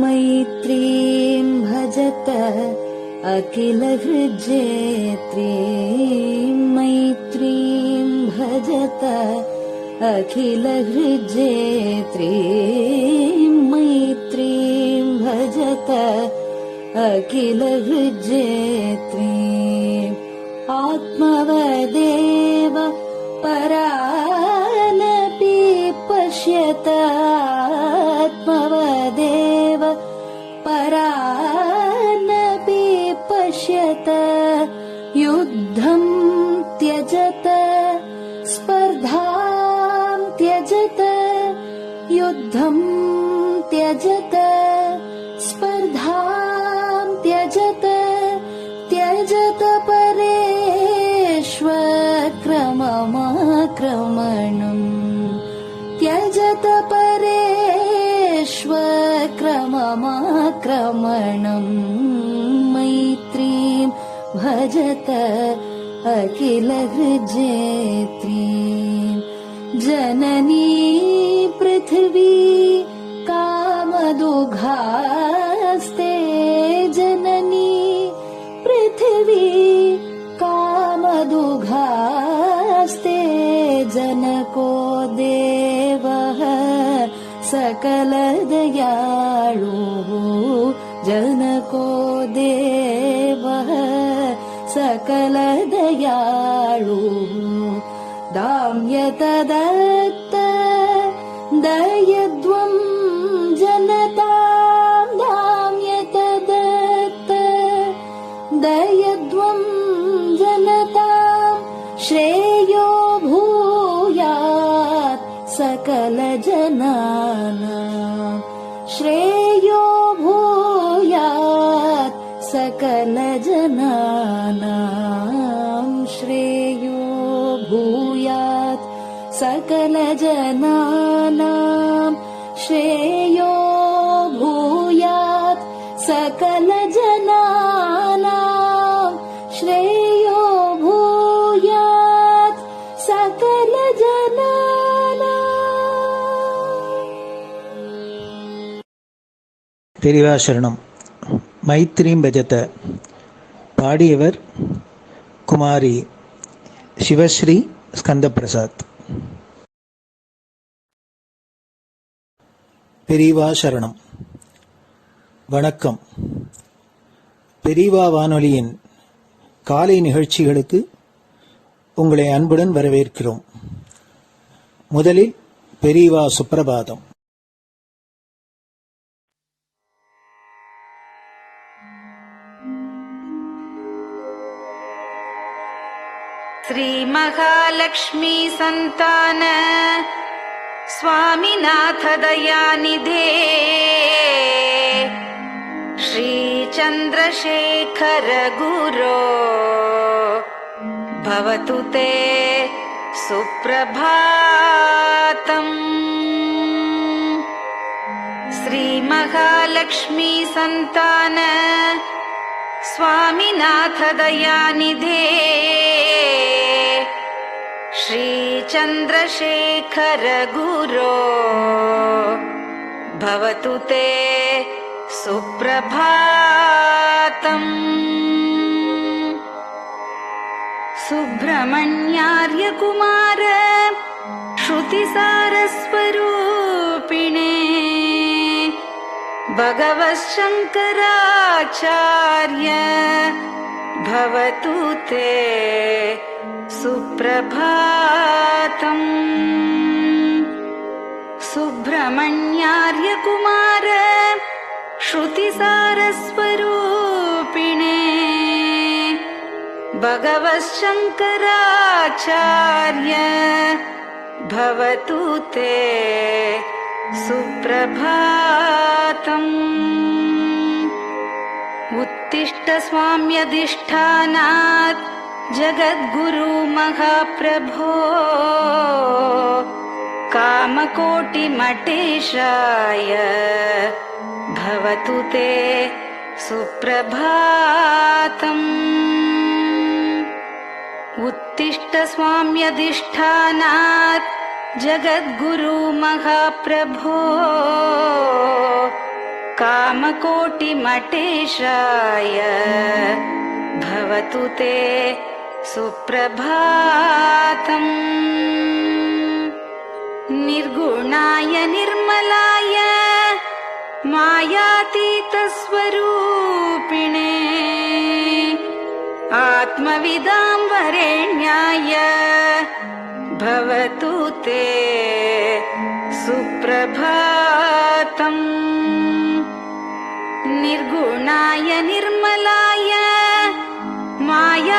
मैत्रीं भजत अखिलहृज्जेत्रीं मैत्रीं भजत अखिलहृज्जेत्रीं मैत्रीं भजत अखिलहृज्जेत्रीम् आत्मवदेव परानपि पश्यत आत्मवदेव परानपि पश्यत युद्धं त्यजत स्पर्धां त्यजत युद्धं त्यजत स्पर्धां त्यजत त्यजत परेष्वक्रममाक्रमणम् त्यजत परेष्वक्रममाक्रमणम् मैत्रीं भजत अखिलहृज्जेत्रीं जननी पृथिवी कामदुघास्ते जननी पृथिवी कामदुघास्ते जनको देवः सकलदयाळुः जनको देवः सकलदयाळुः दाम्यत दत्त दयध्वं जनतां दाम्यत दत्त दयध्वं जनतां श्रेयो भूयात् सकलजनानां श्रेयो भूयात् सकलजनानां श्रेयो भूयात् सकलजनानां श्रेयो भूयात् सकलजनानां श्रेयो भूयात् सकलजनानां. பெரிவாசரணம். மைத்ரீம் பஜத. பாடியவர் குமாரி சிவஸ்ரீ ஸ்கந்தபிரசாத். பெரியவா சரணம். வணக்கம். பெரியவா வானொலியின் காலை நிகழ்ச்சிகளுக்கு உங்களை அன்புடன் வரவேற்கிறோம். முதலில் பெரியவா சுப்பிரபாதம். श्री महालक्ष्मी संतान स्वामीनाथ दयानिधे श्री चंद्रशेखर गुरो भवतु ते सुप्रभातम्. श्री महालक्ष्मी संतान स्वामीनाथ दयानिधे श्री चंद्रशेखर गुरो भवतु ते सुप्रभातम्. सुब्रह्मण्यार्य कुमार श्रुतिसारस्वरूपिणे भगवच्छंकराचार्य भवतु ते सुप्रभातम्. सुब्रह्मण्यार्य कुमार श्रुतिसारस्वरूपिणे भगवच्छंकराचार्य भवतु ते सुप्रभातम्. उत्तिष्ठ स्वाम्यधिष्ठानात् जगद्गुरु महाप्रभो कामकोटिमठेशाय भवतु ते सुप्रभातम्. उत्तिष्ठ स्वाम्यधिष्ठानात् जगद्गुरु महाप्रभो कामकोटिमटेशाय भवतु ते सुप्रभातम्। निर्गुणाय निर्मलाय मायातीतस्वरूपिणे आत्मविदां वरेण्याय भवतु ते सुप्रभातम्। निर्गुणाय निर्मलाय मायातीतस्वरूपिणे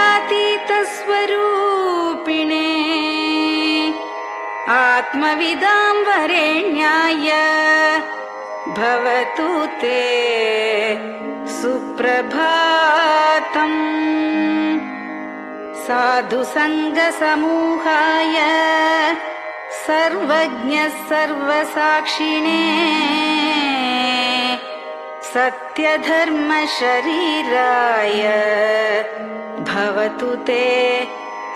आत्मविदां वरेण्याय भवतु ते सुप्रभातम्। साधुसङ्गसमूहाय सर्वज्ञः सर्वसाक्षिणे सत्यधर्मशरीराय भवतु ते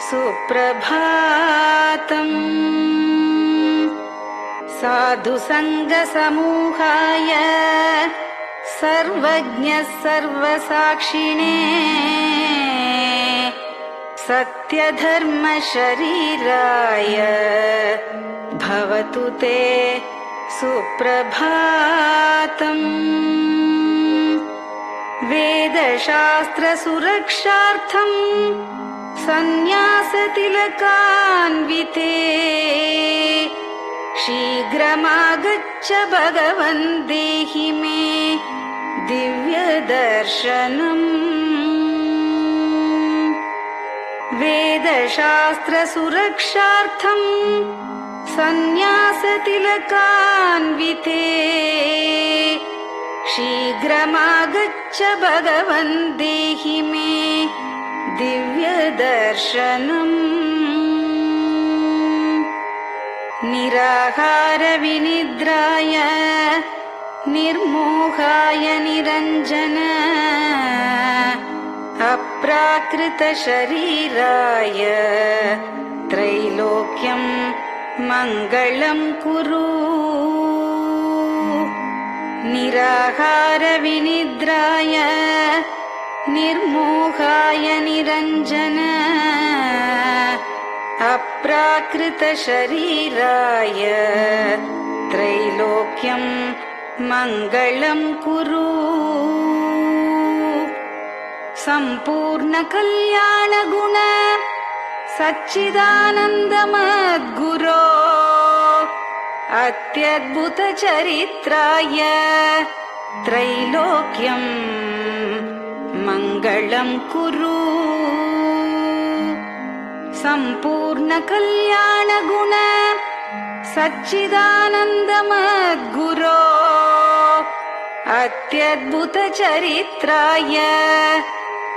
सुप्रभातम्। साधुसङ्गसमूहाय सर्वज्ञः सर्वसाक्षिणे सत्यधर्मशरीराय भवतु ते सुप्रभातम्। वेदशास्त्रसुरक्षार्थं सन्न्यासतिलकान्विते शीघ्रमागच्छ भगवन् देहि मे दिव्यदर्शनम्। वेदशास्त्रसुरक्षार्थं सन्न्यासतिलकान्विते शीघ्रमागच्छ भगवन् देहि मे दिव्यदर्शनम्। निराहारविनिद्राय निर्मोहाय निरञ्जन अप्राकृतशरीराय त्रैलोक्यं मङ्गलं कुरु। निराहारविनिद्राय निर्मोहाय निरञ्जन अप्राकृतशरीराय त्रैलोक्यं मङ्गलं कुरु। सम्पूर्णकल्याणगुण सच्चिदानन्दमद्गुरो अत्यद्भुतचरित्राय त्रैलोक्यं मङ्गलं कुरु। सम्पूर्णकल्याणगुण सच्चिदानन्दमद्गुरो अत्यद्भुतचरित्राय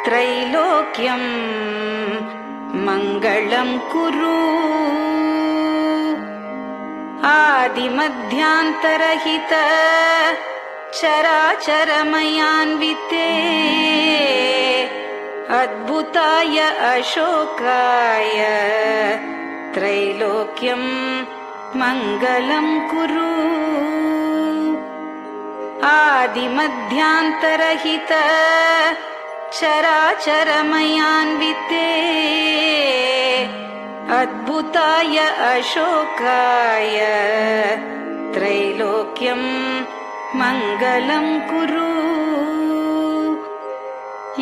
त्रैलोक्यं मङ्गलं कुरु। आदिमध्यान्तरहित चराचरमयान्विते अद्भुताय अशोकाय त्रैलोक्यं मङ्गलं कुरु। आदिमध्यान्तरहित चराचरमयान्विते अद्भुताय अशोकाय त्रैलोक्यं मङ्गलं कुरु।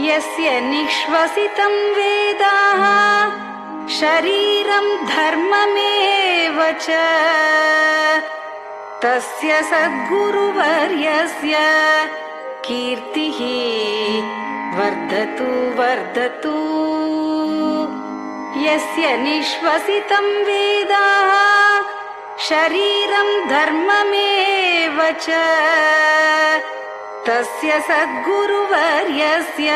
यस्य निःश्वसितं वेदाः शरीरं धर्ममेव च तस्य सद्गुरुवर्यस्य कीर्तिः वर्धतु वर्धतु। यस्य निःश्वसितं वेदाः शरीरं धर्ममेव च तस्य सद्गुरुवर्यस्य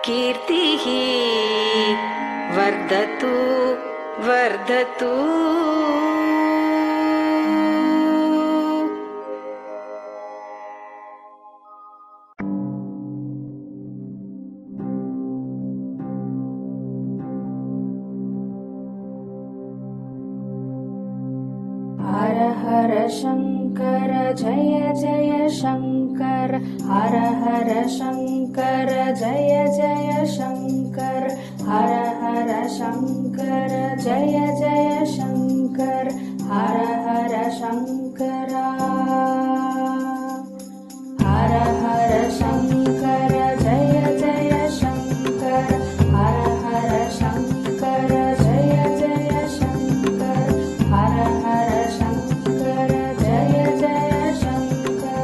कीर्तिः वर्धतु वर्धतु। हर हर शङ्कर जय जय शङ्कर हर हर शङ्कर जय जय शङ्कर हर हर शङ्कर जय जय शङ्कर हर हर शङ्करा हर हर शङ्कर जय जय शङ्कर हर हर शङ्कर जय जय शङ्कर हर हर शङ्कर जय जय शङ्कर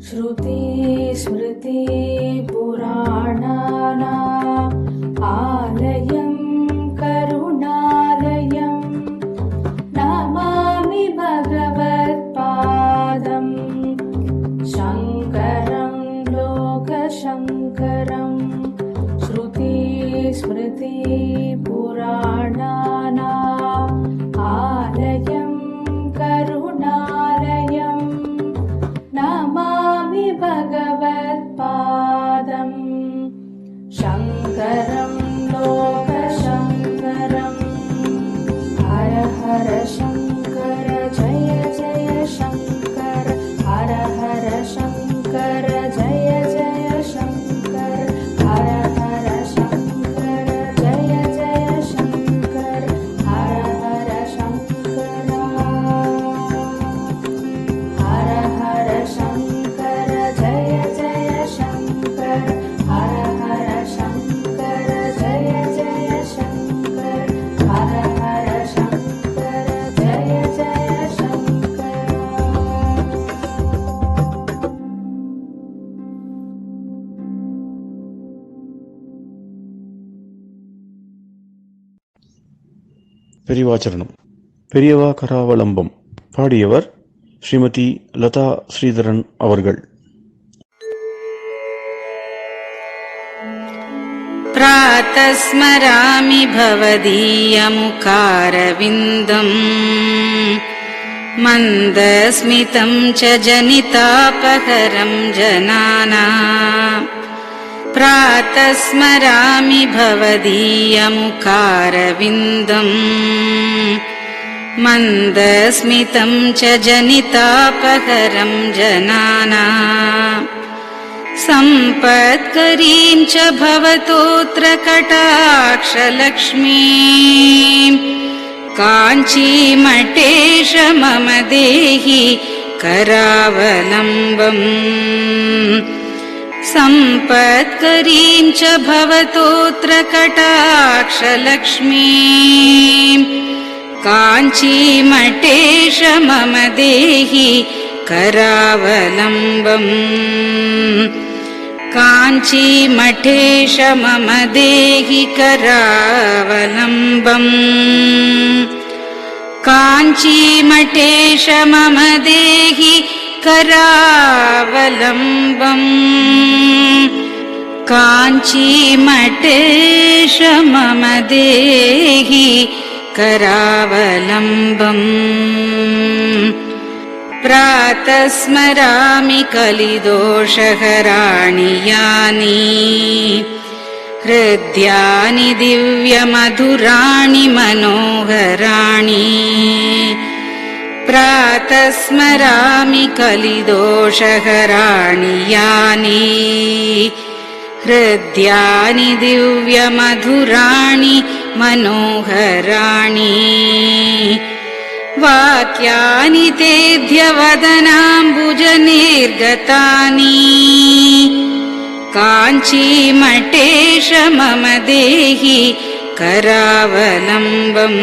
श्रुति स्मृति पुराणानाम् आलयं करुणालयं नमामि भगवत्पादं शङ्करं लोकशङ्करं श्रुति स्मृति पुराणानाम् आलयं करुणालयं नमामि भगवत्पादं शङ्करं लोकशङ्करम् हर हर शङ्कर जय जय शङ्कर हर हर शङ्कर जय जय शङ्कर हर हर शङ्कर जय जय शङ्कर हर हर शङ्करा हर हर शङ्कर जय जय शङ्कर हर हर शङ्कर जय जय शङ्कर हर हर शङ्कर जय जय शङ्कर பெரியவாச்சரணம். பெரியவா கராவலம்பம். பாடியவர் ஸ்ரீமதி லதா ஸ்ரீதரன் அவர்கள். प्रातः स्मरामि भवदीयमुखारविन्दम् मन्दस्मितं च जनितापहरं जनानाम् प्रातः स्मरामि भवदीयमुखारविन्दम् मन्दस्मितं च जनितापहरं जनानाम् सम्पत्करीं च भवतोऽत्र कटाक्षलक्ष्मीं काञ्चीमठेश मम देहि करावलम्बम् सम्पत्करीं च भवतोऽत्र कटाक्षलक्ष्मीं काञ्चीमठेश मम देहि करावलम्बम् काञ्चीमठेश मम देहि करावलम्बम् काञ्चीमठेश मम देहि करावलम्बम् काञ्चीमठेश मम देहि करावलम्बम् प्रातः स्मरामि कलिदोषहराणि यानि हृद्यानि दिव्यमधुराणि मनोहराणि प्रातः स्मरामि कलिदोषहराणि यानि हृद्यानि दिव्यमधुराणि मनोहराणि वाक्यानि तेऽध्यवदनाम्बुजनिर्गतानि काञ्चीमठेश मम देहि करावलम्बम्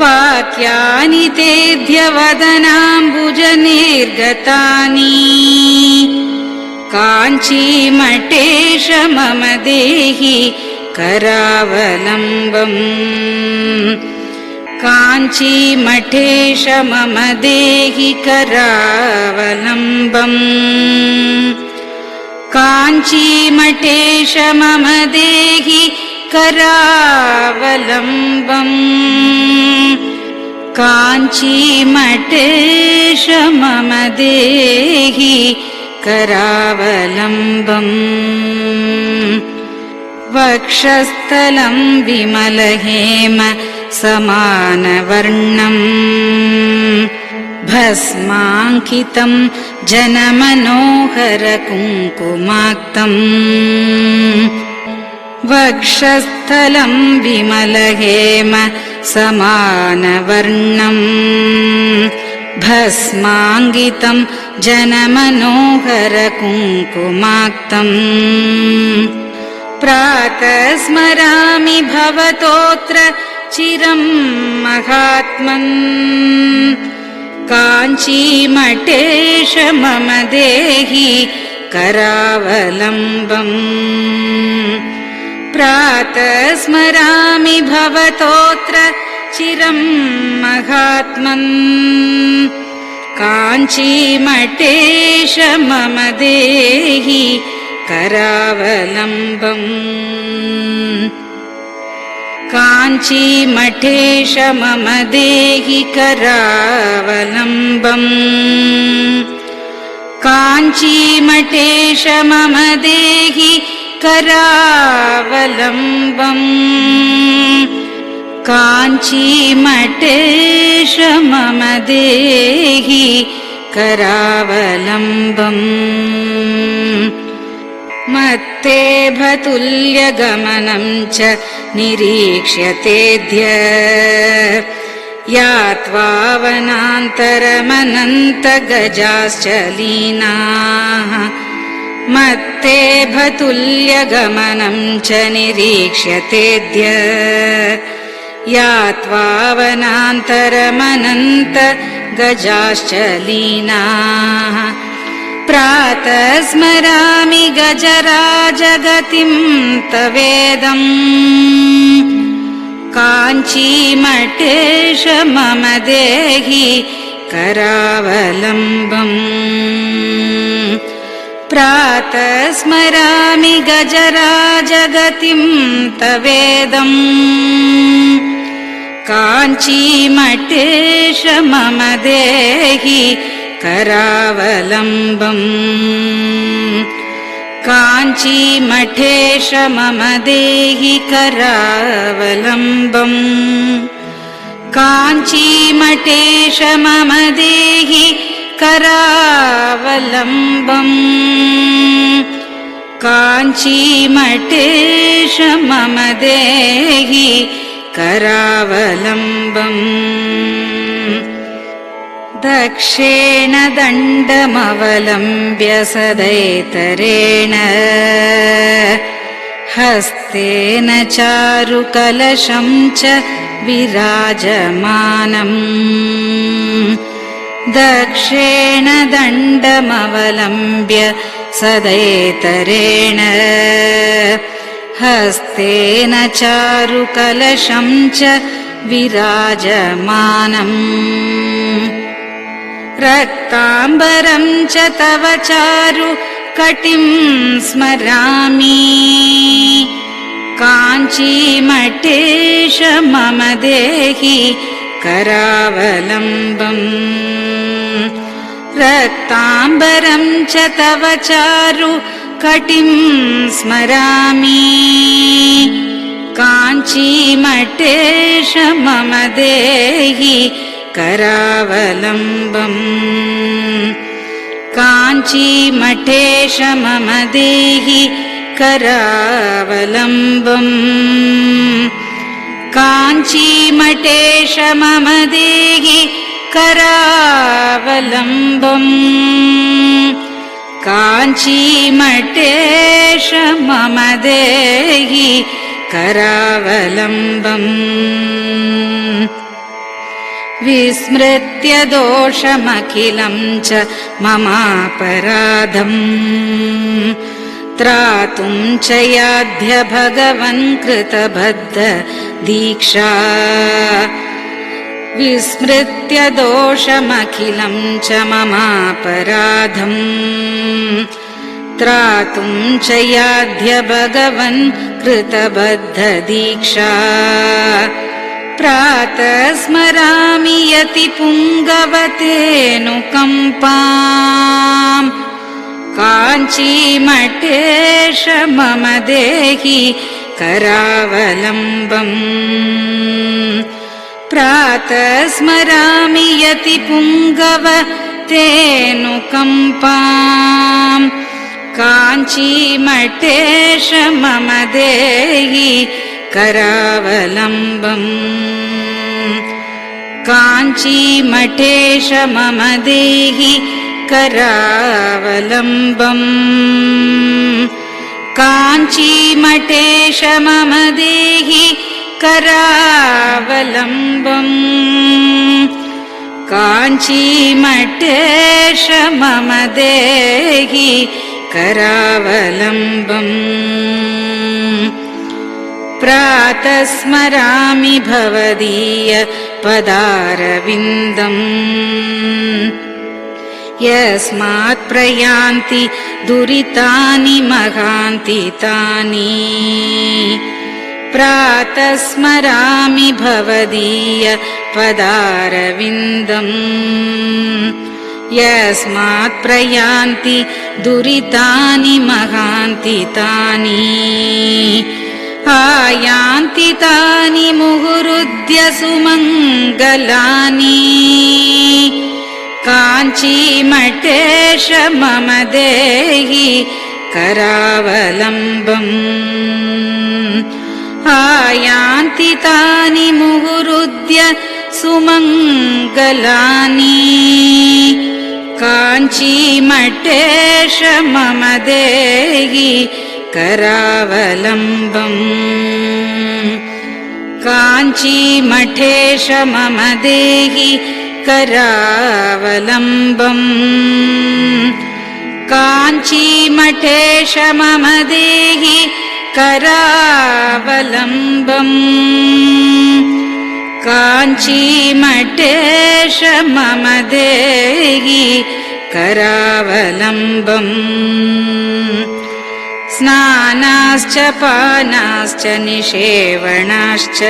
वाक्यानि तेऽध्यवदनाम्बुजनिर्गतानि काञ्चीमठेश मम देहि करावलम्बम् काञ्चीमठेश मम देहि करावलम्बम् काञ्चीमठेश मम देहि करावलम्बम् काञ्चीमठेश मम देहि करावलम्बम् वक्षस्थलं विमलहेम समानवर्णम् भस्माङ्कितं जनमनोहर कुङ्कुमाक्तम् वक्षस्थलं विमलहेम समानवर्णम् भस्माङ्कितं जनमनोहर कुङ्कुमाक्तम् प्रातः स्मरामि भवतोऽत्र चिरं महात्मन् काञ्चीमठेश मम देहि करावलम्बम् प्रातः स्मरामि भवतोऽत्र चिरं महात्मन् काञ्चीमठेश मम देहि करावलम्बम् काञ्चीमठेश मम देहि करावलम्बम् काञ्चीमठेश मम देहि करावलम्बम् काञ्चीमठेश मम देहि करावलम्बम् मत्तेभतुल्यगमनं च निरीक्ष्यतेऽद्य यात्वा वनान्तरमनन्तगजाश्च लीनाः मत्तेभतुल्यगमनं च निरीक्ष्यतेऽद्य यात्वा वनान्तरमनन्तगजाश्च लीनाः प्रातः स्मरामि गजराजगतिं तवेदम् काञ्चीमठेश मम देहि करावलम्बम् प्रातः स्मरामि गजराजगतिं तवेदम् काञ्चीमठेश मम देहि करावलम्बम् काञ्चीमठेश मम देहि करावलम्बम् काञ्चीमठेश मम देहि करावलम्बम् काञ्चीमठेश मम देहि करावलम्बम् दक्षेण दण्डमवलम्ब्य सदैतरेण हस्तेन चारुकलशं च विराजमानम् दक्षेण दण्डमवलम्ब्य सदैतरेण हस्तेन चारुकलशं च विराजमानम् रक्ताम्बरं च तव चारु कटिं स्मरामि काञ्चीमठेश मम देहि करावलम्बम् रक्ताम्बरं च तव चारु कटिं स्मरामि काञ्चीमठेश मम देहि करावलम्बम् काञ्चीमठेश मम देहि करावलम्बम् काञ्चीमठेश मम देहि करावलम्बम् काञ्चीमठेश मम देहि करावलम्बम् विस्मृत्य दोषमखिलं च ममापराधम् त्रातुं च याध्य भगवन् कृतबद्ध दीक्षा विस्मृत्य दोषमखिलं च ममापराधम् त्रातुं च याध्य भगवन् कृतबद्ध दीक्षा प्रातः स्मरामि यति पुङ्गवतेऽनुकम्पाम् काञ्चीमठेश मम देहि करावलम्बम् प्रातः स्मरामि यतिपुङ्गव तेऽनुकम्पाम् काञ्चीमठेश मम देहि करावलम्बम् काञ्चीमठेश मम देहि करावलम्बम् काञ्चीमठेश मम देहि करावलम्बम् काञ्चीमठेश मम देहि करावलम्बम् प्रातः स्मरामि भवदीय पदारविन्दम् यस्मात् प्रयान्ति दुरितानि महान्ति तानि प्रातः स्मरामि भवदीय पदारविन्दम् यस्मात् प्रयान्ति दुरितानि महान्ति तानि आयान्ति तानि मुहुरुद्य सुमङ्गलानि काञ्चीमठेश मम देहि करावलम्बम् आयान्ति तानि मुहुरुद्य सुमङ्गलानि काञ्चीमठेश मम देहि करावलम्बम् काञ्चीमठेश मम देहि करावलम्बम् काञ्चीमठेश मम देहि करावलम्बम् काञ्चीमठेश मम देहि करावलम्बम् स्नानाश्च पानाश्च निषेवणाश्च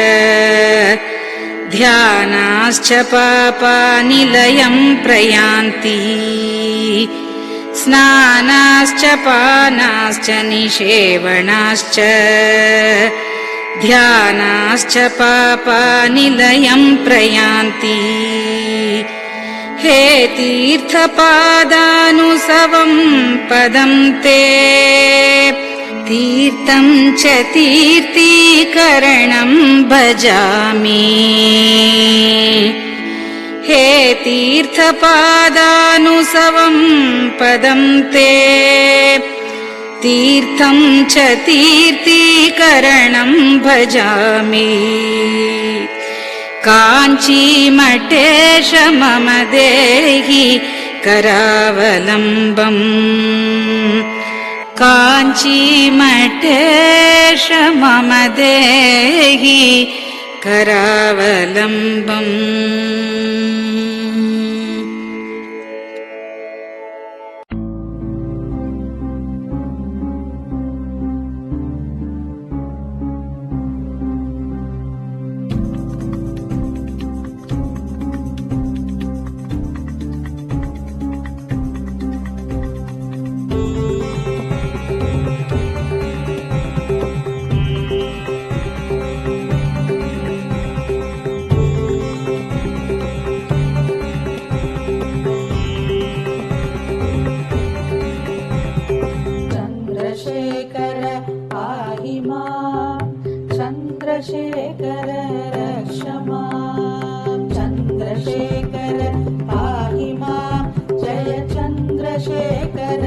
ध्यानाश्च पापानिलयं प्रयान्ति स्नानाश्च पानाश्च निषेवणाश्च ध्यानाश्च पापानिलयं प्रयान्ति हे तीर्थपादानुसवं पदं ते तीर्थं च तीर्थीकरणं भजामि हे तीर्थपादानुसवं पदं ते तीर्थं च तीर्थीकरणं भजामि काञ्चीमठेश मम देहि करावलम्बम् काञ्चीमठेश मम देहि करावलम्बम् चन्द्रशेखर रक्ष माम् चन्द्रशेखर पाहि माम् जय चन्द्रशेखर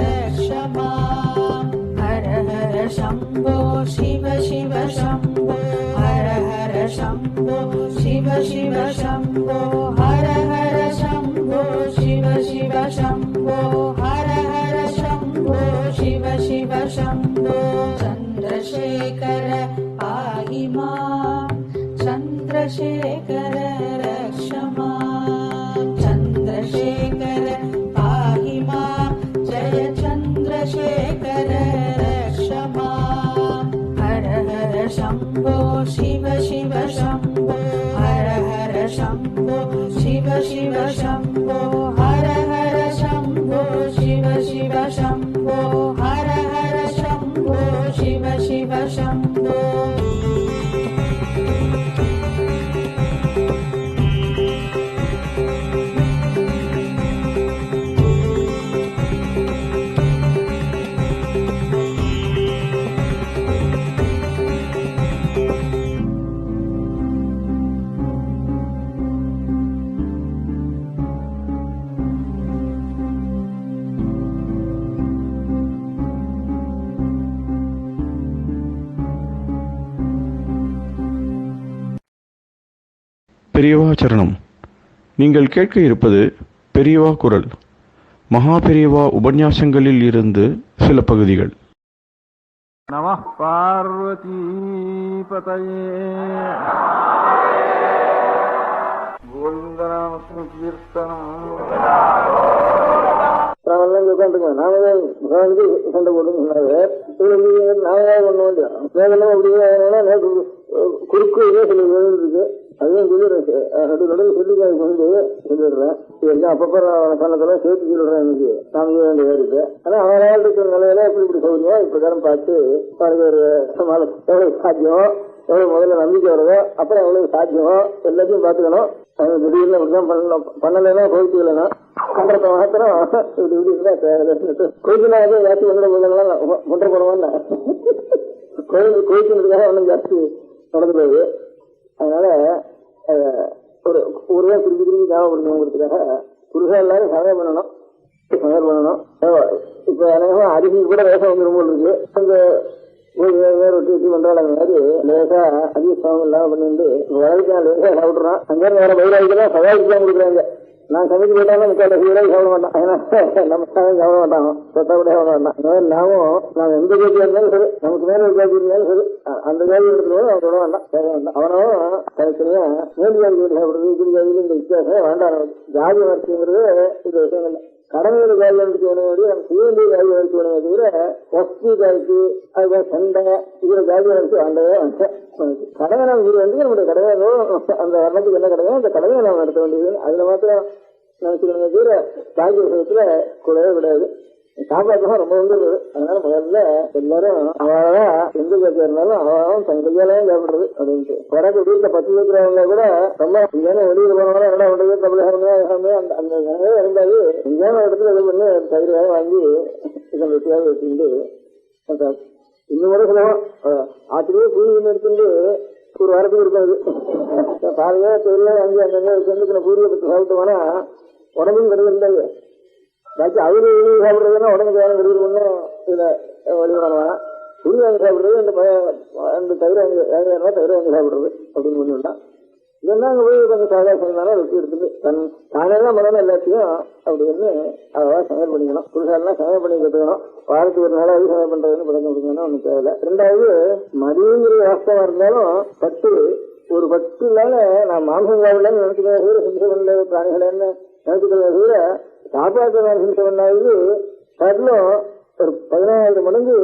रक्ष माम् हर हर शम्भो शिव शिव शम्भो हर हर शम्भो शिव शिव शम्भो हर हर शम्भो शिव शिव शम्भो हर हर शम्भो शिव शिव शम्भो चन्द्रशेखर पाहि माम् चन्द्रशेखर रक्ष माम् चन्द्रशेखर पाहि माम् जय चन्द्रशेखर रक्ष माम् हर हर शम्भो शिव शिव शम्भो हर हर शम्भो शिव शिव शम्भो हर हर शम्भो शिव शिव शम्भो हर हर शम्भो शिव शिव शम्भो பெரியவா சரணம். நீங்கள் கேட்க இருப்பது பெரியவா குரல். மகா பெரியவா உபன்யாசங்களில் இருந்து சில பகுதிகள். நமः பார்வதி பதயே. கோவிந்தநாம கீர்த்தனம். நாமெல்லாம் உட்காந்துங்க, நாமளே உட்காந்து சண்டை போட்டு நாமளே ஒண்ணு வேண்டிய வேகமா அப்படியே குறுக்கு இதே சில இருக்கு. அதையும் நடுவில் சொல்லிக்காய் கொண்டு சொல்லிடுறேன். எல்லாம் அப்பப்போ சொன்னதெல்லாம் சேர்த்து சொல்லிடுறேன். இன்னைக்கு நாம வேண்டிய இருக்கு. ஆனா அவரால் இருக்கிற நிலையில எப்படி இப்படி சௌகரியம் இப்படிதான் பார்த்து எவ்வளவு சாத்தியம், எவ்வளவு முதல்ல நம்பிக்கை வருதோ அப்புறம் எவ்வளவு சாத்தியமோ எல்லாத்தையும் பார்த்துக்கணும். திடீர்னு இப்படிதான் பண்ணணும், பண்ணலைன்னா போயிட்டு இல்லைன்னா பண்றத மாத்திரம் இப்படி இப்படி இருந்தா கோயிலுக்காக ஜாஸ்தி வந்துடலாம் முட்டை போடுவோம்னா கோயிலுக்காக ஒன்றும் ஜாஸ்தி நடந்து போகுது. அதனால ஒரு ஊரே திருப்பி திருப்பி ஞாபகப்படுத்தணுங்கிறதுக்காக புருஷா எல்லாரும் சமையல் பண்ணணும், சமையல் பண்ணணும். இப்ப அநேகமா அரிசி கூட வேஷம் வந்துடும் போல் இருக்கு. அந்த வேற ஒட்டி வச்சு பண்றாள். அந்த மாதிரி லேசா அதிக சமம் இல்லாம பண்ணிட்டு வளர்ச்சி நான் லேசா சாப்பிட்றான். அங்கே வேற பயிராகிதான் சவாலுக்கு தான் கொடுக்குறாங்க. நான் சமைச்சு போட்டாலும் முக்கால் சீராக சாப்பிட மாட்டான். ஏன்னா நம்ம சாப்பிட மாட்டாங்க, சொத்தா கூட சாப்பிட மாட்டான். நாம எந்த ஜாதியா இருந்தாலும் சரி, நமக்கு மேல ஒரு ஜாதி இருந்தாலும் சரி, அந்த ஜாதி எடுத்துக்கணும் அவன் சொல்ல வேண்டாம், கேட்க வேண்டாம். அவனும் தனித்தனியா மேல் ஜாதி சாப்பிடுறது இப்படி ஜாதியில் இந்த வித்தியாசமே வேண்டாம். ஜாதி வரிசைங்கிறது இந்த விஷயம் இல்லை. கடமையில ஜாதி வரிசை வேணும், நம்ம செய்ய வேண்டிய ஜாதி வரிசை வேணுமே தவிர வஸ்தி ஜாதிக்கு அதுதான் சண்டை இதுல ஜாதி வரிசை வேண்டவே வேண்டாம். கடமை நாம் இது வந்து நம்முடைய கடமையோ அந்த வர்ணத்துக்கு என்ன கடமையோ அந்த கடமையை நாம் நடத்த வேண்டியது. அதுல மாத்திரம் நினைச்சுக்கணுமே தவிர ஜாதி விஷயத்துல கூடவே கிடையாது. சாப்பாடுலாம் ரொம்ப வந்து அதனால முதல்ல எல்லாரும் அவதான் எந்த ஜாதியா இருந்தாலும் அவன் தன் கையாலையும் சாப்பிடுறது அப்படின்ட்டு. வடக்கு வீட்டுல 10 இருக்கிறவங்க கூட ரொம்ப இங்கேயான வெளியில போனவங்க என்ன பண்றது தமிழகமே அந்த நிலையே இருந்தாது. இங்கேயான இடத்துல இது பண்ணி தயிராக வாங்கி இதன் வெட்டியாக வச்சுட்டு இன்னும் கூட சொல்லுவோம். ஆத்திரியே பூரி எடுத்துட்டு ஒரு வாரத்துக்கு இருக்காது. பாருங்க தொழில வாங்கி அங்கங்க சேர்ந்து பூரியை பற்றி சாப்பிட்டு போனா உடம்பும் கருது இருந்தாங்க. பாக்கி அவரு சாப்பிடுறதுன்னா உடம்புக்கு வேணும் கருது ஒன்றும் இதுல வழி பண்ணுவாங்க. புளி வாங்கி சாப்பிடுறது அந்த தயிர் வாங்கி தயிர் வாங்கி சாப்பிடுறது அப்படின்னு ஒண்ணு. இதெல்லாம் அங்கே போய் கொஞ்சம் சாதாரண சொன்னாலும் வெட்டி எடுத்துட்டு தானே தான் பண்ணணும் எல்லாத்தையும் அப்படின்னு அவ்வளவா சமையல் பண்ணிக்கணும். புதுசாலாம் சமையல் பண்ணி கற்றுக்கணும். வாரத்துக்கு ஒரு நாளாவது சமையல் பண்றதுன்னு பழக்கம் கொடுக்கணும் ஒன்றும் தேவையில்லை. ரெண்டாவது மதியங்கிற வாஸ்தவம் இருந்தாலும் ஒரு 10 நாள் நான் மாம்சம் சாப்பிடலன்னு நினைச்சுக்கிறேன். ஹிம்சை பண்ணல பிராணிகளேன்னு நினைச்சுக்கிறத சாப்பாட்டு ஹிம்சை பண்ணாவது காட்டிலும் ஒரு 15,000 மடங்கு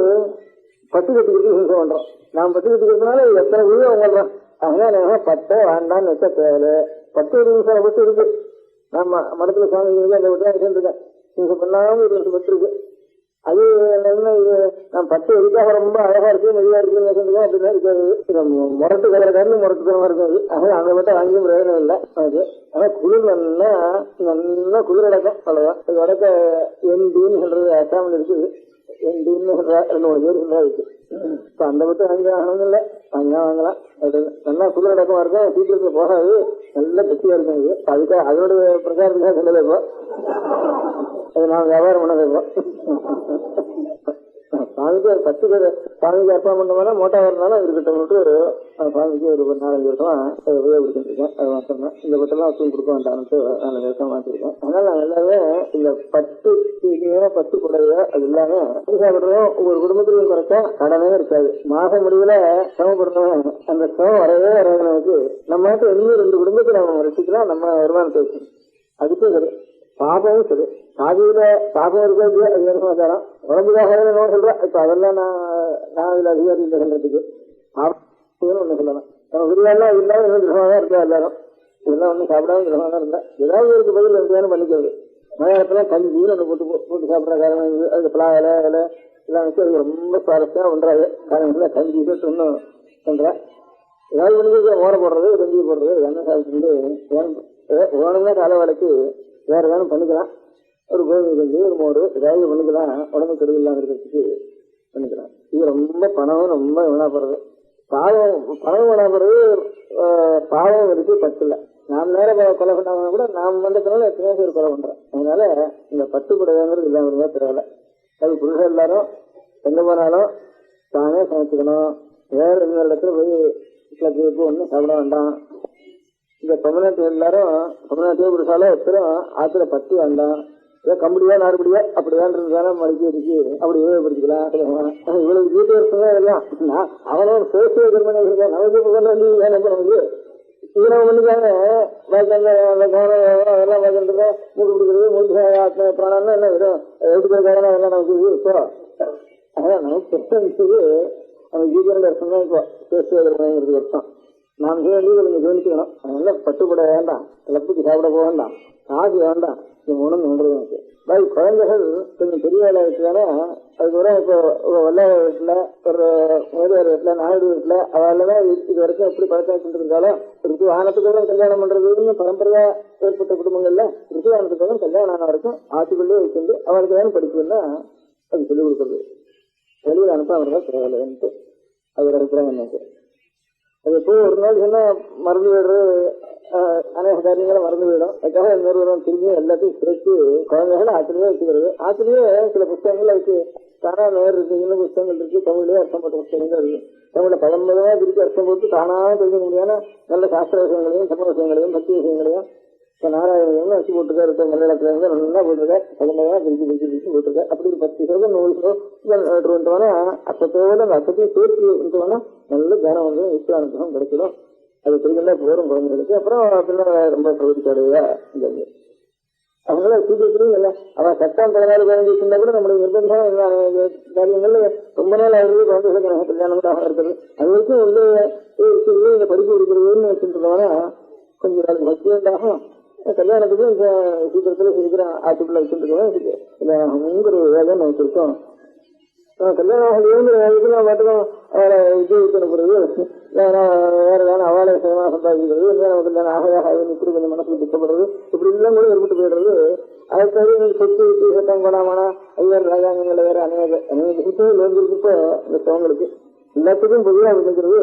பட்டு கட்டிக்கிறது ஹிம்சை பண்றோம். நாம் பட்டு கட்டிக்கிறதுனால எத்தனை வீடியோ உங்கள்றோம். அதனால 10 வேண்டான்னு வச்ச தேவை 10 நிமிஷம் பட்டு இருக்கு. நம்ம மடத்துல சாமி அந்த விட்டு இருக்கேன் ஹிம்சை பண்ணாம ஒரு நிமிஷம் பட்டு இருக்கு. அது என்ன இது நான் 10 எதுக்காக ரொம்ப அழகா இருக்கு மெதுவா இருக்குன்னு அப்படின்னா இருக்காது. முரட்டு கலர் காரணம் முரட்டுத்தனமா இருக்காது. அதனால அந்த மட்டும் வாங்கியும் பிரயோஜனம் இல்லை. அது ஆனா குளிர் நல்லா குளிர் அடக்கம் அவ்வளவுதான். இது வடக்க எண்டின்னு சொல்றது அசாமில் இருக்குது. எண்டின்னு சொல்றா 2-3 பேர் சொல்றா இருக்கு. இப்ப அந்த மட்டும் வாங்கி ஆகணும் இல்லை, வாங்கலாம். நல்லா குளிர் அடக்கமா இருக்கும், சீக்கிரத்துல போகாது, நல்ல கட்டியா இருக்கும். இது அதுக்காக அதோட பிரச்சாரத்துக்காக சொல்லலை. இப்போ அது நான் வியாபாரம் பண்ணது. இப்போ சாமிக்கு 10 பேர் சாமிக்கு அர்ப்பணம் பண்ணோம்னா மோட்டா வரனாலும் இருக்கட்டும் சாமிக்கு ஒரு 4-5 வருஷமா உபயோகப்படுத்திருக்கேன். அது மாத்திரம் இந்த பட்டெல்லாம் வச்சு கொடுக்க வேண்டாம்ட்டு 4 வருஷம் மாத்திருக்கேன். அதனால நான் எல்லாமே இந்த 10 கூடவே அது இல்லாம சாப்பிடுறோம். ஒவ்வொரு குடும்பத்திலையும் குறைச்சா கடனே இருக்காது. மாச முடிவுல சிரமப்படுறவன் அந்த சிரமம் வரவே வராது. நமக்கு நம்ம இன்னும் 2 குடும்பத்தை நம்ம ரசிக்கலாம். நம்ம வருமானத்தை வச்சு அதுக்கும் சரி, பாபமும் சரி. சாதியில பாபம் இருக்கா இல்லையா அது வேணும் ஆச்சாரம். உடம்புக்காக நோய் சொல்றேன். இப்ப அதெல்லாம் நான் இதுல அதிகாரி இல்லை சொல்றதுக்கு ஒண்ணு சொல்லலாம். நம்ம விரிவாலாம் இல்லாம இன்னும் கிரகமா தான் இருக்கா எல்லாரும். இதெல்லாம் ஒன்றும் சாப்பிடாம கிரகமா தான் இருந்தா ஏதாவது ஒரு பதில் வேணும் பண்ணிக்கிறது. மலையாளத்துல கஞ்சின்னு ஒன்று போட்டு சாப்பிட்ற காரணம் இருக்குது. அதுக்கு பலா இலை எல்லாம் வச்சு அது ரொம்ப சுவாரஸ்யமா பண்றாரு. காரணம் கஞ்சி ஒன்றும் பண்றேன். ஏதாவது பண்ணி ஓர போடுறது கஞ்சி போடுறது என்ன சாப்பிட்டு வேணும்னா கால வேலைக்கு வேற வேணும் பண்ணிக்கலாம். ஒரு கோதுமை கஞ்சி ஒரு மோர் ஏதாவது பண்ணிக்கலாம். உடம்பு கெடுதல் இல்லாம இருக்கிறதுக்கு பண்ணிக்கலாம். இது ரொம்ப பணமும் ரொம்ப வீணாப்படுறது. பணம் வீணாப்படுறது பாவம் இருக்கு பத்துல. நாம் நேரம் கொலை பண்ணாம கூட நாம் வந்ததுனால எத்தனையோ பேர் கொலை பண்றோம். அதனால இந்த பட்டுப்படையாங்கிறது இல்லாம இருந்தா தெரியல. அது புருஷன் எல்லாரும் எங்க போனாலும் தானே சமைச்சுக்கணும். வேற எந்த இடத்துல போய் ஒன்றும் சாப்பிட வேண்டாம். இந்த தமிழ்நாட்டு எல்லாரும் தமிழ்நாட்டிலே புருஷாலும் எத்தரும் ஆத்துல பட்டு வேண்டாம். ஏதோ கம்படியா நாடுபடியா அப்படியான்றதுதானே மடிக்கி அடிச்சு அப்படி உபயோகப்படுத்திக்கலாம். இவ்வளவு டீட்டெயில்ஸ் தான் எல்லாம் அவனோட சோசியல் கர்மனை இருக்கா நமக்கு வந்து நமக்கு ஈரம் பண்ணிக்காங்க. அதெல்லாம் பார்க்கறதுக்கு மூட்டு கொடுக்குறது மூட்டு பிராணம்னா என்ன வரும் எட்டு பேருக்காரனா எல்லாம் நமக்கு இப்போ அதான் நமக்கு பெருசு நம்ம ஜீவன அர்த்தம் தான் இப்போ சோசியல் அர்த்தம். நாம் வேண்டியது கொஞ்சம் கவனிச்சுக்கணும். அதனால பட்டுப்பட வேண்டாம், கிளப்புக்கு சாப்பிட போக வேண்டாம், காசு வேண்டாம். இது உணர்ந்து ஒன்றது எனக்கு பாய் குழந்தைகள் கொஞ்சம் பெரிய வேலை வச்சுதானே. அதுக்கப்புறம் இப்போ வெள்ளைய வீட்டுல ஒரு முதலியார் வீட்டுல நாயுடு வீட்டுல அவெல்லாம் இது வரைக்கும் எப்படி பழக்கம் செஞ்சிருந்தாலும் ரித்துவானத்துக்காக கல்யாணம் பண்றதுன்னு பரம்பரையா ஏற்பட்ட குடும்பங்கள்ல ரித்துவானத்துக்காக கல்யாணம் ஆன வரைக்கும் ஆட்டுக்குள்ளே வச்சிருந்து அவருக்கு தான் படிப்புன்னா அது சொல்லிக் கொடுக்குறது. வெளியில் அனுப்ப அவர்கள் தேவையில்லைன்ட்டு அது அபிப்பிராயம் எனக்கு. அது எப்போ ஒரு நாள் சொன்னா மறந்து விடுறது அநேக காரியங்களை மறந்து விடும். அதுக்காக இன்னொரு திரும்பி எல்லாத்தையும் சேர்த்து குழந்தைகளை ஆத்திலேயே வச்சுக்கிறது. ஆத்திலேயே சில புத்தகங்கள் அதுக்கு தானா நேர் இருக்கு, இன்னும் புத்தகங்கள் இருக்கு, தமிழ்லயே அர்த்தம் போட்ட புத்தகங்கள் இருக்கு. தமிழ்ல 19 திருப்பி அர்த்தம் போட்டு தானா தெரிஞ்சுக்க முடியாத நல்ல சாஸ்திர விஷயங்களையும் சம விஷயங்களையும் பக்தி விஷயங்களையும் நாராயணம் வச்சு போட்டிருக்காரு. மலையாளத்துல இருந்து நல்லா போட்டிருக்காரு. 19 திருப்பி போட்டிருக்காரு. அப்படி ஒரு 10 நூறு அர்த்தத்தோட அந்த அர்த்தத்தையும் சேர்த்து வேணா நல்ல தியானம் வந்து விஸ்வானுகிரகம் கிடைச்சிடும். அது தெரிஞ்சா போரும் குழந்தைகளுக்கு. அப்புறம் ரொம்ப பிரவர்த்திக்காடுவா இங்க அவங்கள சீக்கிரத்திலும் இல்லை. அவன் சட்டம் 14 பதினஞ்சுன்னா கூட நம்மளுடைய நிர்பந்தம் காரியங்கள்ல ரொம்ப நாள் ஆகுது. குழந்தைகளுக்கு கல்யாணம் கூட ஆக இருக்கிறது. அது வரைக்கும் வந்து இந்த படிப்பு இருக்கிறதுன்னு வச்சுருந்தவனா கொஞ்சம் நாள் பக்தி உண்டாகும். கல்யாணத்துக்கும் சீக்கிரத்துல சீக்கிரம் ஆட்டுக்குள்ள வச்சுருக்கோம் ஒரு வேலை வச்சிருக்கோம். கல்யாணம் வேலைக்குள்ள மட்டும் அவளை இது வைக்கணுங்கிறது வேற வேலை அவளை சம்பாதிக்கிறது நமக்கு கல்யாணம் ஆகையாக இப்படி கொஞ்சம் மனசுக்கு திட்டப்படுறது இப்படி எல்லாம் கூட ஏற்பட்டு போயிடுறது. அதுக்காக சொத்து விட்டு சட்டம் கொடாமனா ஐயர் ராஜாங்கங்கள வேற அநேக இருக்கப்போ இந்த சவங்களுக்கு எல்லாத்துக்கும் பொதுவாக நினைக்கிறது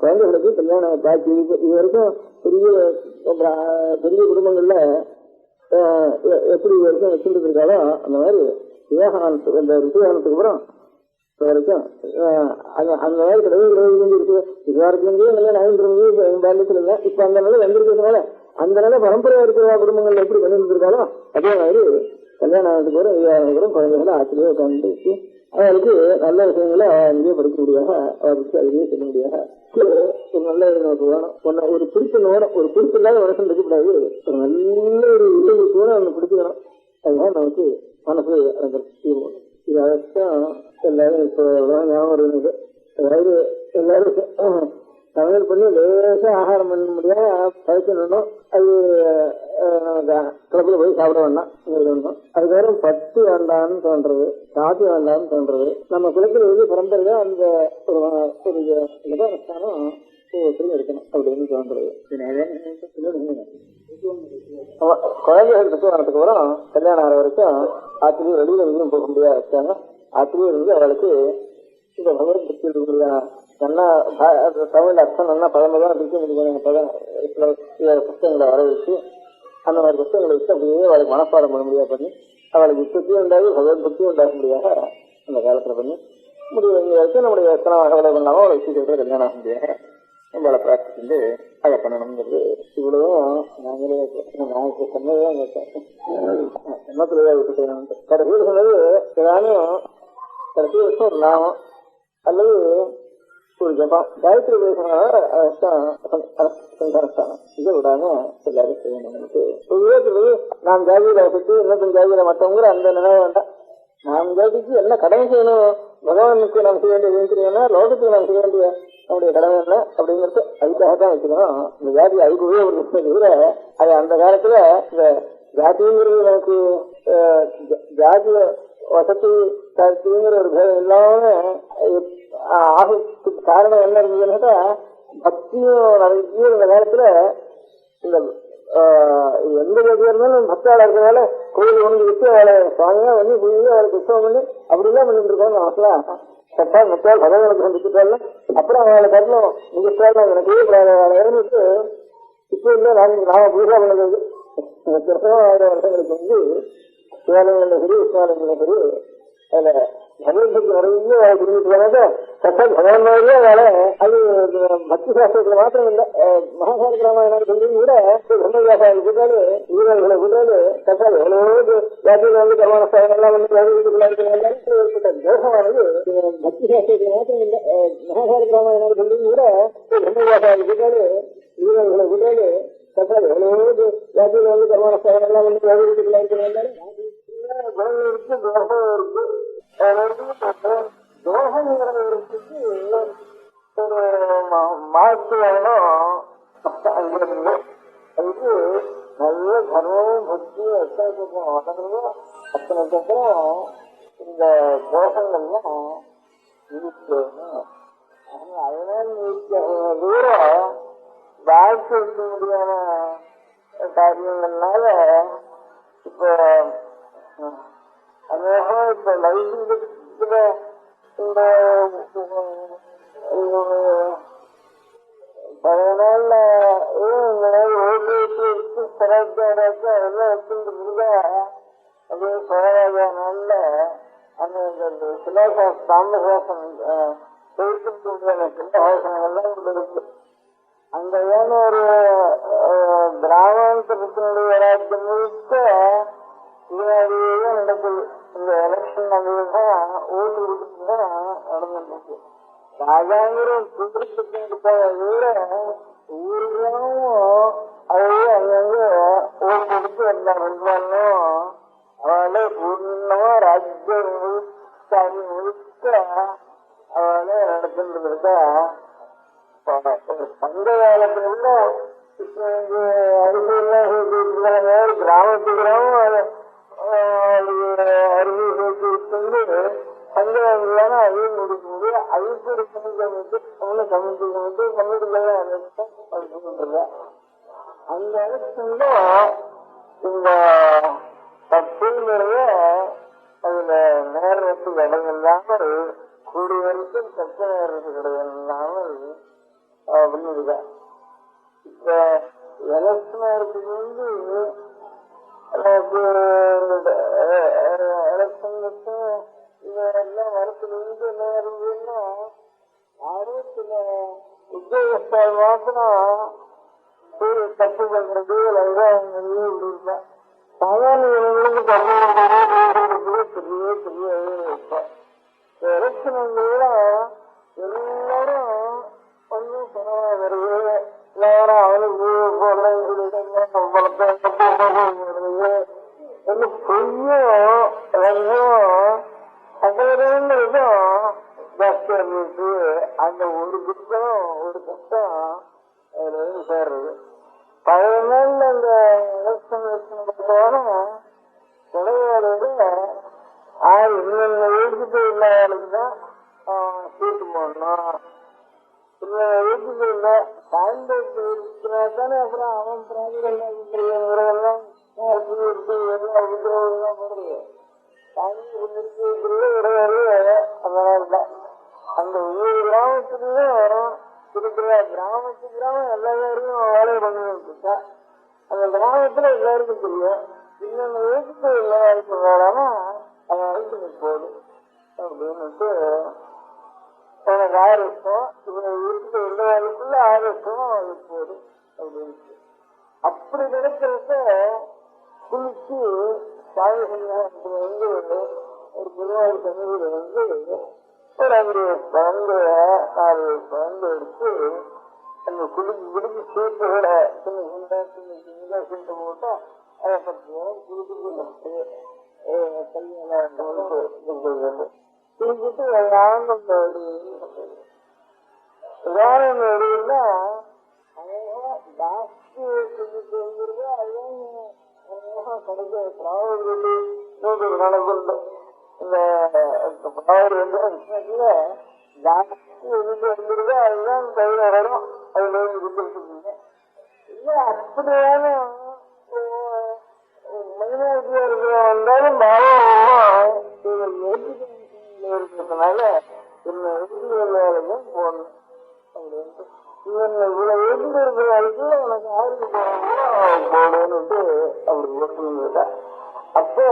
குழந்தைகளுக்கு கல்யாணம் காட்சி இருக்கு. இது வரைக்கும் பெரிய குடும்பங்கள்ல எப்படி வரைக்கும் வச்சுட்டு இருக்காலோ அந்த மாதிரி விவேகானந்தத்துக்கு இந்த ரிஷிவானத்துக்கு அப்புறம் வரைக்கும் அந்த மாதிரி கிடையாது இருக்கு. இதுவரைக்கும் கல்யாணம் ஆகிட்டு பாலியத்தில் இல்லை. இப்ப அந்த நிலை வந்திருக்கிறதுனால அந்த நிலை பரம்பரையா இருக்கிற குடும்பங்கள்ல எப்படி பண்ணிட்டு இருக்காலோ அதே மாதிரி கல்யாணம் ஆகிறதுக்கு வரும் விவேகானந்தபுரம் குழந்தைகளை ஆச்சரியம் உட்காந்து அவருக்கு நல்ல விஷயங்களை அங்கேயே படிக்க முடியாக அவருக்கு அதுலேயே சொல்ல முடியாக ஒரு நல்ல நமக்கு வேணும். ஒரு பிடிப்பு வேணும். ஒரு பிடிப்பு இல்லாத மனசு இருக்கக்கூடாது. ஒரு நல்ல ஒரு இயல்புக்கு வேணும் அவனை பிடிக்கணும். அதுதான் நமக்கு மனசு அடங்கிறது. இது அதான் எல்லாரும் இப்போ ஞாபகம் இருந்தது. அதாவது எல்லாரும் சமையல் பண்ணி லேசா ஆகாரம் பண்ண முடியாம பழக்கணும். அது கிளப்புல போய் சாப்பிட வேண்டாம். அதுக்கப்புறம் பட்டு வேண்டாம்னு தோன்றது, காப்பி வேண்டாம்னு தோன்றது. நம்ம குலத்துல வந்து பரம்பரையா அந்த ஒரு நிதானஸ்தானம் எடுக்கணும் அப்படின்னு தோன்றது. குழந்தைகள் வரதுக்கு வரும் கல்யாணம் ஆகிற வரைக்கும் ஆத்திரியும் வெளியில எங்கேயும் போக முடியாது வச்சாங்க. ஆத்திரியும் இருந்து அவளுக்கு இந்த பகவத் பக்தி இருக்கக்கூடிய நல்லா தமிழ் அர்த்தம் நல்லா 19 பிடிக்க முடியும். புத்தகங்களை வர வச்சு அந்த மாதிரி புத்தகங்களை வச்சு அப்படியே அவளுக்கு மனப்பாடம் பண்ண முடியாது பண்ணி அவளுக்கு யுத்தத்தையும் உண்டாகி பகவத் பக்தியும் உண்டாக முடியாத அந்த காலத்துல பண்ணி முடிவு வரைக்கும் நம்முடைய எத்தனை வகை பண்ணாமோ அவளை வச்சு கல்யாணம் ஆக முடியாது. நம்மளை பிராக்டிஸ் செஞ்சு அதை பண்ணணுங்கிறது இவ்வளவும் நாங்களே சொன்னதுதான் எண்ணத்துல விட்டுட்டேன். கடைசியில் சொன்னது ஏதானும் கடைசி வருஷம் ஒரு நாமம் அல்லது ஒரு ஜபம் காயத்ரி சங்காரஸ்தானம் இதை விடாம எல்லாரும் செய்யணும். நாம் ஜாதியில வசதி இன்னும் ஜாதியில மற்றவங்க அந்த நினைவு வேண்டாம். நாம் ஜாதிக்கு என்ன கடமை செய்யணும், பகவானுக்கு நாம் செய்ய வேண்டிய இருக்கிறீங்கன்னா லோகத்துக்கு நாம் செய்ய வேண்டிய நம்முடைய கடமை என்ன அப்படிங்கிறது அதுக்காகத்தான் வச்சுக்கணும். இந்த ஜாதி அதுக்கு உபயோகப்படுத்த தவிர அது அந்த காலத்துல இந்த ஜாதிங்கிறது நமக்கு ஜாதிய வசதி கருத்துங்கிற ஒரு பேதம் இல்லாம ஆகிறதுக்கு காரணம் என்ன இருந்ததுன்னா பக்தியும் நிறைய இந்த நேரத்துல இந்த எந்த ஜாதியா இருந்தாலும் பக்தாளா இருக்கிறதால கோயில் ஒன்று விட்டு அவளை சுவாமியா பண்ணி புரிஞ்சு அவளுக்கு உற்சவம் பண்ணி அப்படிலாம் பண்ணிட்டு இருக்கோம் அவசரம் சட்டா மத்தால் பகவானுக்கு சந்திச்சுட்டால அப்புறம் அவளை கட்டணும் நீங்க எனக்கு இறந்துட்டு இப்ப இல்ல நாம பூஜா பண்ணது வருஷங்களுக்கு வந்து சிவாலயங்கள்ல சரி விஸ்வாலயங்கள்ல சரி அதுல பகவத்பக்தி நிறைய அவளை புரிஞ்சுட்டு போனாக்க சட்டா பகவான் மாதிரியே அவளை அது பக்தி சாஸ்திரத்துல மாத்திரம் இல்ல மகாபாரத ராமாயணம் சொல்லி கூட பிரம்மவியாசாயம் கூட்டாரு வீரர்களை கூட்டாரு சட்டா எவ்வளவு ஜாதியில வந்து கர்மான ஸ்தானங்கள்லாம் வந்து ஏற்பட்ட தோஷமானது பக்தி சாஸ்திரத்துல மாத்திரம் இல்ல மகாபாரத ராமாயணம் சொல்லி கூட பிரம்மவியாசாயம் கூட்டாரு வீரர்களை கூட்டாரு சட்டா எவ்வளவு ஜாதியில வந்து கர்மான ஸ்தானங்கள்லாம் வந்து குணம் இருக்கு தோஷம் இருக்கு தோஷங்கிறதுக்கு ஒரு மாற்று வேணும். அங்கிருந்து அதுக்கு நல்ல தர்மமும் பக்தியும் எத்தனை வளர்ந்ததோ அத்தனைக்கு அப்புறம் இந்த தோஷங்கள்லாம் இருக்கணும். அதனால தூரம் வாழ்க்கை இருக்க முடியாத காரியங்கள்னால இப்ப அதனால இப்ப லைஃப்ல இந்த பழைய நாள்ல ஓட்டு எடுத்து சிறப்பாக எல்லாம் எடுத்துட்டு இருந்தா அது பழைய நாள்ல அந்த சிலாசாசம் தாமசாசம் சிலாசாசனங்கள்லாம் இருக்கு. அந்த ஏன்னா ஒரு கிராமாந்தரத்தினுடைய ராஜ்யம் முழுக்க இதனாலேயே நடக்குது. இந்த எலெக்ஷன் நடந்ததுதான் ஓட்டு கொடுத்துதான் நடந்துருக்கு. ராஜாங்கிற குதிரத்துக்கு விட ஊர்களும் அதையே அங்கங்க ஓட்டு கொடுத்து இருந்தாலும் அவளே பூர்ணமா ராஜ்யம் முழுக்க அவளே நடந்துட்டு இருக்கா. சங்க காலத்துல அரிசியெல்லாம் கிராமத்து கிராமம் அருவி சேர்த்து வந்து சங்கரான அதையும் முடிக்க முடியும். ஐப்படி கமிட்டி கமிட்டிகளை அந்த எலெக்ஷன்ல இந்த தப்புங்கிறத அதுல நேரத்துக்கு இடம் இல்லாமல் கூடிய வரைக்கும் தக்க நேரத்துக்கு இடம் இல்லாமல் பண்ணிருக்க. இப்ப எலெக்ஷனா இருக்குது வந்து எலெக்ஷனுக்கு இதெல்லாம் வரத்துல இருந்து என்ன இருந்ததுன்னா யாரும் சில உத்தியோகஸ்தால் மாத்திரம் தப்பு பண்றது வெங்காயம் இப்படி இருந்தா சாதாரண தப்பு பண்றது பெரிய பெரிய வைப்பேன். எலெக்ஷன் எல்லாரும் ஒன்றும் பணமா வருது எல்லாரும் அவனுக்கு போடுறேன்னு சொல்லிட்டு ஒண்ணு பொய்யும் சகலங்களுக்கும் ஜாஸ்தியா இருந்துச்சு. அந்த ஒரு குற்றம் ஒரு கஷ்டம் அதுல வந்து சேர்றது. பழைய நாள்ல அந்த எலெக்ஷன் கிடையாதோட இன்னொன்னு எழுதிட்டு இல்லாததான் சீட்டு போடணும். வீட்டுக்கு இல்ல சாயந்தரத்து இருக்கிறாதானே அப்புறம் அவன் பிராதிகள்லாம் போடுறது அதனால அந்த ஒவ்வொரு கிராமத்துலயும் இருக்கிற கிராமத்து கிராமம் எல்லா பேரையும் வேலை பண்ணிட்டு அந்த கிராமத்துல எல்லாருக்கும் தெரியும். இன்னொன்னு வீட்டுக்கு எல்லாருக்கும் வேலைன்னா அவன் வீட்டுக்கு போதும் அப்படின்னுட்டு எனக்கு 6 வருஷம் இவங்க இருக்கிற எல்லாருக்குள்ள 6 வருஷம் அது போதும் அப்படின்ட்டு அப்படி நினைக்கிறத குளிச்சு சாமி வந்து ஒரு புதுவாரி சமூகத்தை வந்து ஒரு 5 குழந்தை 4 குழந்தை எடுத்து அந்த குடிக்கு சீட்டுகள சின்ன சீட்டை போட்டா அதை பற்றி குடிக்கு கையெல்லாம் குடிச்சிட்டு ஆனந்தம் உதாரணம் எடுன்னா ஜாஸ்தி குடிச்சு வந்துருது. அதுதான் கிடைக்க பிராவூர் நூறு நடக்குண்டு. இந்த பிராவூர் ஜாஸ்தி எதுக்கு வந்துருதோ அதுதான் கையில வரும். அது நோய் கொடுத்துருக்கீங்க இல்ல அப்படியான மைனாரிட்டியா இருக்கிற வந்தாலும் பாவம் இருக்கிறதுனால என்ன வேலைக்கும் போடணும் அப்படின்ட்டு இவன் இவ்வளவு எழுந்து இருக்கிற வரைக்கும் உனக்கு ஆயுத போடணும்ட்டு அப்படி ஓட்டுங்க. அப்போ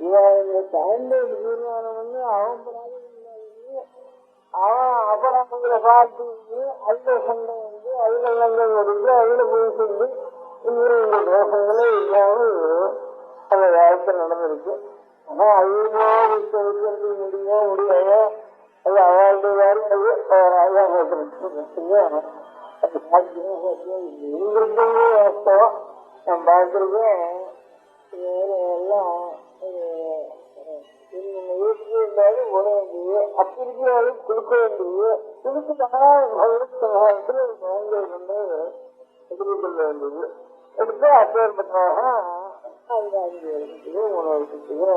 இவன் இந்த ஸ்டாண்டர்ட் தீர்மானம் வந்து அவன் அவன் அபராதங்களை பார்த்து அதுல சண்டை வந்து அதுல லங்கம் கொடுத்து அதுல போய் செஞ்சு இந்த தோஷங்களே இல்லாமல் அந்த வேகத்தில் நடந்திருக்கு. ஆனா அதிகமாக முடியோ முடியாதோ அது அவளுடைய வேலை. அது ராஜாங்க அது சாத்தியம் கஷ்டம். நான் பார்த்துருக்கேன் எல்லாம் இருந்தாலும் போட வேண்டியது அப்படி இருக்கிறாலும் கொடுக்க வேண்டியது கொடுத்துட்டாலும் எதிர்கொள்ள வேண்டியது எடுத்து அப்பேற்பட்டாக 5 வருஷத்துக்கோ 3 வருஷத்துக்கோ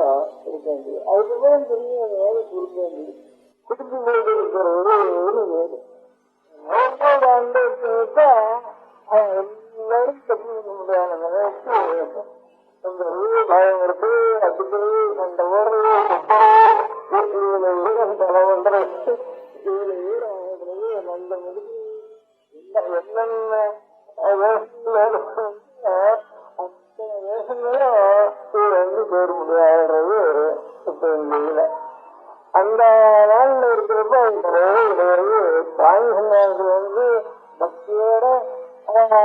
இருக்க வேண்டியது. அதுக்கப்புறம் திரும்பி அந்த வேலை கொடுக்க வேண்டியது. குடும்பி போயிட்டு இருக்கிறது வேறு எல்லாரும் தப்பிக்க முடியாத நிலைக்கு அந்த பயம் வருது. அதுக்கு அந்த ஓடுறது தலை பண்றது நல்ல முடிஞ்சு என்னென்ன வேஷங்களும் வந்து சேர முடியாதுன்றது இப்ப இந்த அந்த நாள்ல இருக்கிறப்ப சாமி சன்னியாசத்துல வந்து பக்தியோட உனக்காக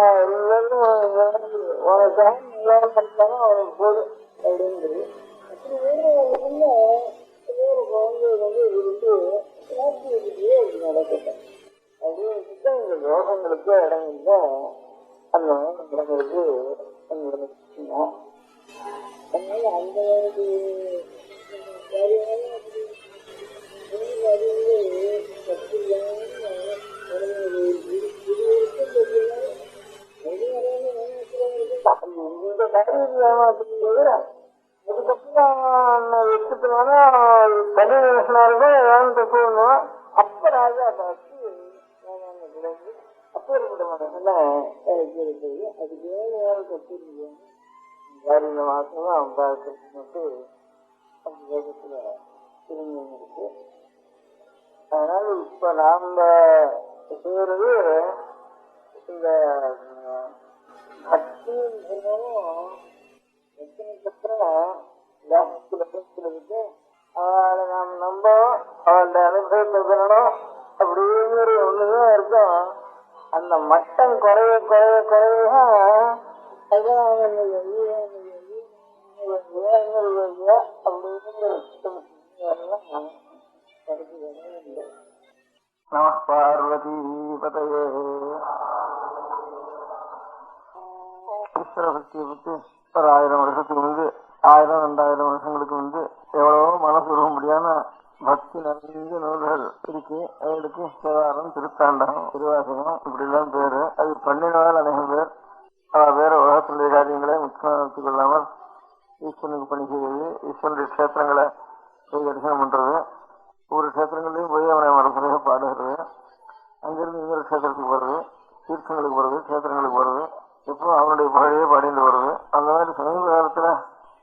நல்லா படிச்சாலும் அவனுக்கு போதும் அப்படின்றது. அப்படி வேணுக்குள்ள வேறு குழந்தை வந்து இருந்து நடக்கட்டும் அப்படின்னு இந்த யோகங்களுக்கு இடம் இல்லை. அந்த இடங்களுக்கு அதனால அந்த இந்த கருவி ஏமாத்துக்கு அதுக்கப்புறம் வச்சுட்டோம்னா கருவினாருக்கும் ஏதாவது தப்புவோம். அப்ப ராஜா பார்த்து அப்போ இருக்கக்கூட வேலைக்கு இருக்குது. அதுக்கு வேலை தப்பு இருக்கு. இந்த மாசம் அவன் பார்க்கறது மட்டும் அந்த வேகத்துல திரும்பி இருக்கு. அதனால இப்ப நாம செய்யறது இந்த பக்தின்னு சொன்னாலும் எத்தனைக்கப்புறம் ஜாஸ்தி லட்சத்துல இருக்கு. அவளை நாம் நம்ப அவளோட அனுபவத்தை பெறணும் அப்படிங்கிற ஒண்ணுதான் இருக்கும். அந்த மட்டம் குறைய குறைய குறைய நம பார்வதி பதையே. ஈஸ்வர பக்தியை பத்தி ஒரு 1000 வருஷத்துக்கு முன்பு 1000-2000 வருஷங்களுக்கு முன்பு எவ்வளவோ மனசு உருவ முடியாம பக்தி நிறைந்த நூல்கள் இருக்கு. அவர்களுக்கு தேவாரம், திருத்தாண்டகம், திருவாசகம் இப்படி எல்லாம் பேரு. அது பண்ணினால் அநேகம் பேர் வேற உலகத்தினுடைய காரியங்களை முக்கியமாக வைத்துக் கொள்ளாமல் ஈஸ்வரனுக்கு பணி செய்வது, ஈஸ்வரனுடைய கஷேத்திரங்களை போய் தரிசனம் பண்றது, ஒவ்வொரு கஷேத்திரங்களையும் போய் அவனை மனசுறையாக பாடுகிறது, அங்கிருந்து இன்னொரு கஷேத்திரத்துக்கு போறது, தீர்த்தங்களுக்கு போறது, கஷேத்திரங்களுக்கு போறது, இப்போ அவனுடைய புகழையே பாடிட்டு வருது. அந்த மாதிரி சமீப காலத்துல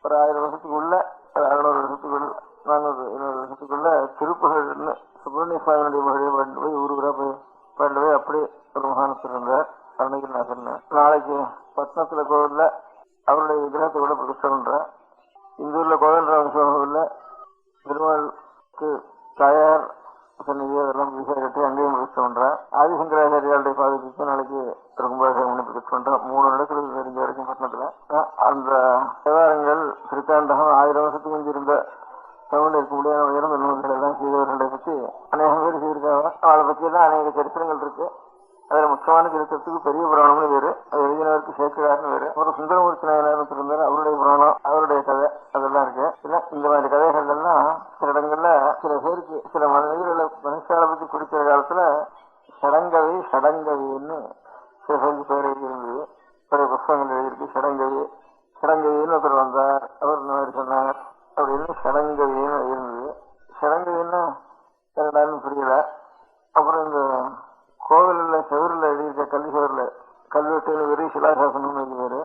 ஒரு 1000 வருஷத்துக்குள்ள 600 வருஷத்துக்குள்ள 400 வருஷத்துக்குள்ள திருப்புகழ்னு சுப்பிரமணிய சுவாமியுடைய புகழையே பாடிட்டு போய் ஊருக்குறா போய் பாடிட்டு போய் அப்படி ஒரு மகானஸ்தர் இருந்தார் அருணகிரிநாதன். நாளைக்கு பத்னத்துல கோவில்ல அவருடைய விக்கிரகத்தை கூட பிரதிஷ்டை பண்ற. இந்த ஊர்ல கோவில்ல திருமாலுக்கு தாயார் சன்னிதி அதெல்லாம் பிரதிஷ்டை கட்டி அங்கேயும் பிரதிஷ்டை பண்றேன். ஆதிசங்கராச்சாரியாளுடைய பாதத்துக்கு நாளைக்கு கும்பாபிஷேகம் பிரதிஷ்டை பண்றேன். 3 இடத்துல தெரிஞ்ச வரைக்கும் பட்டணத்துல. அந்த தேவாரங்கள் திருத்தாண்டகம் 1000 வருஷத்துக்கு முந்தி இருந்த தமிழ்ல இருக்க முடியாத உயர்ந்த நூல்கள் எல்லாம் செய்தவர்களை பற்றி அநேகம் பேர் செய்திருக்காங்க. அவளை பற்றி எல்லாம் அநேக சரித்திரங்கள் இருக்கு. அதுல முக்கியமான சரித்திரத்துக்கு பெரிய புராணம்னு வேறு, அது எழுதினவருக்கு சேர்க்கிறார்னு வேறு, ஒரு சுந்தரமூர்த்தி நாயனார் இருந்தார், அவருடைய புராணம், அவருடைய கதை அதெல்லாம் இருக்கு. இந்த மாதிரி கதைகள் எல்லாம் சில இடங்கள்ல சில பேருக்கு சில மனிதர்களை மனுஷாலை பத்தி குடிக்கிற காலத்துல சடங்கவின்னு சில பேருக்கு பேர் எழுதியிருந்தது. பழைய புஸ்தகங்கள் எழுதியிருக்கு. சடங்கவி, சடங்கவின்னு ஒருத்தர் வந்தார், அவர் இந்த மாதிரி சொன்னார் அப்படின்னு சடங்கவின்னு இருந்தது. சடங்கவின்னா என்னடான்னு புரியல. அப்புறம் இந்த கோவிலில் செவரில் எழுதியிருக்க கல்வி செவரில் கல்வெட்டுன்னு வெறும் சிலாசாசனம் வேறு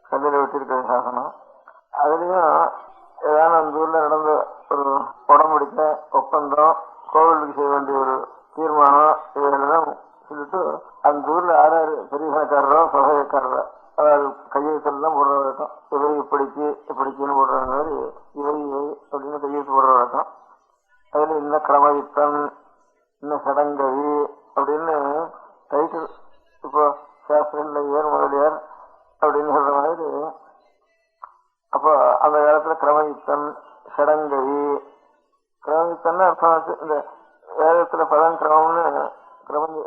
கல்லில் வெட்டியிருக்கிற சாசனம். அதுலேயும் ஏதாவது அந்த ஊரில் நடந்த ஒரு உடம்படிக்க ஒப்பந்தம், கோவிலுக்கு செய்ய வேண்டிய ஒரு தீர்மானம், இதெல்லாம் சொல்லிட்டு அந்த ஊரில் யாராரு பெரிய கணக்காரரோ சகாயக்காரரோ அதாவது கையெழுத்தெல்லாம் போடுற வழக்கம். இவை இப்படிக்குன்னு போடுற மாதிரி இவை அப்படின்னு கையெழுத்து போடுற வழக்கம். அதில் இன்ன கிரமயுத்தம், இன்ன சடங்கவி அப்படின்னு டைட்டில். இப்போ சாஸ்திரர் முதலியார் அப்படின்னு சொல்ற மாதிரி. அப்போ அந்த காலத்துல கிரமயுத்தம், சடங்கவி. கிரமயுத்தம்னு அர்த்தம் இந்த வேதத்துல பதம் கிரமம்னு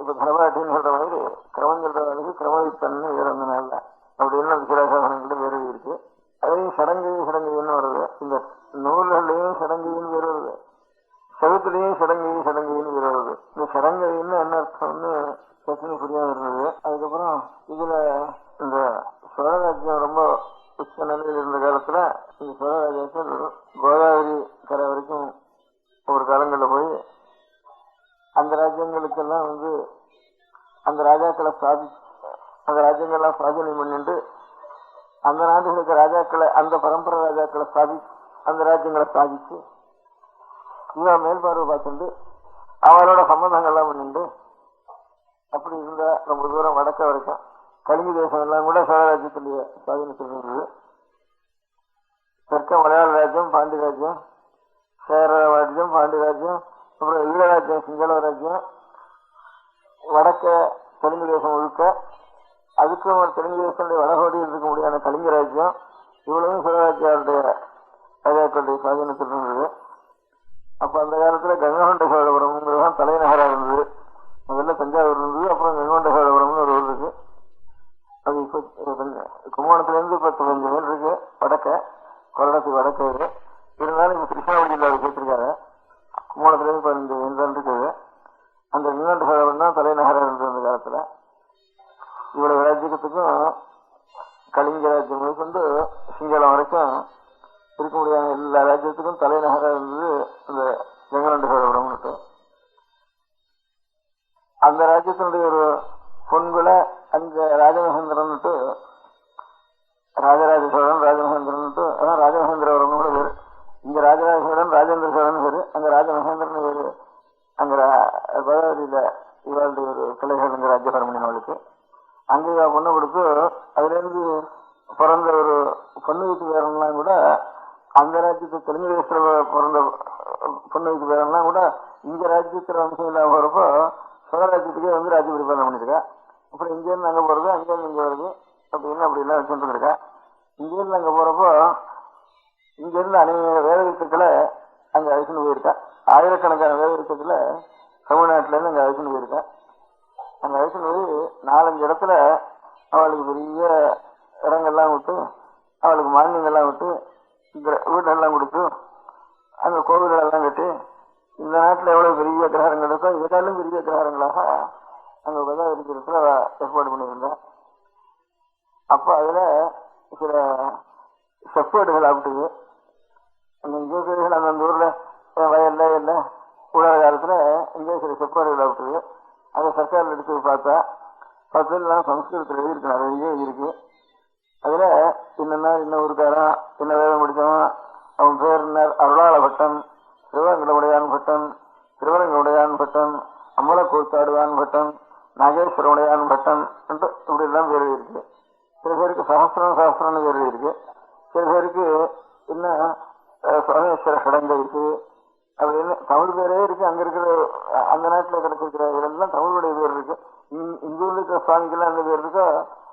இப்ப கனபாட்டின்னு சொல்ற மாதிரி கிரமம் சொல்றவங்களுக்கு கிரமயுத்தம்னு வேறொன்னால அப்படின்னு அந்த சிலாசாசனங்கள்ல வேறு இருக்கு. அதையும் சடங்கவின்னு வருது. இந்த நூல்கள்லையும் சடங்கவின்னு வேறு வருது, செவத்துலையும் சடங்கவின்னு வேறு வருது. இந்த சடங்கவின்னு என்ன அர்த்தம்னு பிரச்சனை புரியாம இருந்தது. அதுக்கப்புறம் இதுல இந்த சோழராஜ்யம் ரொம்ப உச்ச நிலையில் இருந்த காலத்துல இந்த சோழராஜ்யத்தில் கோதாவரி கரை வரைக்கும் ஒரு காலங்களில் போய் அந்த ராஜ்யங்களுக்கெல்லாம் அந்த ராஜ்யங்கள்லாம் சுவாதீனம் பண்ணிட்டு அந்த நாடுகளுக்கு ராஜாக்களை, அந்த பரம்பரை ராஜாக்களை அந்த ராஜ்யங்களை சாதிச்சு இவன் மேல்பார்வை பார்த்துட்டு அவரோட சம்பந்தங்கள்லாம் பண்ணிட்டு அப்படி இருந்தா ரொம்ப தூரம் வடக்க வரைக்கும் கலிங்க தேசம் எல்லாம் கூட சோழராஜ்யத்துடைய சுவாதீனத்தில் இருந்தது. தெற்க மலையாள ராஜ்யம், பாண்டி ராஜ்யம், சேர ராஜ்யம், பாண்டி ராஜ்யம், அப்புறம் ஈழராஜ்யம், சிங்கள ராஜ்யம், வடக்க தெலுங்கு தேசம் முழுக்க, அதுக்கும் ஒரு தெலுங்கு தேசத்துடைய வடகோடியில் இருக்க முடியாத கலிங்க ராஜ்யம், இவ்வளவும் சோழராஜ்யாருடைய ராஜாக்களுடைய சுவாதீனத்தில் இருந்தது. அப்ப அந்த காலத்துல கங்ககொண்ட சோழபுரம்ங்கிறதான் தலைநகரா இருந்தது. முதல்ல தஞ்சாவூர் இருந்தது, அப்புறம் கங்ககொண்ட சோழபுரம்னு ஒரு ஊர் இருக்கு. அது இப்ப கும்பகோணத்துல இருந்து 15 மைல் இருக்கு வடக்க, கொரடத்துக்கு வடக்க இருக்கு. இருந்தாலும் இப்ப கிருஷ்ணாவளி ஜில்லாவில் சேர்த்திருக்காங்க. கும்பகோணத்துல இருந்து 15 மைல் தான் இருக்குது. அந்த கங்ககொண்ட சோழபுரம் தான் தலைநகரம் இருந்தது அந்த காலத்துல. இவ்வளவு ராஜ்யத்துக்கும் கலிங்க ராஜ்யம் கொண்டு சிங்களம் வரைக்கும் இருக்க முடியாத எல்லா ராஜ்யத்துக்கும் தலைநகரம் இருந்தது இந்த கங்ககொண்ட சோழபுரம். அந்த ராஜ்யத்தினுடைய ஒரு பொன்வில அங்க ராஜமகேந்திரன் ராஜராஜ சோழன், ராஜமகேந்திரன், அதான் ராஜமகேந்திரவரம் கூட பேரு. இங்க ராஜராஜ சோழன், ராஜேந்திர சோழன் பேரு, அங்க ராஜமகேந்திரன் பேரு. அங்க கோதாவரியில இவாளுடைய ஒரு கிளைகள் அங்க ராஜ்யபரமணி அவளுக்கு அங்க பொண்ணு கொடுத்து அதுல இருந்து பிறந்த ஒரு பொண்ணு வீட்டு பேரெல்லாம் கூட அந்த ராஜ்யத்து தெலுங்கு தேசத்துல பிறந்த பொண்ணு வீட்டு பேரெல்லாம் கூட இங்க ராஜ்யத்துல வம்சம் இல்லாம போறப்போ சோழராஜ்யத்துக்கே ராஜ்ய பரிபாலனை பண்ணிருக்கா. அப்புறம் இங்க இருந்து அங்க போறது, அங்க இருந்து இங்க வருது அப்படின்னு அப்படி எல்லாம் வச்சுட்டு இருக்கா. இங்க இருந்து அங்க போறப்போ இங்க இருந்து அநேக வேத விருத்துக்களை அங்க அழைச்சுன்னு போயிருக்கா. ஆயிரக்கணக்கான வேத விருத்தத்துல தமிழ்நாட்டுல இருந்து அங்க அழைச்சுன்னு போயிருக்கா. அங்க அழைச்சுன்னு போய் 4-5 இடத்துல அவளுக்கு பெரிய இடங்கள்லாம் விட்டு, அவளுக்கு மானியங்கள்லாம் விட்டு, வீட்டெல்லாம் கொடுத்து, அங்க கோவில்கள் எல்லாம் கட்டி, இந்த நாட்டுல எவ்வளவு பெரிய கிரகங்கள் இருக்கோ இதனாலும் பெரிய கிரகங்களாக அங்க கோதாவரி தீரத்துல ஏற்பாடு பண்ணியிருந்தேன். அப்ப அதுல சில செப்பேடுகள் ஆப்பிட்டுது. அந்த ஜோதிகள் அந்த ஊர்ல வயல்ல இல்ல உலக காலத்துல இங்கே சில செப்பேடுகள் ஆப்பிட்டுது. அதை சர்க்காரில் எடுத்து பார்த்தா சம்ஸ்கிருதத்தில் எழுதியிருக்கு, நிறைய இருக்கு. அதுல இன்ன ஊருக்காரன், என்ன வேதம் முடிச்சவன், அவன் பேர் என்ன, அருளாள பட்டன், திருவரங்கமுடையான் பட்டன், திருவரங்கமுடையான் பட்டன், அம்மலக்கூத்தாடுவான் பட்டன், நாகேஸ்வரமுடையான் பட்டன் இப்படி எல்லாம் பேர் இருக்கு. சில பேருக்கு சஹஸ்ரம்னு பேர் இருக்கு. சில பேருக்கு இன்னும் சோமேஸ்வர சடங்கு இருக்கு அப்படின்னு தமிழ் பேரே இருக்கு. அங்க இருக்கிற அந்த நாட்டுல கிடைச்சிருக்கிற இதெல்லாம் தமிழுடைய பேர் இருக்கு. இங்க இருக்கிற சுவாமிக்கெல்லாம் அந்த பேர் இருக்கோ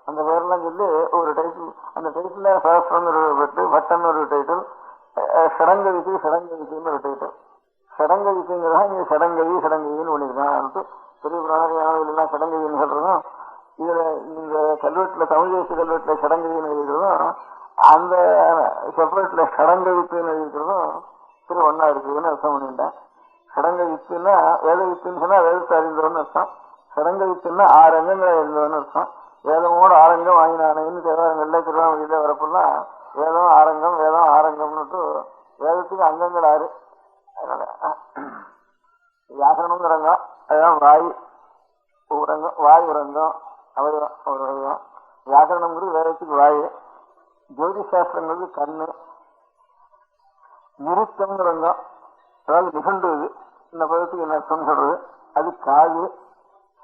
அந்த பேரெல்லாம் சொல்லி ஒரு டைட்டில், அந்த டைட்டில் சஹஸ்ரம் ஒரு பட்டன் ஒரு டைட்டில், சடங்கவிக்குன்னு ஒரு டைட்டில். சடங்கவிக்குங்கிறதா இங்க சடங்கவின்னு பண்ணிருக்கான். பெரிய பிராணம் சடங்கவின்னு சொல்றதும், இதுல இந்த கல்வெட்டுல தமிழ் தேசிய கல்வெட்டுல சடங்கவின்னு எழுதிக்கிறதும், அந்த செப்பரேட்ல சடங்கவித்துன்னு எழுதிக்கிறதும் சரி ஒன்னா இருக்குதுன்னு அர்த்தம் பண்ணிட்டேன். சடங்கவித்துன்னா வேத வித்துன்னு சொன்னா வேதத்தை அறிந்தவன்னு அர்த்தம். சடங்கவித்துன்னா 6 அங்கங்களை அறிந்தவன்னு அர்த்தம். வேதமோடு ஆரங்கம் வாங்கினானேன்னு தேவாரங்கள்ல திருவாமொழியில வரப்பெல்லாம் வேதம் ஆரங்கம்னுட்டு வேதத்துக்கு அங்கங்கள் 6. அதனால வியாக்கரணம்ங்கிறாங்க. அதுதான் வாய் உரங்கம் அவரம். வியாக்கரணம்ங்கிறது வேதத்துக்கு வாய். ஜோதிஷ் சாஸ்திரங்கிறது கண்ணு. நிருத்தம்ங்கிறங்க, அதாவது நிகழ்வு. இந்த பதத்துக்கு என்ன அர்த்தம் சொல்றது? அது காது.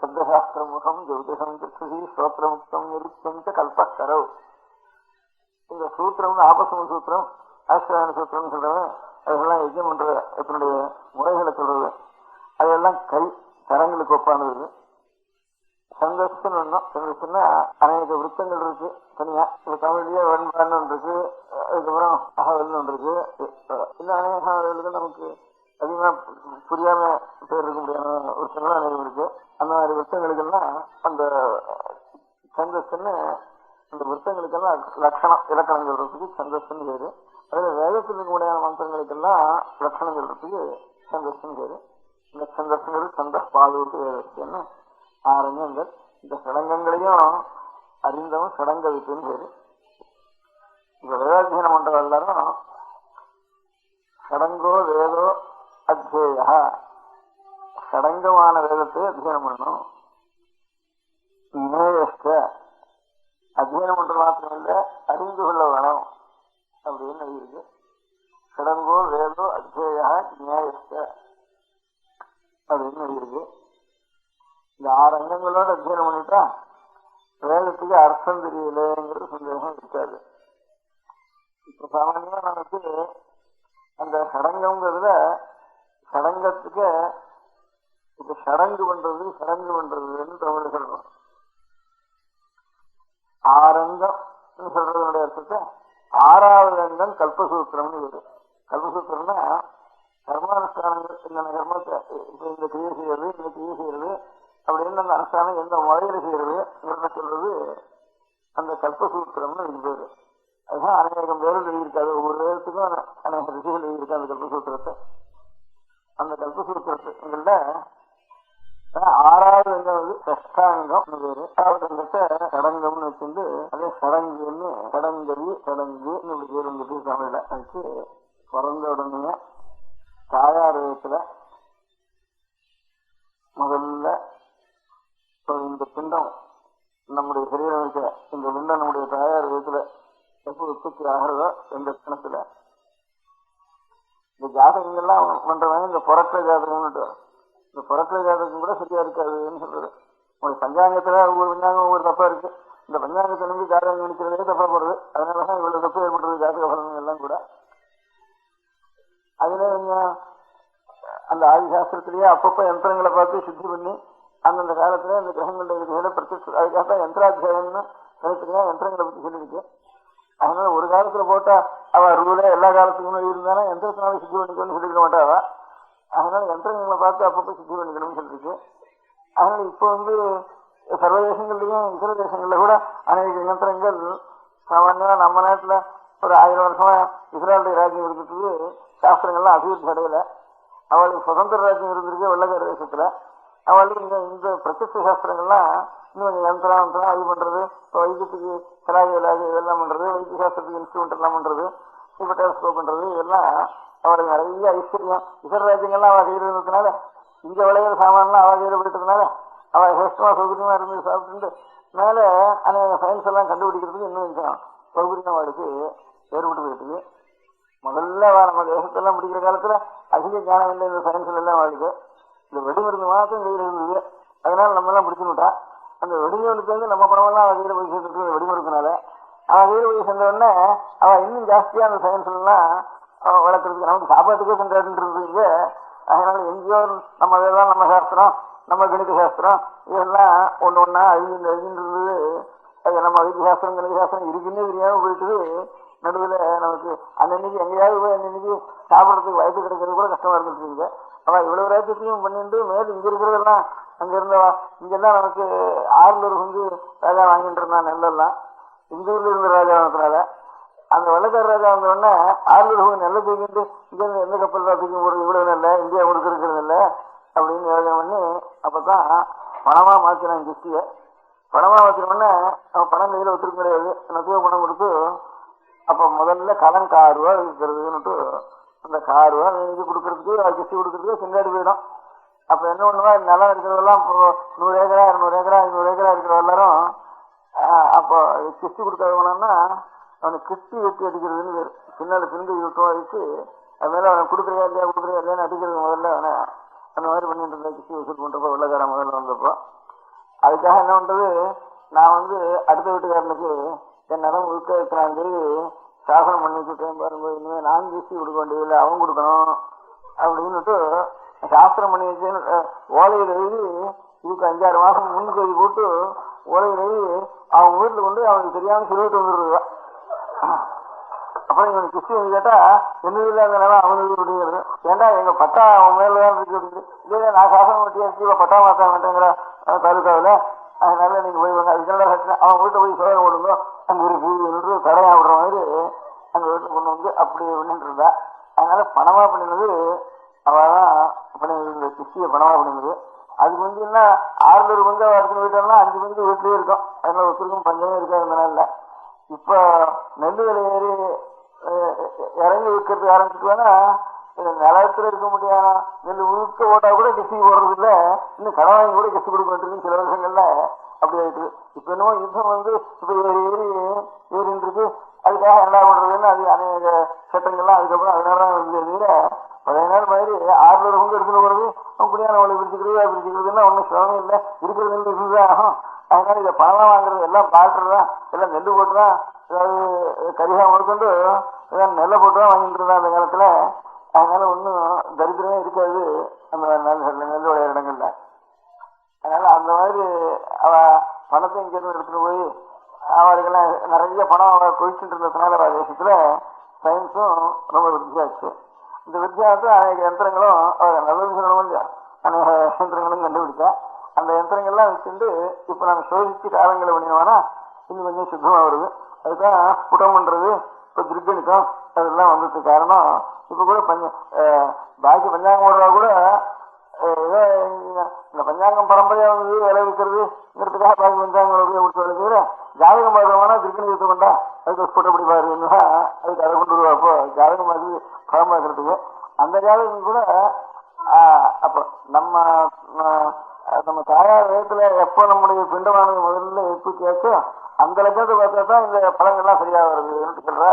சப்தசாஸ்திர முகம் ஜோதிஷம் சக்ஷுஷி ஸ்ரோத்திரமுக்தம் நிருத்தம் கல்பக்கரவ். இந்த சூத்திரம் ஆபசம சூத்திரம், ஆஸ்திராயண சூத்திரம் சொல்றவன் அதெல்லாம் யஜ்யம் பண்ற இதனுடைய முறைகளை சொல்றது. அதெல்லாம் கை கரங்களுக்கு ஒப்பானது. சந்தஸ்துன்னு ஒண்ணும். சந்தஸ்துன்னா அநேக விருத்தங்கள் இருக்கு தனியா. இப்ப தமிழ்லயே வெண்பான்னு ஒன்று இருக்கு, அதுக்கப்புறம் அகவல்னு ஒன்று இருக்கு. இன்னும் அநேக அகவல்கள் நமக்கு அதிகமா புரியாம பேர் இருக்க முடியாத விருத்தங்களும் அநேகம் இருக்கு. அந்த மாதிரி விருத்தங்களுக்கெல்லாம் அந்த சந்தஸ்துன்னு, அந்த விருத்தங்களுக்கெல்லாம் லட்சணம் இலக்கணம் சொல்றதுக்கு சந்தஸ்துன்னு பேரு. அதுல வேதத்தில் இருக்கக்கூடிய மந்திரங்களுக்கெல்லாம் லட்சணம் சொல்றதுக்கு சந்தஸ்துன்னு பேரு. இந்த சந்தஸ்துங்கிறது சந்த பாதுகாப்பு வேதத்துன்னு ஆரங்கங்கள். இந்த சடங்கங்களையும் அறிந்தவன் சடங்க வித்துன்னு பேரு. இப்ப வேதாத்தியனம் பண்ற எல்லாரும் சடங்கோ வேதோ அத்தியேயா, சடங்கமான வேதத்தை அத்தியனம் பண்ணணும். நேயஸ்ட, அத்தியனம் பண்ற மாத்திரம் இல்ல அறிந்து கொள்ள வேணும் அப்படின்னு இருக்கு. சடங்கோ வேதோ அத்தியேயா நேயஸ்ட அப்படின்னு இருக்கு. இந்த 6 அங்கங்களோட அத்தியனம் பண்ணிட்டா வேதத்துக்கு அர்த்தம் தெரியலங்கிறது சந்தேகம் இருக்காது. இப்ப சாமானியமா நமக்கு அந்த சடங்கம்ங்கிறதுல சடங்கத்துக்கு இப்ப சடங்கு பண்றதுன்னு தமிழ் சொல்றோம். 6 அங்கம் சொல்றதுனுடைய அர்த்தத்தை 6வது அங்கம் கல்பசூத்திரம்னு இருக்கு. கல்பசூத்திரம்னா கர்மானுஷ்டானங்கள், இந்த கர்மத்தை இப்ப இந்த கிரியை செய்யறது அப்படின்னு அந்த அனுஷ்டானம் எந்த முறையில செய்யறது சொல்றது அந்த கல்பசூத்திரம்னு இது பேரு. அதுதான் அநேகம் பேரும் எழுதியிருக்காது. ஒவ்வொரு வேதத்துக்கும் அநேக ரிஷிகள் எழுதியிருக்காங்க அந்த கல்பசூத்திரத்தை. அந்த கல்பசூத்திரத்துங்கள்ல 6வது அங்கம் வந்து சஷ்டாங்கம் பேரு. 6வது அங்கத்தை சடங்கம்னு வச்சிருந்து அதே சடங்குன்னு சடங்குன்னு பேர் வந்துட்டு தமிழ்ல. அதுக்கு பிறந்த உடனே தாயார் விதத்துல முதல்ல இந்த பிண்டம் நம்முடைய சரீரம் இருக்க இந்த பிண்டம் நம்முடைய தாயார் விதத்துல எப்போ உற்பத்தி ஆகிறதோ இந்த கணத்துல இந்த ஜாதகங்கள்லாம் பண்றவங்க இந்த புறக்கிற ஜாதகம்னுட்டு, இந்த புறக்கிற ஜாதகம் கூட சரியா இருக்காதுன்னு சொல்றது. உங்களுடைய பஞ்சாங்கத்துல ஒவ்வொரு பஞ்சாங்கம் ஒவ்வொரு தப்பா இருக்கு. இந்த பஞ்சாங்கத்தை நம்பி ஜாதகம் நினைக்கிறதே தப்பா போடுறது. அதனாலதான் இவ்வளவு தப்பு ஏற்படுறது ஜாதக பலன்கள் எல்லாம் கூட. அதுல அந்த ஆதிசாஸ்திரத்திலேயே அப்பப்ப யந்திரங்களை பார்த்து சுத்தி பண்ணி அந்தந்த காலத்துல அந்த கிரகங்களுடைய விதிகளை பிரத்யட்ச, அதுக்காக யந்திராத்தியாயம்னு தனித்தனியா யந்திரங்களை பத்தி சொல்லியிருக்கு. அதனால ஒரு காலத்துல போட்டா அவ ரூல எல்லா காலத்துக்குமே இருந்தாலும் யந்திரத்தினால சுத்தி பண்ணிக்கணும்னு சொல்லிக்க மாட்டாவா. அதனால யந்திரங்களை பார்த்து அப்பப்ப சுத்தி பண்ணிக்கணும்னு சொல்லிருக்கு. அதனால இப்ப சர்வ தேசங்கள்லயும் இதர தேசங்கள்ல கூட அநேக யந்திரங்கள் சாமான்யமா நம்ம நாட்டுல ஒரு 1000 வருஷமா இஸ்ரேலுடைய ராஜ்யம் இருக்கிறதுக்கு சாஸ்திரங்கள்லாம் அபிவிருத்தி அடையல. அவளுக்கு சுதந்திர ராஜ்யம் இருந்திருக்கு வெள்ளக்கார தேசத்துல. அவளுக்கு இந்த பிரத்யட்ச சாஸ்திரங்கள்லாம் இன்னும் கொஞ்சம் யந்திரம் அது பண்றது, வைத்தியத்துக்கு சராஜ இதெல்லாம் பண்றது, வைத்திய சாஸ்திரத்துக்கு இன்ஸ்ட்ருமெண்ட் எல்லாம் பண்றது, இப்ப டெலஸ்கோப் பண்றது, இதெல்லாம் அவளுக்கு நிறைய ஐஸ்வர்யம். இதர ராஜ்யங்கள்லாம் அவள் கையில் இருந்ததுனால, இங்க விளையிற சாமான்லாம் அவள் கையில போயிட்டதுனால அவள் கஷ்டமா சௌகரியமா இருந்து சாப்பிட்டு மேல அநேக சயின்ஸ் எல்லாம் கண்டுபிடிக்கிறதுக்கு இன்னும் கொஞ்சம் சௌகரியம் அவளுக்கு ஏற்பட்டு போயிட்டு. முதல்ல நம்ம தேசத்தெல்லாம் முடிக்கிற காலத்துல அதிக ஞானம் இல்லை இந்த சயின்ஸ்ல எல்லாம் வாழ்க்கை. இந்த வெடிமருந்து மாத்திரம் கையில் இருந்தது. அதனால நம்ம எல்லாம் பிடிச்சுட்டா அந்த வெடிமருந்துக்கு நம்ம பணமெல்லாம் அவ கையில போய் சேர்த்துட்டு வெடிமருந்துனால அவன் கையில போய் சேர்ந்த உடனே அவன் இன்னும் ஜாஸ்தியா அந்த சயின்ஸ்ல எல்லாம் வளர்க்கறதுக்கு நமக்கு சாப்பாட்டுக்கே கொண்டாடுறது. அதனால எங்கேயோ நம்ம இதெல்லாம் நம்ம சாஸ்திரம், நம்ம கணித சாஸ்திரம் இதெல்லாம் ஒண்ணா அழிஞ்சின்றது. அது நம்ம வைத்திய சாஸ்திரம் கணித சாஸ்திரம் இருக்குன்னே தெரியாம போயிட்டு நடுவில் நமக்கு அன்னைக்கு எங்கேயாவது போய் அன்னைக்கு சாப்பிடறதுக்கு வயசு கிடைக்கிறது கூட கஷ்டமா இருந்துட்டு. அவன் இவ்வளவு ராஜ்யத்தையும் பண்ணிட்டு மேல இங்க இருக்கிறதெல்லாம் அங்க இருந்தவா இங்கெல்லாம் நமக்கு 600 ராஜா வாங்கிட்டு இருந்தான் நெல்லெல்லாம். இந்த ஊர்ல இருந்த ராஜா வாங்கினால அந்த வெள்ளக்கார ராஜா வந்தோடனே 600 நெல்லை தூக்கிட்டு இங்க இருந்து எந்த கப்பல் தான் தூக்கி போடுறது, இவ்வளவு நெல்ல இந்தியா முழுக்க இருக்கிறது இல்லை அப்படின்னு யோஜனை பண்ணி அப்பதான் பணமா மாத்தினான் கிஸ்டிய. பணமா வச்சிருக்கோம்னா அவன் பணம் கையில வச்சிருக்க கிடையாது. நசுவ பணம் கொடுத்து அப்ப முதல்ல கடன் 6 ரூபா இருக்கிறதுன்னுட்டு அந்த 6 ரூபா வேலைக்கு கொடுக்கறதுக்கு கிஸ்தி கொடுக்கறதுக்கு சிந்தாடி போயிடும். அப்ப என்ன பண்ணுவா, நிலம் இருக்கிறதெல்லாம் 100 ஏக்கரா 200 ஏக்கரா 500 ஏக்கரா இருக்கிற எல்லாரும் அப்போ கிஸ்தி கொடுக்காதவனா அவனுக்கு கிஸ்தி வெட்டி அடிக்கிறதுன்னு பேரு. பின்னால பிந்து விட்டும் அடிச்சு அது மேல அவனை கொடுக்குறியா இல்லையான்னு அடிக்கிறது முதல்ல அவனை அந்த மாதிரி பண்ணிட்டு இருந்தேன். கிஸ்தி வசூல் பண்றப்போ வெள்ளக்காரன் முதல்ல வந்தப்போ அதுக்காக என்ன பண்றது, நான் அடுத்த வீட்டுக்காரனுக்கு என் நிலம் முழுக்க வைக்கிறான்னு சொல்லி சாசனம் பண்ணி வச்சுட்டேன் பாருங்க. இனிமே நான் கிஸ்தி கொடுக்க வேண்டியதில்லை, அவன் கொடுக்கணும் அப்படின்னுட்டு சாஸ்திரம் பண்ணி வச்சு ஓலையில் எழுதி இதுக்கு 5-6 மாசம் முன்கொதி போட்டு ஓலையில் எழுதி அவங்க வீட்டுல கொண்டு அவனுக்கு தெரியாம சொல்லிட்டு வந்துடுறா. அப்புறம் இவனுக்கு கிஸ்தி வந்து கேட்டா என்ன இல்லாத நிலம் அவனுக்கு அப்படிங்கிறது. ஏன்டா எங்க பட்டா அவன் மேலதான் இருக்கு அப்படின்னு. இல்லையா நான் சாசனம் வட்டி பட்டா மாற்ற மாட்டேங்கிற தாலுக்காவில, அதனால நீங்க போய் வாங்க. அதுக்கு அவன் வீட்டை போய் சோதனை போடுங்க அங்க இருக்கு கடையா விடுற மாதிரி அங்க வீட்டுல கொண்டு வந்து அப்படி பண்ணிட்டு இருந்தா. அதனால பணமா பண்ணினது அவதான் பண்ணினது, கிஸ்திய பணமா பண்ணினது. அதுக்கு என்ன 600 பங்கு அடுத்த வீட்டெல்லாம் 5 பங்கு வீட்லயே இருக்கும். அதனால ஒருத்தருக்கும் பஞ்சமே இருக்காதுனால இப்ப நெல் விலை ஏறி இறங்கி விற்கிறது ஆரம்பிச்சுட்டுவானா நிலத்துல இருக்க முடியாத நெல் முழுக்க ஓட்டா கூட கிஸ்தி போடுறது இல்லை, இன்னும் கடன் வாங்கி கூட கிஸ்தி கொடுக்க வேண்டியிருக்கு சில வருஷங்கள்ல. அப்படி ஆயிட்டு இப்ப என்னமோ யுத்தம் இப்ப ஏறின்னு இருக்கு. அதுக்காக என்ன பண்றதுன்னு அது அநேக சட்டங்கள்லாம் அதுக்கப்புறம் அதனாலதான் இருந்தது. பழைய நாள் மாதிரி 600 பங்கு எடுத்துட்டு போறது அப்படியான அவளை பிரிச்சுக்கிறதுன்னா ஒன்னும் சிரமம் இல்லை, இருக்கிறது நெல் இதுதான் ஆகும். அதனால இதை பணம் வாங்குறது எல்லாம் பாட்டுதான், எல்லாம் நெல் போட்டுதான், அதாவது கரிகா முழுக்கொண்டு நெல்லை போட்டுதான் வாங்கிட்டு இருந்தா அந்த காலத்துல. அதனால ஒன்னும் தரித்திரமே இருக்காது அந்த நெல் விளையாட இடங்கள்ல. அதனால அந்த மாதிரி அவ பணத்தை இங்கிருந்து எடுத்துட்டு போய் அவருக்கெல்லாம் நிறைய பணம் அவ கொழிச்சுட்டு இருந்ததுனால தேசத்துல சயின்ஸும் ரொம்ப விருத்தியாச்சு. இந்த வித்தியாசத்தை அநேக யந்திரங்களும் அவர் நல்ல சொல்லணும் இல்லையா, அநேக யந்திரங்களும் கண்டுபிடிச்சா. அந்த யந்திரங்கள்லாம் வச்சுட்டு இப்ப நம்ம சோதிச்சு காலங்களை பண்ணினோம்னா இன்னும் கொஞ்சம் சுத்தமா வருது. அதுதான் புடம் பண்றது, இப்ப திருக்கணிக்கம் அதெல்லாம் வந்ததுக்கு காரணம். இப்ப கூட பாக்கி பஞ்சாங்கம் ஓடுறா கூட ஏதோ இந்த பஞ்சாங்கம் பரம்பரையா வந்து விலை விற்கிறதுங்கிறதுக்காக பாக்கி பஞ்சாங்கம் தவிர ஜாதகம் பார்க்கணும்னா திருக்கணிக்கத்தை கொண்டா அதுக்கு ஸ்போட் அப்படி பாருன்னா அதுக்கு அதை கொண்டு வருவா. அப்போ ஜாதகம் மாதிரி படம் பார்க்கறதுக்கு அந்த ஜாதகம் கூட அப்போ நம்ம தாயார் வேகத்துல எப்போ நம்முடைய பிண்டமானது முதல்ல எப்போ கேட்கும் அந்த லட்சத்தை பார்த்தா தான் இந்த பழங்கள்லாம் சரியா வருதுன்னு சொல்ற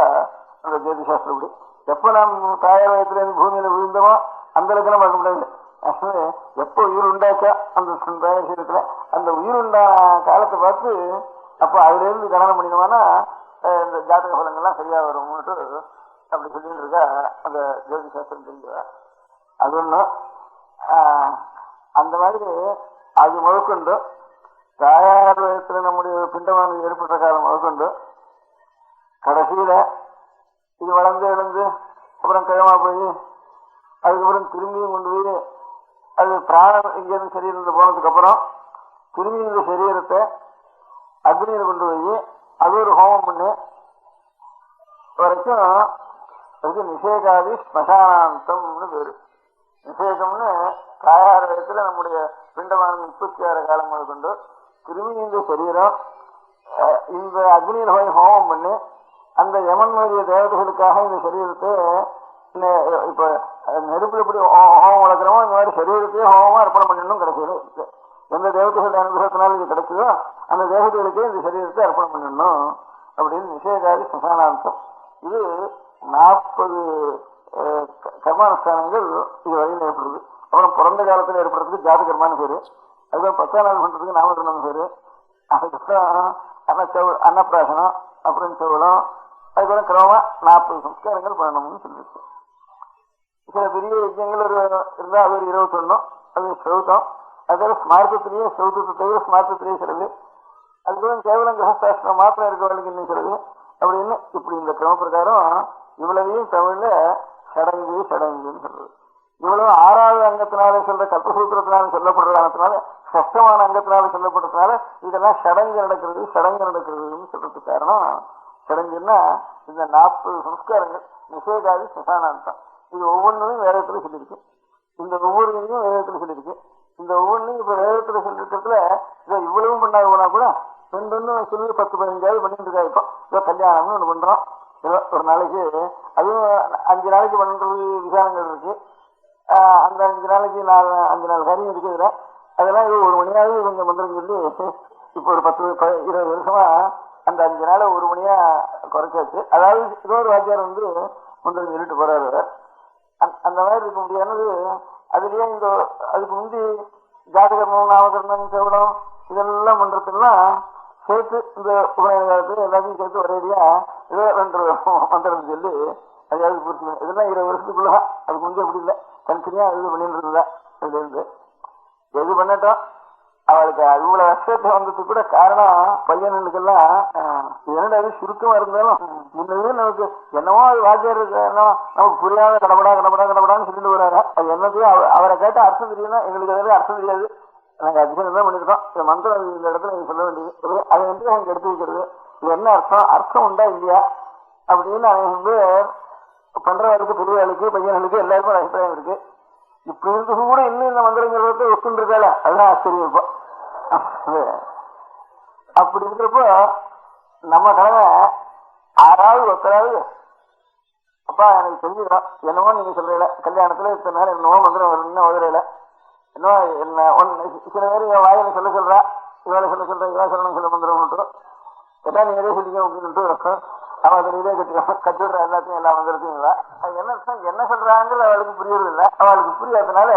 அந்த ஜோதி சாஸ்திரப்படி. எப்ப நாம் தாயார் வேகத்துல இருந்து பூமியில விழுந்தோமோ அந்த லட்சணம் பார்க்க முடியாது. எப்போ உயிர் உண்டாச்சா அந்த சீரத்துல அந்த உயிர் உண்டான காலத்தை பார்த்து அப்போ அதுல இருந்து கணனம் பண்ணினோம்னா இந்த ஜாதக பலங்கள்லாம் சரியா வரும்னுட்டு அப்படி சொல்லிட்டு இருக்கா அந்த ஜோதி சாஸ்திரம் தெரிஞ்சா. அது ஒண்ணு. அந்த மாதிரி அது முதற்கொண்டு தாயார் வயசுல நம்முடைய பிண்டமானது ஏற்பட்ட காலம் முதற்கொண்டு கடைசியில இது வளர்ந்து எழுந்து அப்புறம் கிழமா போய் அதுக்கப்புறம் திரும்பியும் கொண்டு போய் அது பிராணம் இங்கிருந்து சரீரத்தில் போனதுக்கு அப்புறம் திரும்பி இந்த சரீரத்தை அக்னியில கொண்டு போய் அது ஒரு ஹோமம் பண்ணி வரைக்கும் அதுக்கு நிஷேகாதி ஸ்மசானாந்தம்னு பேரு. நிஷேகம்னு தாயார் வயசுல நம்முடைய பிண்டமான 36 காலம் முதல் கொண்டு திரும்பி இந்த சரீரம் இந்த அக்னியில போய் ஹோமம் பண்ணி அந்த யமன் முதலிய தேவதைகளுக்காக இந்த சரீரத்தை இப்ப நெருப்புல எப்படி ஹோமம் வளர்க்கிறோமோ இந்த மாதிரி சரீரத்தையே ஹோமமா அர்ப்பணம் பண்ணணும். கிடைச்சது எந்த தேவதைகள் அனுகிரகத்தினால இது கிடைச்சதோ அந்த தேவதைகளுக்கே இந்த சரீரத்தை அர்ப்பணம் பண்ணிடணும் அப்படின்னு நிஷேகாதி ஸ்மசானாந்தம். இது 40 கர்மானுஷ்டானங்கள் இது வரையில் ஏற்படுது. அப்புறம் பிறந்த காலத்தில் ஏற்படுறதுக்கு ஜாத கர்மான்னு பேரு, அதுக்கப்புறம் 10ஆம் நாள் பண்றதுக்கு நாமகரணம்னு பேரு, அதுக்கப்புறம் அன்னப்பிராசனம் அப்புறம் செவலம், அதுக்கப்புறம் கிரமமா 40 சம்ஸ்காரங்கள் பண்ணணும்னு சொல்லிருக்கு. சில பெரிய யஜ்யங்கள் இருந்தா அது ஒரு 21, அது சௌத்தம். அதுக்காக ஸ்மார்த்தத்திலேயே சௌத்தத்தை தவிர ஸ்மார்த்தத்திலேயே சிலது, அதுக்கப்புறம் கேவலம் கிரகஸ்தாஸ்திரம் மாத்திரம் இருக்கவர்களுக்கு இன்னும் சிலது அப்படின்னு இப்படி இந்த கிரம பிரகாரம் இவ்வளவையும் தமிழ்ல சடங்குன்னு சொல்றது. இவ்வளவு 6வது அங்கத்தினால சொல்ற கல்பசூத்திரத்தினால சொல்லப்படுறதுனால கஷ்டமான அங்கத்தினால சொல்லப்படுறதுனால இதெல்லாம் சடங்கு நடக்கிறதுன்னு சொல்றதுக்கு காரணம். சடங்குன்னா இந்த 40 சம்ஸ்காரங்கள் நிஷேகாதி ஸ்மசானாந்தம். இது ஒவ்வொன்றும் வேதத்துல சொல்லியிருக்கு. இந்த ஒவ்வொருத்தையும் வேதத்துல சொல்லியிருக்கு. இந்த ஒவ்வொன்றையும் இப்ப வேதத்துல சொல்லிருக்கிறதுல இதை இவ்வளவும் பண்ணாது போனா கூட சொல்லி 10-15 பண்ணிட்டு இருக்கா. இப்போ ஏதோ கல்யாணம்னு ஒண்ணு பண்றோம். ஏதோ ஒரு நாளைக்கு அதுவும் 5 நாளைக்கு பண்றது விசாரங்கள் இருக்கு. அந்த 5 நாளைக்கு 5 நாள் காரியம் இருக்குதுல. அதெல்லாம் இது 1 மணியாவது இவங்க மந்திரம் சொல்லி இப்போ ஒரு 10-20 வருஷமா அந்த 5 நாளை 1 மணியா குறைச்சாச்சு. அதாவது ஏதோ ஒரு வாத்தியார் வந்து மந்திரம் சொல்லிட்டு போறாரு. அந்த மாதிரி இருக்க முடியானது. அதுலயே இந்த அதுக்கு முந்தி ஜாதகர்மம், நாமகரணம், செவடம் இதெல்லாம் பண்றதுலாம் சேர்த்து இந்த உபநயன காலத்துல எல்லாத்தையும் சேர்த்து ஒரேடியா ஏதோ 2 மந்திரம் சொல்லி அதையாவது பூர்த்தி. இதெல்லாம் 20 வருஷத்துக்குள்ளதான். அதுக்கு முந்தைய அப்படி இல்லை. தனித்தனியா இது பண்ணிட்டு இருந்தா. இதுல இருந்து எது பண்ணட்டும் அவளுக்கு இவ்வளவு வருஷத்தை வந்ததுக்கு கூட காரணம் பையனுக்கெல்லாம் என்னடா சுருக்கமா இருந்தாலும் முன்னே நமக்கு என்னவோ அது வாத்தியார் இருக்கு, நமக்கு புரியாத கடப்படான்னு சொல்லிட்டு வராரு. அது என்னத்தையும் அவரை கேட்ட அர்த்தம் தெரியும்னா எங்களுக்கு எதாவது அர்த்தம் தெரியாது. நாங்க அதிகம் தான் பண்ணிருக்கோம். இந்த மந்திரம் இந்த இடத்துல நீங்க சொல்ல வேண்டியது அதை வந்து நாங்க எடுத்து வைக்கிறது. இது என்ன அர்த்தம் உண்டா இல்லையா அப்படின்னு அவங்க வந்து பண்றவர்களுக்கு, பெரியவர்களுக்கு, பையன்களுக்கு எல்லாருக்கும் ஒரு அபிப்பிராயம் இருக்கு. இப்ப இருந்து கூட இன்னும் இந்த மந்திரங்கிறத ஒத்துன்னு இருக்கால, அதுதான் ஆச்சரியம். இப்போ அப்படி இருக்கிறப்போ நம்ம கடமை 6வது ஒருத்தராவது அப்பா எனக்கு தெரிஞ்சுக்கிறோம் என்னமோ நீங்க சொல்றீல கல்யாணத்துல இத்தனை நேரம் என்னமோ மந்திரம் வரும்னு உதறையில என்ன சில பேர் இவன் வாயில சொல்றா, இவளை சொல்ற, இவா சொல்லணும் சொல்ல மந்திரம் மட்டும் எல்லாம் நீங்க எதே சொல்லிக்க அப்படின்னு அவன் தெரியலே கட்டிடுற எல்லாத்தையும் எல்லா மந்திரத்தையும் அது என்ன சொல்றாங்கிறது அவளுக்கு புரியறது இல்லை. அவளுக்கு புரியாதனால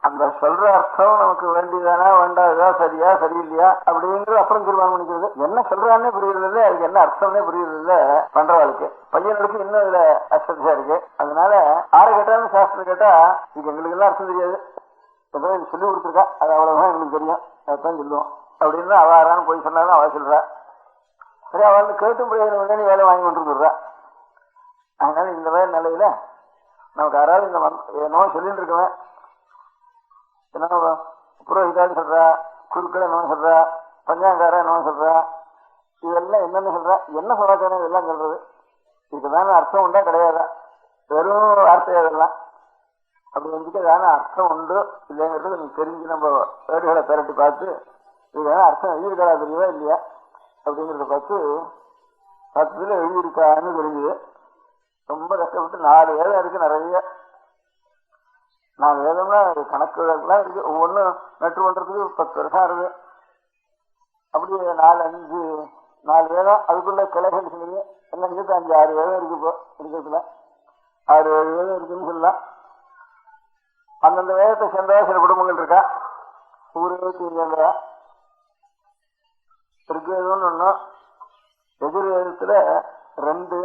அந்த சொல்ற அர்த்தம் நமக்கு வேண்டியதானா வேண்டாதா, சரியா சரியில்லையா அப்படிங்கிறது அப்புறம் தீர்மானம் பண்ணிக்கிறது. என்ன சொல்றான்னே புரியறது இல்லை, அதுக்கு என்ன அர்த்தம்னே புரியறது இல்லை பண்றவாளுக்கு. பையனுக்கு இன்னும் இதுல அஸ்தியா இருக்கு. அதனால ஆறு கேட்டாலும் சாஸ்திரம் கேட்டா இதுக்கு எங்களுக்கு எல்லாம் அர்த்தம் தெரியாது, ஏதோ இது சொல்லி கொடுத்துருக்கா, அது அவ்வளவுதான் எங்களுக்கு தெரியும், அதான் சொல்லுவோம் அப்படின்னு அவாரான்னு போய் சொன்னாலும் அவ சொல்றா. சரி, அவளுக்கு கேட்டும் பிரயோஜனம் வேலை வாங்கி கொண்டு வந்துடுறா. அதனால இந்த மாதிரி நிலையில நமக்கு யாராவது இந்த என்னவோ சொல்லிட்டு இருக்கவன் என்ன புரோஹிதான்னு சொல்றா, குருக்கள் என்னவோ சொல்றா, பஞ்சாங்காரா என்னவோ சொல்றா, இதெல்லாம் என்னன்னு சொல்றா, என்ன சமாச்சாரம் இதெல்லாம் சொல்றது, இதுக்குதான அர்த்தம் உண்டா கிடையாதா, வெறும் வார்த்தை அதெல்லாம் அப்படி வந்துட்டு ஏதான அர்த்தம் உண்டு இல்லைங்கிறது எனக்கு தெரிஞ்சு நம்ம வேடுகளை திரட்டி பார்த்து இதுதான அர்த்தம் எழுதியிருக்கா தெரியவா இல்லையா அப்படிங்கிறத பார்த்து 10 எழுதியிருக்கான்னு தெரிஞ்சுது. ரொம்ப கஷ்டப்பட்டு 4 வேதம் இருக்கு, நிறைய 4 வேதம்னா கணக்குலாம் இருக்கு. ஒவ்வொன்றும் நட்டு பண்றதுக்கு 10 வருஷம் இருக்கு. அப்படியே 4 வேதம் அதுக்குள்ள கிளைகள் சொல்லுங்க. எல்லாம் சேர்த்து 5-6 வேதம் இருக்கு. இப்போ இருக்கிறதுல 6-7 வேதம் இருக்குன்னு சொல்லலாம். அந்தந்த வேதத்தை சேர்ந்தா சில குடும்பங்கள் இருக்கா, ஊருக்கு சேர்ந்தா ரிக்வேதம்னு ஒன்னும், எதிர்வேதத்துல 2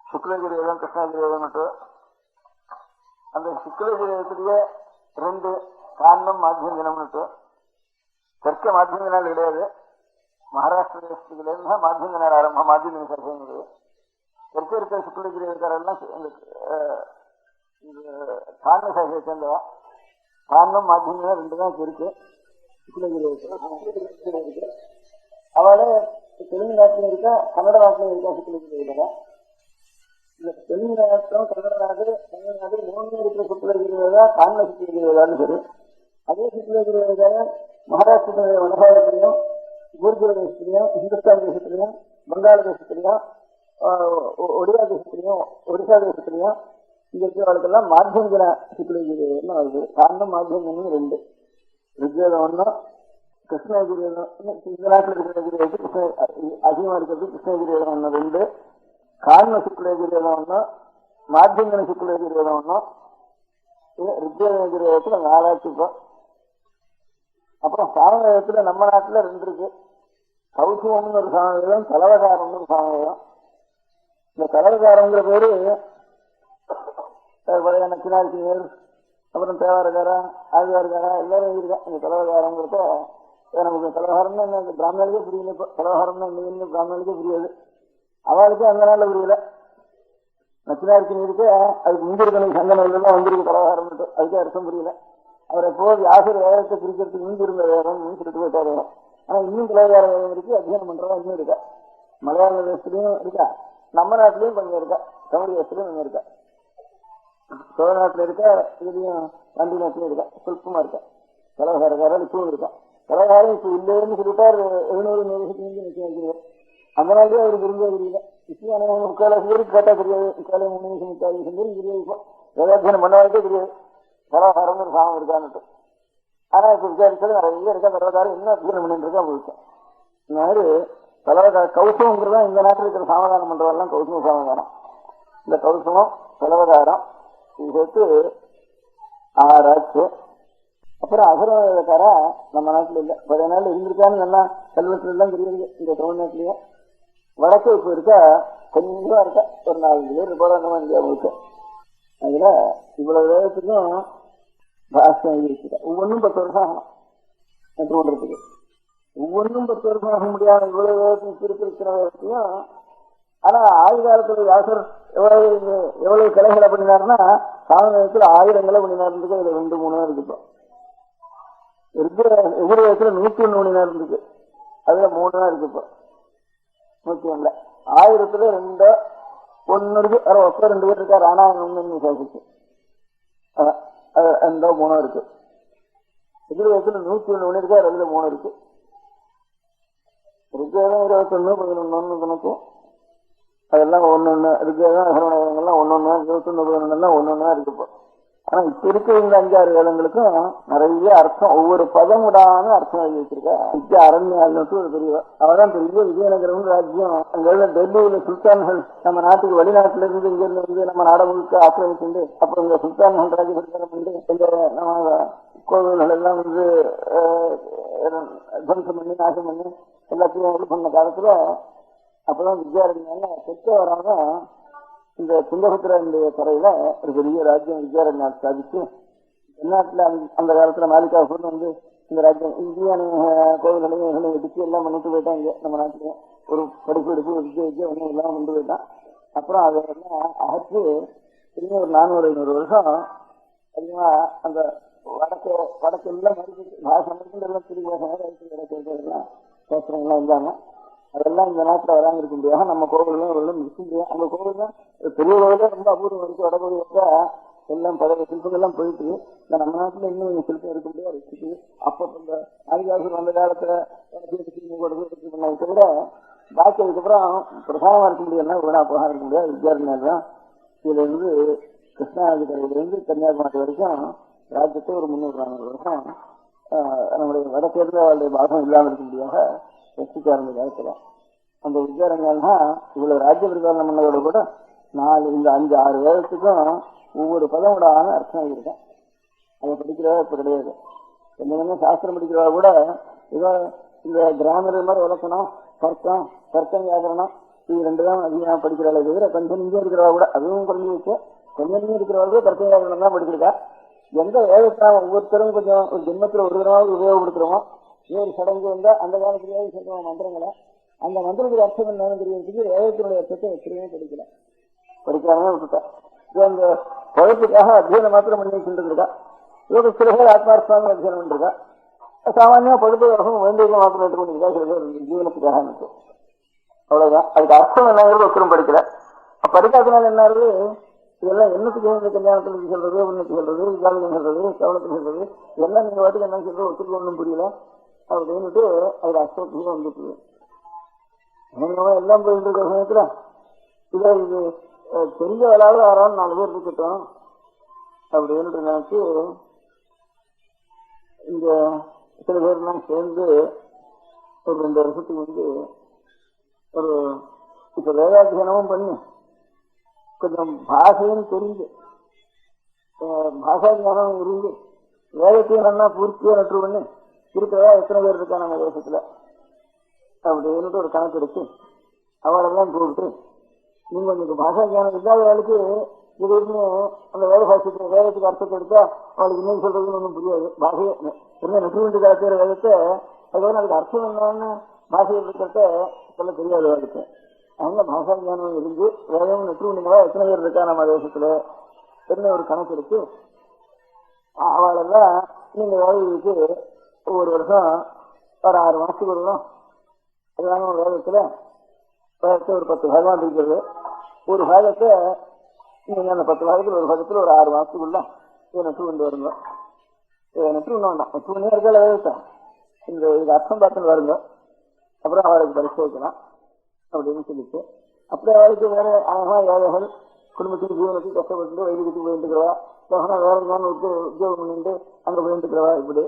சுக்லகிரேதம், கிருஷ்ணகிரேதம் மட்டும். அந்த சுக்லகிரேதத்திலேயே 2 காரணம் மாத்தியம் தினம்னுட்டு. தெற்க மாத்தியம் தினால் கிடையாது, மகாராஷ்டிர தேசத்துக்குலேருந்து மாத்தியம் தினால் ஆரம்பம், மாத்தியம் தின சர்ச்சைங்கிறது. தெற்க இருக்கிற சுக்லகிரேதக்காரெல்லாம் காரண சாகியை சேர்ந்தவா. காரணம் மாத்தியம் தினம் 2 தான் இருக்கு. இருக்கு அவளே தெலுங்கு நாட்டிலும் இருக்கா, கன்னட நாட்டிலும் இருக்கா. சுக்லகிரேதா இந்த தெலுங்கு நாட்டம், கன்னட நாடு, தமிழ்நாடு 3 இருக்கிற சுக்லகிரேதா காரண சுக்லகிரேதான்னு சரி. அதே சுக்லகிரேதா மகாராஷ்டிர வனபாகத்திலையும், குருகுல தேசத்திலையும், இந்துஸ்தான் தேசத்திலையும், வங்காள தேசத்திலையும், ஒடியா தேசத்திலையும், ஒடிசா தேசத்திலையும் இங்க இருக்கிறவர்களுக்கெல்லாம் மாத்தியந்தின சுக்லகிரேதம்னு வருது. காரணம் மாத்தியந்தினம் 2. ரிக்வேதம் 1, கிருஷ்ணகிரேதம் இந்த நாட்டில் இருக்கிற அதிகமா இருக்கிறது கிருஷ்ணகிரேதம் 1, 2. காரண சுக்லகிரேதம் 1, மாத்தியந்தின சுக்லகிரேதம் 1, ரிக்வேதத்துல 4 இப்போ. அப்புறம் சாமவேதத்துல நம்ம நாட்டுல 2 இருக்கு. கௌசுவம்னு ஒரு சாமவேதம், தலவகாரம்னு ஒரு சாமவேதம். இந்த தலவகாரங்கிற பேரு பழைய நச்சினார்க்கியர், அப்புறம் தேவாரக்காரா, ஆழ்வார்காரா எல்லாரும் இருக்கா. இந்த தலவகாரங்கிறத நமக்கு தலவகாரம்னா என்ன பிராமணனுக்கே புரியல. இப்போ தலவகாரம்னா என்ன பிராமணனுக்கே புரியாது, அவளுக்கு அந்த நாள்ல புரியல. நச்சினார்க்கியருக்கு அதுக்கு முந்திருக்கணும் சங்கனெல்லாம் வந்திருக்கு தலவகாரம், அதுக்கே அர்த்தம் புரியல. அவர் எப்போ வியாசர் வேதத்தை பிரிக்கிறதுக்கு முன்பு இருந்த வேதம் சொல்லிட்டு போயிட்டாரு. ஆனா இன்னும் தலவகார வேதம் இருக்கு, அத்தியானம் பண்றதா இன்னும் இருக்கா. மலையாள தேசத்துலயும் இருக்கா, நம்ம நாட்டிலயும் கொஞ்சம் இருக்கா, தமிழ் தேசத்துலயும் கொஞ்சம் இருக்கா, சோழ நாட்டுல இருக்கா, இதுலயும் காந்தி நாட்டிலயும் இருக்கா, சுல்பமா இருக்கா. தலவகாரக்காரர் இப்பவும் இருக்கா. பலகாரம் இப்ப இல்லைன்னு சொல்லிட்டார் 700 நிமிஷத்துக்கு நிச்சயம் வைக்கிறார். அந்த நாள்லயே அவருக்கு விரும்ப தெரியல. இப்பயும் 3/4 பேருக்கு கேட்டா தெரியாது. 3 நிமிஷம் 3 நிமிஷம் பேருக்கு தெரியாது. இப்போ வேதாத்தியனம் பண்ணவாருக்கே தெரியாது பலகாரம் ஒரு சாமம் இருக்கான்னு. ஆனா இப்ப விசாரிச்சது நிறைய இருக்கா. பலகாரம் என்ன அத்தியனம் பண்ணிட்டு இருக்கா போயிட்டேன். இந்த மாதிரி பலவகார கௌசவங்கிறதா இந்த நாட்டில் இருக்கிற சாமதானம் பண்றதெல்லாம் கௌசவ சாமதானம். இந்த கௌசவம் பலவகாரம் இது சேர்த்து 6 ஆச்சு. அப்புறம் அசுரக்காரா நம்ம நாட்டுல இல்ல, பழைய நாள் இருந்திருக்கான்னு நல்லா கல்வெட்டுல எல்லாம் தெரியுது. இந்த தமிழ்நாட்டிலேயே வடக்கு இப்ப இருக்கா கொஞ்சம் இருக்கா, ஒரு 4 பேர் போல நம்ம இந்தியா முழுக்க. அதுல இவ்வளவு வேகத்துக்கும் பாஷ்யம் எழுதிருக்கா. ஒவ்வொன்றும் 10 வருஷம் ஆகணும் நட்டு கொண்டிருக்கு. ஒவ்வொன்றும் 10 வருஷம் ஆக முடியாத இவ்வளவு வேகத்துக்கு இருக்கிற வேகத்தையும். ஆனா ஆயுத காலத்துல வியாசர் எவ்வளவு கிளைகளை பண்ணினாருன்னா சாமவேதத்துல 1000 பண்ணினாருக்கு. அதுல 2-3 இருக்கு. எதிர்வேதத்துல 101 பண்ணினார் இருக்கு. அதுல 3 தான் இருக்கு. இப்போ 101 1000த்துல 2-1 இருக்கு. ஒப்ப 2 பேர் இருக்கா. ராணாயணம்னு விசாரிச்சு 2-3 இருக்கு. எதிர்வேதத்துல 101 இருக்கு. அதுல 3 இருக்கு. ருக்வேதம் 21, 11 கணக்கு. அதெல்லாம் 1-1 ருக்வேதம் அகரவணங்கள்லாம் 1-1, 21, 11 1-1 இருக்கு. இப்போ ஆனா இப்ப இருக்க இந்த 5-6 வேதங்களுக்கும் நிறைய அர்த்தம், ஒவ்வொரு பதம் விடாம அர்த்தம் எழுதி வச்சிருக்கா. நித்திய அரண்யாள்னு ஒரு பெரியவா. அவதான் பெரிய விஜயநகரம் ராஜ்யம். அங்க டெல்லியில சுல்தான்கள் நம்ம நாட்டுக்கு வெளிநாட்டுல இருந்து இங்க இருந்து நம்ம நாட முழுக்க ஆக்கிரமிச்சுண்டு அப்ப இந்த சுல்தான்கள் ராஜபரிகாரம் வந்து இந்த நம்ம கோவில்கள் எல்லாம் துவம்சம் பண்ணி நாசம் பண்ணி எல்லாத்தையும் பண்ண காலத்துல அப்பதான் வித்யாரண்யால தெற்க வராம இந்த துங்கபத்ரனுடைய கரையில ஒரு பெரிய ராஜ்யம் வித்யாரண்யால் ஸ்தாபிச்சு தென்னாட்டுல அந்த காலத்துல மாலிகாபூர்னு வந்து இந்த ராஜ்யம் இந்தியான கோவில்களையும் இடிச்சு எல்லாம் பண்ணிட்டு போயிட்டாங்க. நம்ம நாட்டுல ஒரு படிப்பு வித்யா ஒன்றும் எல்லாம் கொண்டு போயிட்டான். அப்புறம் அதெல்லாம் அகற்று திரும்பி ஒரு 400-500 வருஷம் அதிகமா அந்த வடக்கு எல்லாம் பாஷை எல்லாம் திரும்பி பாஷை சாஸ்திரங்கள்லாம் இருந்தாங்க. அதெல்லாம் இந்த நாட்டுல வராம இருக்க முடியாது. நம்ம கோவில்லாம் இருக்க முடியாது. அந்த கோவில் தான் பெரிய கோவிலே ரொம்ப அபூர்வம் இருக்கு. வடகோவில எல்லாம் பழைய சிற்பங்கள்லாம் போயிட்டு இந்த நம்ம நாட்டுல இன்னும் கொஞ்சம் சிற்பம் இருக்க முடியாது வச்சுட்டு அப்ப இந்த ஆதிவாசம் அந்த காலத்துல பண்ணதை விட பாக்கி அதுக்கப்புறம் பிரதானமா இருக்க முடியாதுன்னா வீணா போக இருக்க முடியாது. வித்யாரண்யர் தான் இதுல இருந்து கிருஷ்ணாநதி கரையில இருந்து கன்னியாகுமரி வரைக்கும் ராஜ்யத்தை ஒரு 300-400 வருஷம் நம்முடைய வடக்கேரள அவருடைய பாகம் இல்லாம இருக்க முடியாத வச்சுக்காரங்க காலத்துல அந்த வித்யாரண்யா இவ்வளவு ராஜ்ய பிரச்சாரம் பண்ணதோட கூட 4 இந்த 5-6 வேதத்துக்கும் ஒவ்வொரு பதம் விடாம அர்த்தம் இருக்கேன். அதை படிக்கிறதா இப்ப கிடையாது. என்ன சாஸ்திரம் படிக்கிறதா கூட ஏதோ இந்த கிராமர் மாதிரி விளக்கணும், தர்க்கம் வியாகரணம் இது 2 தான் அதிகமாக படிக்கிறாளே தவிர கொஞ்சம் இங்கே இருக்கிறவா கூட அதுவும் குறைஞ்சி வச்சு கொஞ்சம் இருக்கிறவங்க தர்க்க வியாகரணம் தான் படிச்சிருக்கா. எந்த வேதத்தை ஒவ்வொருத்தரும் கொஞ்சம் ஒரு ஜென்மத்துல ஒரு தடவை உபயோகப்படுத்துறோமோ ஒரு சடங்கு வந்தா அந்த காலத்திலேயே சொல்லுவோம் மந்திரங்களை. அந்த மந்திரத்துக்கு அர்த்தம் என்னன்னு தெரியறதுக்கு வேதத்தினுடைய அர்த்தத்தை எப்படியுமே படிக்காமே விட்டுட்டா. அந்த பழத்துக்காக அத்தியனம் மாத்திரம் பண்ணி வச்சுட்டு இருக்கா. இவங்க சில பேர் ஆத்மார்த்தமாக அத்தியனம் பண்ணிருக்கா. சாமானியமா பழுப்பு வேண்டிய மாத்திரம் எடுத்துக்கொண்டிருக்கா. சில பேர் ஜீவனத்துக்காக இருக்கு. அவ்வளவுதான். அதுக்கு அர்த்தம் என்னங்கிறது ஒருத்தரும் படிக்கல. படிக்காதனால என்ன ஆகுது, இதெல்லாம் என்னத்துக்கு இந்த கல்யாணத்துக்கு சொல்றது, உன்னத்துக்கு சொல்றது, விசாலத்துக்கு சொல்றது, கவனத்துக்கு சொல்றது, இதெல்லாம் நீங்க வாட்டுக்கு என்ன சொல்றது ஒத்துக்கு ஒன்றும் புரியல அப்படின்னுட்டு அதுல அர்த்தத்துக்கு வந்துட்டு எல்லாம் போயிட்டு இருக்கிற சமயத்துல இதை இது பெரிய வேளாவது 4 பேர் இருக்கட்டும் அப்படின்னு நினைச்சு இங்க சில பேர்லாம் சேர்ந்து ஒரு 2 வருஷத்துக்கு வந்து ஒரு இப்ப வேதாத்தியனமும் பண்ணி கொஞ்சம் பாஷையும் தெரிஞ்சு பாஷா ஞானம் இருந்து வேதத்தையும் பூர்த்தியா நட்டு பண்ணி இருக்கிறதா எத்தனை பேர் இருக்கா நம்ம தேசத்துல அப்படின்னு ஒரு கணக்கு எடுத்து அவளெல்லாம் கூப்பிட்டு நீங்க கொஞ்சம் பாஷா ஞானம் இல்லாத வேலைக்கு திடீர்னு அந்த வேதத்துக்கு அர்த்தத்தை எடுத்தா அவளுக்கு இன்னும் சொல்றதுன்னு ஒன்றும் புரியாது. பாஷையை என்ன நெட்டு வேண்டிய காலத்துல வேதத்தை அதுக்கு அதுக்கு அர்த்தம் என்னன்னு பாஷையில் இருக்கிறத சொல்ல தெரியாது அவளுக்கு. அவங்க பாஷா ஞானம் இருந்து வேதமும் நெட்டு வேண்டியவா எத்தனை பேர் இருக்கா நம்ம தேசத்துல என்ன ஒரு கணக்கு எடுத்து அவளெல்லாம் நீங்க வேலைக்கு ஒவ்வொரு வருஷம் ஒரு 6 மாசத்துக்கு வருவோம். அதுதான ஒரு வேதத்தை ஒரு 10 பாகம் இருக்கிறது. ஒரு பாகத்தை நீங்க அந்த 10 பாகத்துல ஒரு பாகத்துல ஒரு 6 மாசத்துக்குள்ள இதை நட்டு கொண்டு வருங்க. நட்டு கொண்டு வேண்டாம் நட்டு கொண்டே இருக்கல வேதத்தை இதுக்கு அர்த்தம் பார்த்துன்னு வருங்க, அப்புறம் அவளுக்கு பரிசு வைக்கலாம் அப்படின்னு சொல்லிட்டு, அப்படியே அவளுக்கு வேற அழகா ஏழைகள் குடும்பத்துக்கு ஜீவனத்துக்கு கஷ்டப்பட்டு வைத்தியத்துக்கு போயிட்டுக்கிறவா, இல்லைன்னா வேற எங்கேயானு உத்தியோகம் பண்ணிட்டு அங்க போயிட்டுக்கிறவா, இப்படி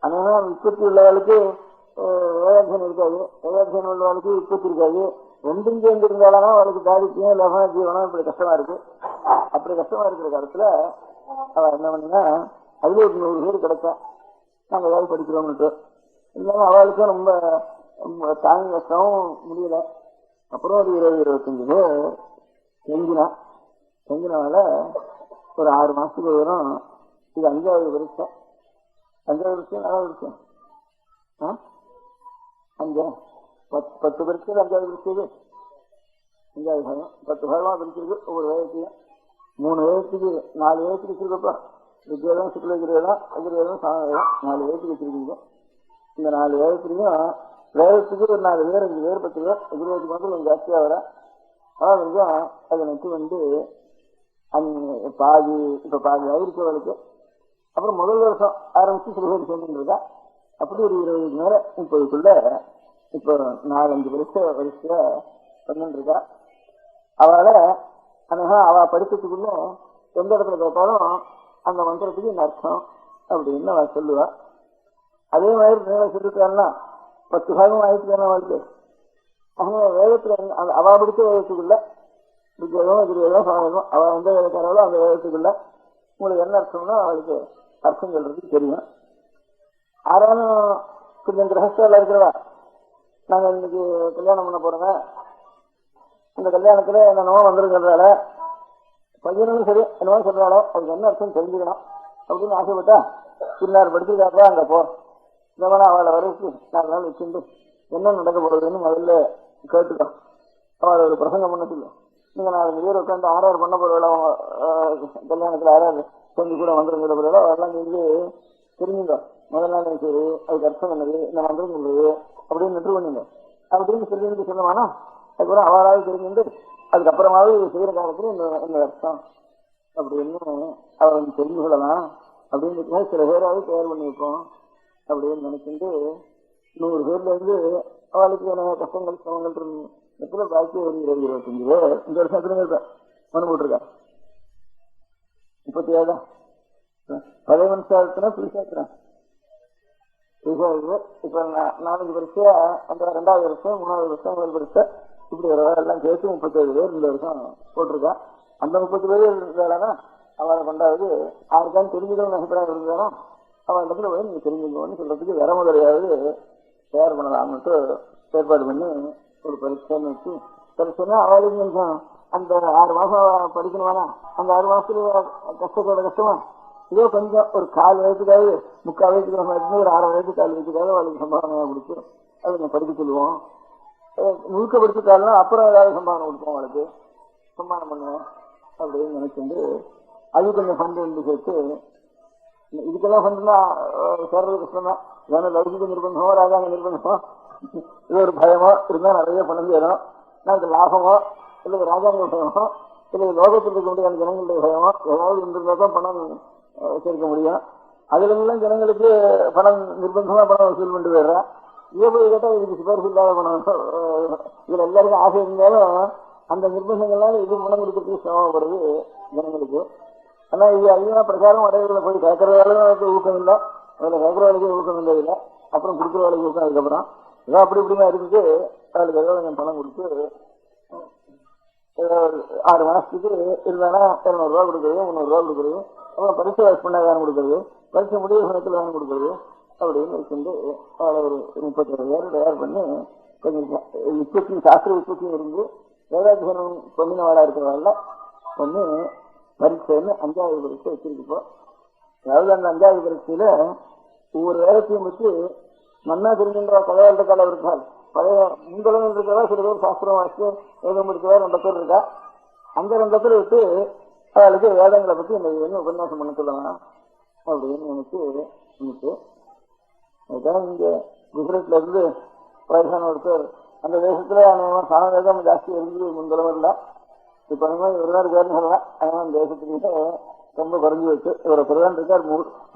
அதனால உற்பத்தி உள்ளவளுக்கு வேதாத்தியம் இருக்காது, வேதாத்தியம் உள்ளவளுக்கு உற்பத்தி இருக்காது. ரெண்டும் சேர்ந்து இருந்தாலும் அவளுக்கு தாரித்தியம் இல்லைன்னா ஜீவனம் இப்படி கஷ்டமா இருக்கு. அப்படி கஷ்டமா இருக்கிற காலத்துல அவ என்ன பண்ணினா, அதுல ஒரு 100 பேர் கிடைச்சா நாங்க ஏதாவது படிக்கிறோம்னுட்டு, இல்லைன்னா அவளுக்கும் ரொம்ப தாங்கி கஷ்டமும் முடியல. அப்புறம் ஒரு 20-25 பேர் செஞ்சினால ஒரு 6 மாசத்துக்கு வரும். இது 5வது வருஷம், 4வது வருஷம் 10 பரிசு 5வது பரிசு, 5வது பயம் 10 பகமா பிரிச்சிருக்கு. ஒவ்வொரு வயசுலையும் 3 வயசுக்கு 4 வயசுக்கு வச்சிருக்கப்பா. வித்யாதம் சுக்ல கிரேதம் அகிரேதம் சாமவேதம் 4 வயசுக்கு வச்சிருக்கீங்க. இந்த 4 வயசுலையும் வேதத்துக்கு ஒரு 4 பேர் 5 பேர் 10 பேர், எதிர்வேதுக்கு வந்து கொஞ்சம் ஜாஸ்தியா வர கொஞ்சம் அதை நட்டு பாதி இப்ப பாதி ஆயிருக்கவளுக்கு. அப்புறம் முதல் வருஷம் ஆரம்பிச்சு சில பேர் சேர்ந்துருக்கா. அப்படி ஒரு 20 மேல 30க்குள்ள இப்போ 4-5 வரிசையா பண்ணிருக்கா. அவளை அவ படிச்சதுக்குள்ள எந்த இடத்துல கேட்டாலும் அந்த மந்திரத்துக்கு இந்த அர்த்தம் அப்படின்னு அவ சொல்லுவா. அதே மாதிரி மேல சொல்லிருக்கான்னா 10 பாகம் ஆயிடுச்சு வாழ்க்கை. அதனால வேதத்துல அவ படிச்ச வேதத்துக்குள்ள வித்யாதம் எதிர்வேதம் சாதகம் அவ எந்த வேதக்காராலும் அந்த வேதத்துக்குள்ள உங்களுக்கு என்ன அர்த்தம்னா அவளுக்கு அர்த்தம் சொல்றதுக்கு தெரியும். ஆறாலும் கொஞ்சம் கிரகஸ்தால இருக்கிறவா, நாங்க இன்னைக்கு கல்யாணம் பண்ண போறோங்க, இந்த கல்யாணத்துல என்னென்னமோ வந்துருங்கிறதால பையனும் சரி என்னமோ சொல்றாளோ அதுக்கு என்ன அர்த்தம் தெரிஞ்சுக்கணும் அப்படின்னு ஆசைப்பட்டா, பின்னார் படிச்சிருக்காப்பா அங்க போ, இந்த மாதிரி அவளை வரைக்கும் 4 நாள் வச்சுட்டு என்ன நடக்க போறதுன்னு முதல்ல கேட்டுக்கோ. அவளை ஒரு பிரசங்கம் பண்ண சொல்லு. நீங்க 4 பேர் உட்காந்து 6 பண்ண போறவள கல்யாணத்துல 6 கொஞ்சம் கூட வந்துருங்கிற போறவள அவெல்லாம் செஞ்சு தெரிஞ்சுங்க. முதல் நாள் சரி அதுக்கு அர்த்தம் என்னது, இந்த மந்திரம் சொல்றது அப்படின்னு நெட்டு பண்ணுங்க அப்படின்னு சொல்லி சொல்லமானா, அதுக்கப்புறம் அவளாவது தெரிஞ்சுட்டு அதுக்கப்புறமாவது செய்யற காலத்துல இந்த அர்த்தம் அப்படின்னு அவள் தெரிஞ்சு கொள்ளலாம் அப்படின்னு சில பேராவது தயார் பண்ணி வைப்போம் அப்படின்னு நினைச்சுட்டு 100 பேர்ல இருந்து அவளுக்கு என்ன கஷ்டங்கள் சிரமங்கள் இடத்துல பாக்கி ஒரு 20-25 பேர் இந்த வருஷத்துல இருப்பேன் மனு போட்டிருக்கா. 37 பழைய மனுஷாத்தினா புதுசாத்திரம் இப்ப 4 வருஷம் அந்த 2வது வருஷம் 3வது வருஷம் 1 வருஷம் இப்படி எல்லாம் சேர்த்து 37 பேர் இந்த வருஷம் போட்டிருக்கா. அந்த 30 பேர் இருந்தாலும் அவளை கொண்டாவது யாருக்கான்னு தெரிஞ்சுக்கணும்னு அபிப்பிராயம் இருந்தாலும் அவள் இடத்துல போய் நீங்க தெரிஞ்சுக்கணும்னு சொல்றதுக்கு வேற முதலையாவது தயார் பண்ணலாம்னுட்டு ஏற்பாடு பண்ணி ஒரு பரீட்சைன்னு வச்சு பரீட்சைன்னா அவளுக்கு கொஞ்சம் அந்த 6 மாசம் படிக்கணுமானா அந்த 6 மாசத்துல கஷ்டத்தோட கஷ்டமா இதோ கொஞ்சம் ஒரு 4 வயசுக்காவது 3/4 வயசுக்கு ஒரு 6 வயசு 4 வயசுக்காவது அவளுக்கு சம்பாவனையா கொடுத்து அதை நம்ம படிக்க சொல்லுவோம். முழுக்க படிச்சுட்டாலும் அப்புறம் ஏதாவது சம்பாவனை கொடுப்போம், அவளுக்கு சம்மானம் பண்ணுவோம் அப்படின்னு நினைச்சுட்டு அது கொஞ்சம் ஃபண்டு வந்து சேர்த்து இதுக்கெல்லாம் ஃபண்டுனா சேர்றது கஷ்டம் தான். ஏன்னா லௌகிக நிர்பந்தமோ ராஜாங்க நிர்பந்தமோ இது ஒரு பயமோ இருந்தா நிறைய பணம் சேரும். நமக்கு லாபமோ இல்லை ராஜாங்க பயமோ இல்லை லோகத்தில் இருக்க முடியாத ஜனங்களுடைய பயமோ ஏதாவது இருந்திருந்தா தான் பணம் சேர்க்க முடியும். அதுல எல்லாம் ஜனங்களுக்கு பணம் நிர்பந்தமா பணம் வசூல் பண்ணிட்டு போயிடுறா. இதை போய் கேட்டா இதுக்கு சிபாரிசு இல்லாத பணம். இதுல எல்லாருக்கும் ஆசை இருந்தாலும் அந்த நிர்பந்தங்கள்னால இது பணம் கொடுக்கறதுக்கு சிரமப்படுறது ஜனங்களுக்கு. ஆனா இது அதிகமா பிரச்சாரம் வரைகளை போய் கேட்கறதாலும் ஊக்கம் இல்லை, அதுல கேட்கற வேலைக்கு ஊக்கம் இல்லை, இல்லை அப்புறம் கொடுக்குற வேலைக்கு ஊக்கம். அதுக்கப்புறம் ஏதோ அப்படி இப்படிமா இருக்குது. அவளுக்கு ஏதோ கொஞ்சம் பணம் கொடுத்து 6 மாசத்துக்கு இருந்தானா 200 ரூபா கொடுக்குறது, 300 ரூபா கொடுக்குறது, அப்புறம் பரிசு வாய்ஸ் பண்ண வேணும் கொடுக்குறது, பரிசு முடிவு சமயத்தில் வேணும் கொடுக்குறது அப்படின்னு வச்சுட்டு அவளை ஒரு 37 பேர் தயார் பண்ணி கொஞ்சம் உற்பத்தியும் சாஸ்திர உற்பத்தியும் இருந்து வேதாத்தியனம் பண்ணினவாளா இருக்கிறவாள் பண்ணி பரீட்சைன்னு 5வது பரீட்சை வச்சிருக்கப்போ, அதாவது அந்த 5வது பரீட்சையில ஒவ்வொரு வேதத்தையும் வச்சு மன்னா தெரிஞ்சுன்ற கதையாளர் கால இருக்காள். பழைய முன்தளவில் இருக்கிறதா சில பேர் சாஸ்திரம் வாசி வேதம் இருக்கிறதா 2 பேர் இருக்கா. அந்த 2 பேர் விட்டு அவளுக்கு வேதங்களை பத்தி என்ன உபன்யாசம் பண்ண சொல்லலாம் அப்படின்னு நினைச்சு அதுதான் இங்க குஜராத்ல இருந்து வயசான ஒருத்தர் அந்த தேசத்துல சாமவேதம் ஜாஸ்தி இருந்து முன்தளவில் இப்ப இவருதான் இருக்காருன்னு சொல்லலாம். அதனால அந்த தேசத்துக்கிட்ட ரொம்ப குறைஞ்சி வச்சு இவரை பிரதான் இருக்கார்.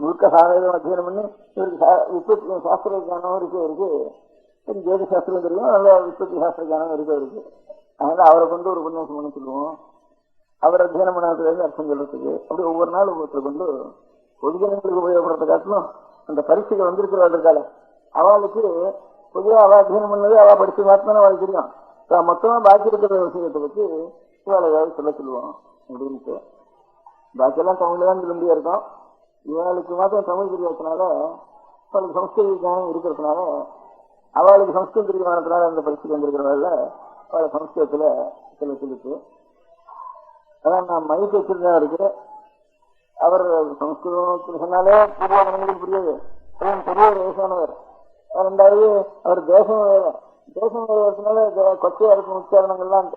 முழுக்க சாவேதம் அத்தியனம் பண்ணி இவருக்கு உற்பத்தி சாஸ்திர ஞானம் இருக்கு. ஜோதி சாஸ்திரம் தெரியும், நல்ல உற்பத்தி சாஸ்திர ஞானம் இருக்கு. அதனால அவரை கொண்டு ஒரு உபன்யாசம் பண்ண சொல்லுவோம். அவர் அத்தியனம் பண்ணாததுலேருந்து அர்த்தம் சொல்றதுக்கு அப்படி ஒவ்வொரு நாள் ஒவ்வொருத்தர் கொண்டு பொதுஜனங்களுக்கு உபயோகப்படுறத காட்டிலும் அந்த பரீட்சைகள் வந்திருக்கிறவர்கள் இருக்காள அவளுக்கு பொதுவாக அவள் அத்தியனம் பண்ணது அவள் படிச்சு மாத்தினா அவளுக்கு தெரியும். மொத்தமா பாக்கி இருக்கிற விஷயத்தை பற்றி இவாளை ஏதாவது சொல்லுவோம் அப்படின்ட்டு. பாக்கியெல்லாம் தமிழ்ல தான் சொல்ல இருக்கும். இவளுக்கு மாத்திரம் தமிழ் தெரியாததுனால அவளுக்கு சம்ஸ்கிருத ஞானம் இருக்கிறதுனால அவளுக்கு சம்ஸ்கிருத தெரியாததுனால அந்த பரிசுக்கு வந்திருக்கிறவர்கள அவளை சம்ஸ்கிருதத்துல சொல்லிட்டு அதான் நான் மைக்கு வச்சிருந்தா இருக்கு. அவர் சம்ஸ்கிருதம் சொன்னாலே பூர்வங்களுக்கு புரியாது. பெரிய வயசானவர். ரெண்டாவது அவர் தேசம் வரதுனால கொச்சையா இருக்கும் உச்சாரணங்கள்லாம்.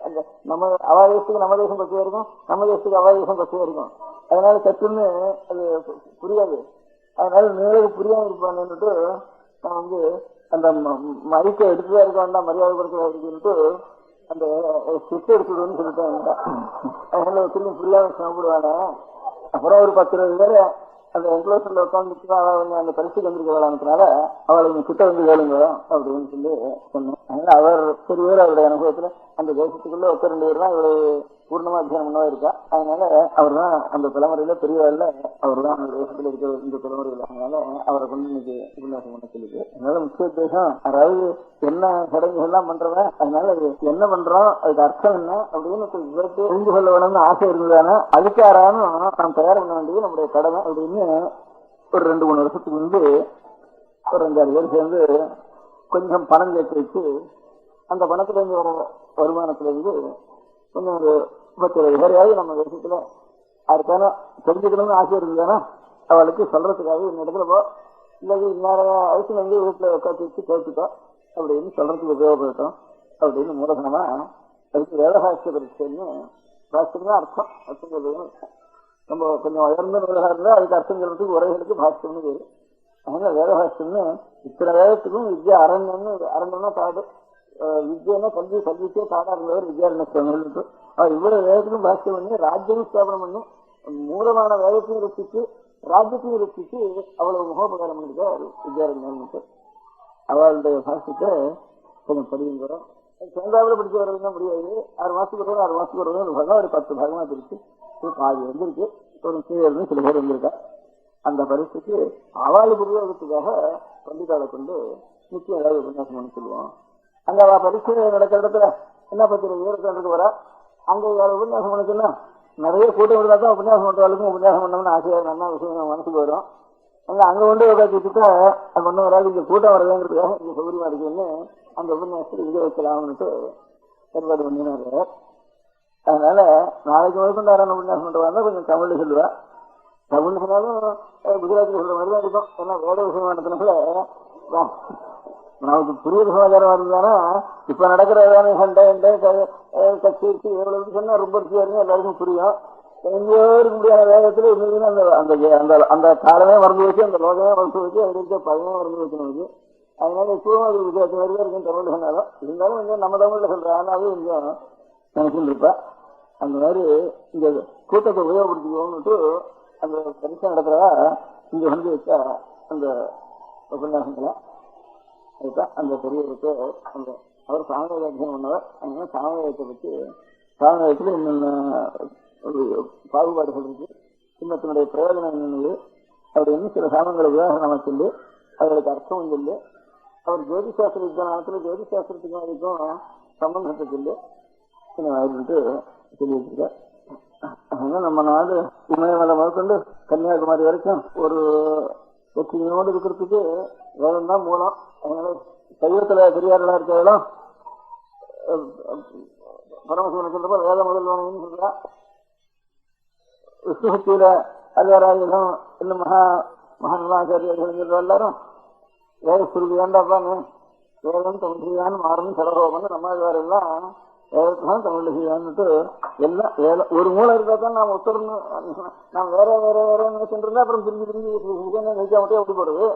நம்ம அவா தேசத்துக்கு நம்ம தேசம் கொச்சையா இருக்கும், நம்ம தேசத்துக்கு அவா தேசம் கொச்சையா இருக்கும். அதனால சற்றுன்னு அது புரியாது. அதனால நேருக்கு புரியாம இருப்பாங்கன்னுட்டு நான் அந்த மைக்கை எடுத்துதான் இருக்க வேண்டாம், மரியாதை கொடுக்க இருக்குன்னுட்டு அந்த ஸ்விட்ச் எடுத்துடுன்னு சொல்லிட்டாங்க. அதனால திரும்பி புரியாம சாப்பிடுவாங்க. அப்புறம் ஒரு 10-20 பேரை அந்த என்க்ளோசர்ல உட்காந்துட்டு அந்த பரிசுக்கு வந்திருக்கிறதுனால அவளை கிட்ட கேளுங்க அப்படின்னு சொல்லி சொன்னேன். அதனால அவர் பெரியவர் அவருடைய அனுபவத்துல அந்த தேசத்துக்குள்ள 2 பேர் தான் இவரு பூர்ணமா அத்தியானம் பண்ணவா இருக்கா. அதனால அவர் தான் அந்த தலைமுறையில பெரியவர்ல அவர் தான் அந்த தேசத்துல இருக்கிற இந்த தலைமுறையில. அதனால அவரை கொண்டு இன்னைக்கு உபன்யாசம் பண்ண சொல்லிட்டு அதனால முக்கிய உத்தேசம் அதாவது என்ன சடங்குகள் எல்லாம் பண்றவன் அதனால என்ன பண்றோம் அதுக்கு அர்த்தம் என்ன அப்படின்னு தெரிந்து கொள்ள வேணும்னு ஆசை இருந்ததானே அதுக்கு யாராலும் நாம் தயார் பண்ண வேண்டியது நம்முடைய கடமை அப்படின்னு ஒரு 2-3 வருஷத்துக்கு முன்பு ஒரு 5-6 பேர் சேர்ந்து கொஞ்சம் பணம் சேர்த்து வச்சு அந்த பணத்துல இருந்து வர வருமானத்துல இருந்து கொஞ்சம் ஒரு 10-20 பேரையாவது நம்ம தேசத்துல அதுக்கான தெரிஞ்சுக்கணும்னு ஆசை இருந்ததுன்னா அவளுக்கு சொல்றதுக்காக இந்த இடத்துல போ இல்லது இன்னொரு வயசுல வீட்டுல உட்காந்து வச்சு கேட்டுட்டோ அப்படின்னு சொல்றதுக்கு உபயோகப்பட்டோம் அப்படின்னு மூலதனமா அதுக்கு வேதசாஸ்திர பரீட்சைன்னு பாஷ்யம்னா அர்த்தம் நம்ம கொஞ்சம் உயர்ந்த நூலாக இருந்தா அதுக்கு அர்த்தம் சொல்றதுக்கு உரைகளுக்கு பாஷ்யம்னு பேரு. அதனால வேதபாஷ்யம்னு இத்தனை வேதத்துக்கும் வித்யா அரண்யம்னா காடு வித்யன்னா கல்விக்கே காடா இருந்தவர் வித்யாரண்யத்து இவ்வளவு வேதத்துக்கும் பாஷ்யம் பண்ணி ராஜ்யம் ஸ்தாபனம் பண்ணி மூலமான வேதத்தையும் ரசிச்சு ராஜ்யத்தையும் ரசிச்சு அவ்வளவு முகோபகாரம் பண்ணிருக்கார் வித்யாரண்யத்து. அவளுடைய பாஷ்யத்தை கொஞ்சம் படிங்கிறோம். சேர்ந்தாவில் படிச்சு வர்றதுன்னா முடியாது. 6 மாசத்துக்கு வருவது ஒரு 10 பாகமா பிரிச்சு பாதி வந்திருக்கு. ஒரு கீழே சில பேர் வந்திருக்கா. அந்த பரிசுக்கு அவளுக்கு உபயோகத்துக்காக பண்டிதாவை கொண்டு நிச்சயம் ஏதாவது உபன்யாசம் பண்ணி சொல்லுவோம். அங்க அவ பரிசு நடக்கிற இடத்துல என்ன 10-20 பேர் உட்காந்துருக்கு வரா. அங்க உபன்யாசம் பண்ண சொன்னா நிறைய கூட்டம் விடுதா தான் உபன்யாசம் பண்றவளுக்கும் உபன்யாசம் பண்ணணும்னு ஆசையா நல்லா விஷயம் மனசுக்கு வரும். அங்க கொண்டு உட்காந்துக்கிட்டா அது ஒன்னும் வராது. இங்க கூட்டம் வரதுங்கிறதுக்காக இங்க சௌகரியமா இருக்குன்னு அந்த உபன்யாசத்துக்கு இங்க வைக்கலாம்னுட்டு ஏற்பாடு பண்ணினாரு. அதனால நாளைக்கு முதற்கொண்டு ஆறான உபன்யாசம் பண்றதா கொஞ்சம் தமிழ்ல சொல்லுவா. தமிழ்னு சொன்னாலும் குஜராத்தில் சொல்ற மாதிரிதான் இருக்கும். ஏன்னா வேட விஷயமானதுனால நமக்கு புரிய சமாச்சாரம் இருந்தானா இப்ப நடக்கிற சண்டை கட்சி எவ்வளவு சொன்னா ரொம்ப ருச்சியா இருக்கும், எல்லாருக்கும் புரியும். எங்கேயோ இருக்க முடியாத வேகத்துல இருந்ததுன்னா அந்த காலமே மறந்து வச்சு அந்த லோகமே மறந்து வச்சு அது இருக்க பழமே மறந்து வச்சு நமக்கு. அதனால இப்பவும் அது வித்தியாசம் மாதிரி இருக்கும் தமிழ்ல சொன்னாலும். இருந்தாலும் கொஞ்சம் நம்ம தமிழ்ல சொல்ற ஆனாலும் கொஞ்சம் நினைச்சுட்டு இருப்பா. அந்த மாதிரி இந்த கூட்டத்தை உபயோகப்படுத்திக்கோன்னுட்டு அந்த பரிசு நடக்கிறதா இங்க வச்சா அந்த உபன்யாசங்களை அதுதான் அந்த பெரியவருக்கு அந்த அவர் சாமவேத அத்தியனம் பண்ணவர். அதனால சாமவேதத்தை பற்றி சாமவேதத்துல என்னென்ன ஒரு பாகுபாடுகள் இருக்கு, சின்னத்தினுடைய பிரயோஜனம் என்னென்னது அப்படின்னு சில சாமங்களை உதாரணமா சொல்லி அவர்களுக்கு அர்த்தம் சொல்லி அவர் ஜோதிசாஸ்திர விஜயானத்துல ஜோதிசாஸ்திரத்துக்கும் அதுக்கும் சம்பந்தத்தை சொல்லி அப்படின்ட்டு சொல்லி வச்சிருக்க. அதனால நம்ம நாடு இமயமலை முதற்கொண்டு கன்னியாகுமரி வரைக்கும் ஒரு வெற்றியோடு இருக்கிறதுக்கு வேதம் தான் மூலம். அதனால சைவத்துல பெரியார்களா இருக்கிறதும் பரமசிவனை சொல்றப்ப வேத முதல்வனைன்னு சொல்றா. விஷ்ணுசக்தியில அரியாராயுதம் இன்னும் மகான்களாச்சாரியர்கள் சொல்ற எல்லாரும் வேத சுருதி வேண்டாப்பான்னு வேதம் தமிழ் மாறும் சரகோபன்னு நம்ம எல்லாம் வேதத்தான் தமிழ்ல செய்வான்னுட்டு எல்லாம் ஒரு மூலம் இருந்தா தான் நாம் ஒத்துறணும். நாம் வேற நினைச்சுட்டு அப்புறம் பிரிஞ்சு நெல்லிக்கா முட்டையா விட்டு போடுறது.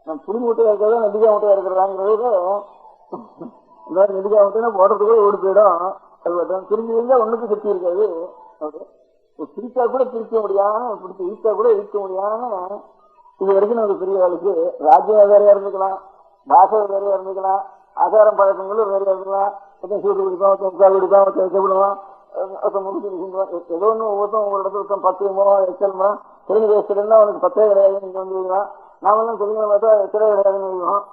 நம்ம புளி முட்டையா இருக்கிறதா நெல்லிக்கா முட்டையா இருக்கிறதாங்கிறது நெல்லிக்கா முட்டையா போடுறதுக்குள்ள ஓடி போயிடும். அது பிரிஞ்சு இருந்தா ஒண்ணுக்கு சக்தி இருக்காது. அப்படி பிரிச்சா கூட பிரிக்க முடியாம பிடிச்சி இழுத்தா கூட இழுக்க முடியாம இது வரைக்கும் நமக்கு பெரிய ஆளுக்கு ராஜ்யம் வேறையா இருந்துக்கலாம், பாஷை வேறையா இருந்துக்கலாம், ஆசாரம் பழக்கங்களும் வேறையா இருந்துக்கலாம். சூடு குடிப்பான், முக்கால் குடிப்பான், விடுவான், ஏதோ ஒன்று ஒவ்வொருத்தம் ஒவ்வொரு இடத்துல 10 எச்சல்மா தெலுங்கு தேசத்துலன்னா அவனுக்கு 10 கிடையாது நீங்க வந்துருக்கலாம். நாமெல்லாம் தெலுங்கு பார்த்தா எச்சலே கிடையாதுன்னு வைக்கணும்.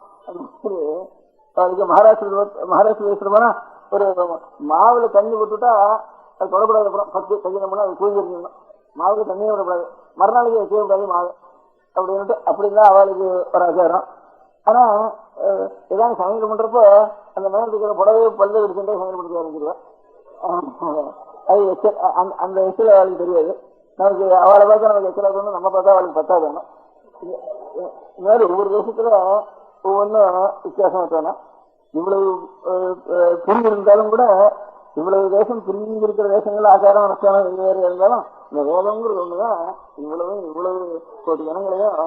அதுக்கு மகாராஷ்டிர தேசத்துல போனா ஒரு மாவுல தண்ணி விட்டுட்டா அது தொடப்படாது. அப்புறம் 10 கையினோம்னா அது தூங்கி இருக்கணும். மாவுக்கு தண்ணியே விடக்கூடாது, மறுநாளைக்கு வைக்க கூடாது மாவு அப்படின்ட்டு. அப்படின்னா அவளுக்கு ஒரு ஆச்சாரம். ஆனா ஏதாவது சமையல் பண்றப்போ அந்த மேலத்துக்கு புடவை பல்ல எடுத்துட்டு சமையல் பண்ணி ஆரம்பிச்சிருவேன். அது எச்சல், அந்த எச்சல் அவளுக்கு தெரியாது. நமக்கு அவளை பார்த்தா நமக்கு எச்சலா தோணும், நம்ம பார்த்தா அவளுக்கு பத்தாது வேணும். இந்த மாதிரி ஒவ்வொரு தேசத்துல ஒவ்வொன்றும் வித்தியாசமா தோணும். இவ்வளவு புரிஞ்சு இருந்தாலும் கூட இவ்வளவு தேசம் புரிஞ்சு இருக்கிற தேசங்கள் ஆச்சாரம் அனுஷ்டானம் வேறு இருந்தாலும் இந்த வேதம்ங்கிறது ஒண்ணுதான் இவ்வளவு கோடி ஜனங்களையும்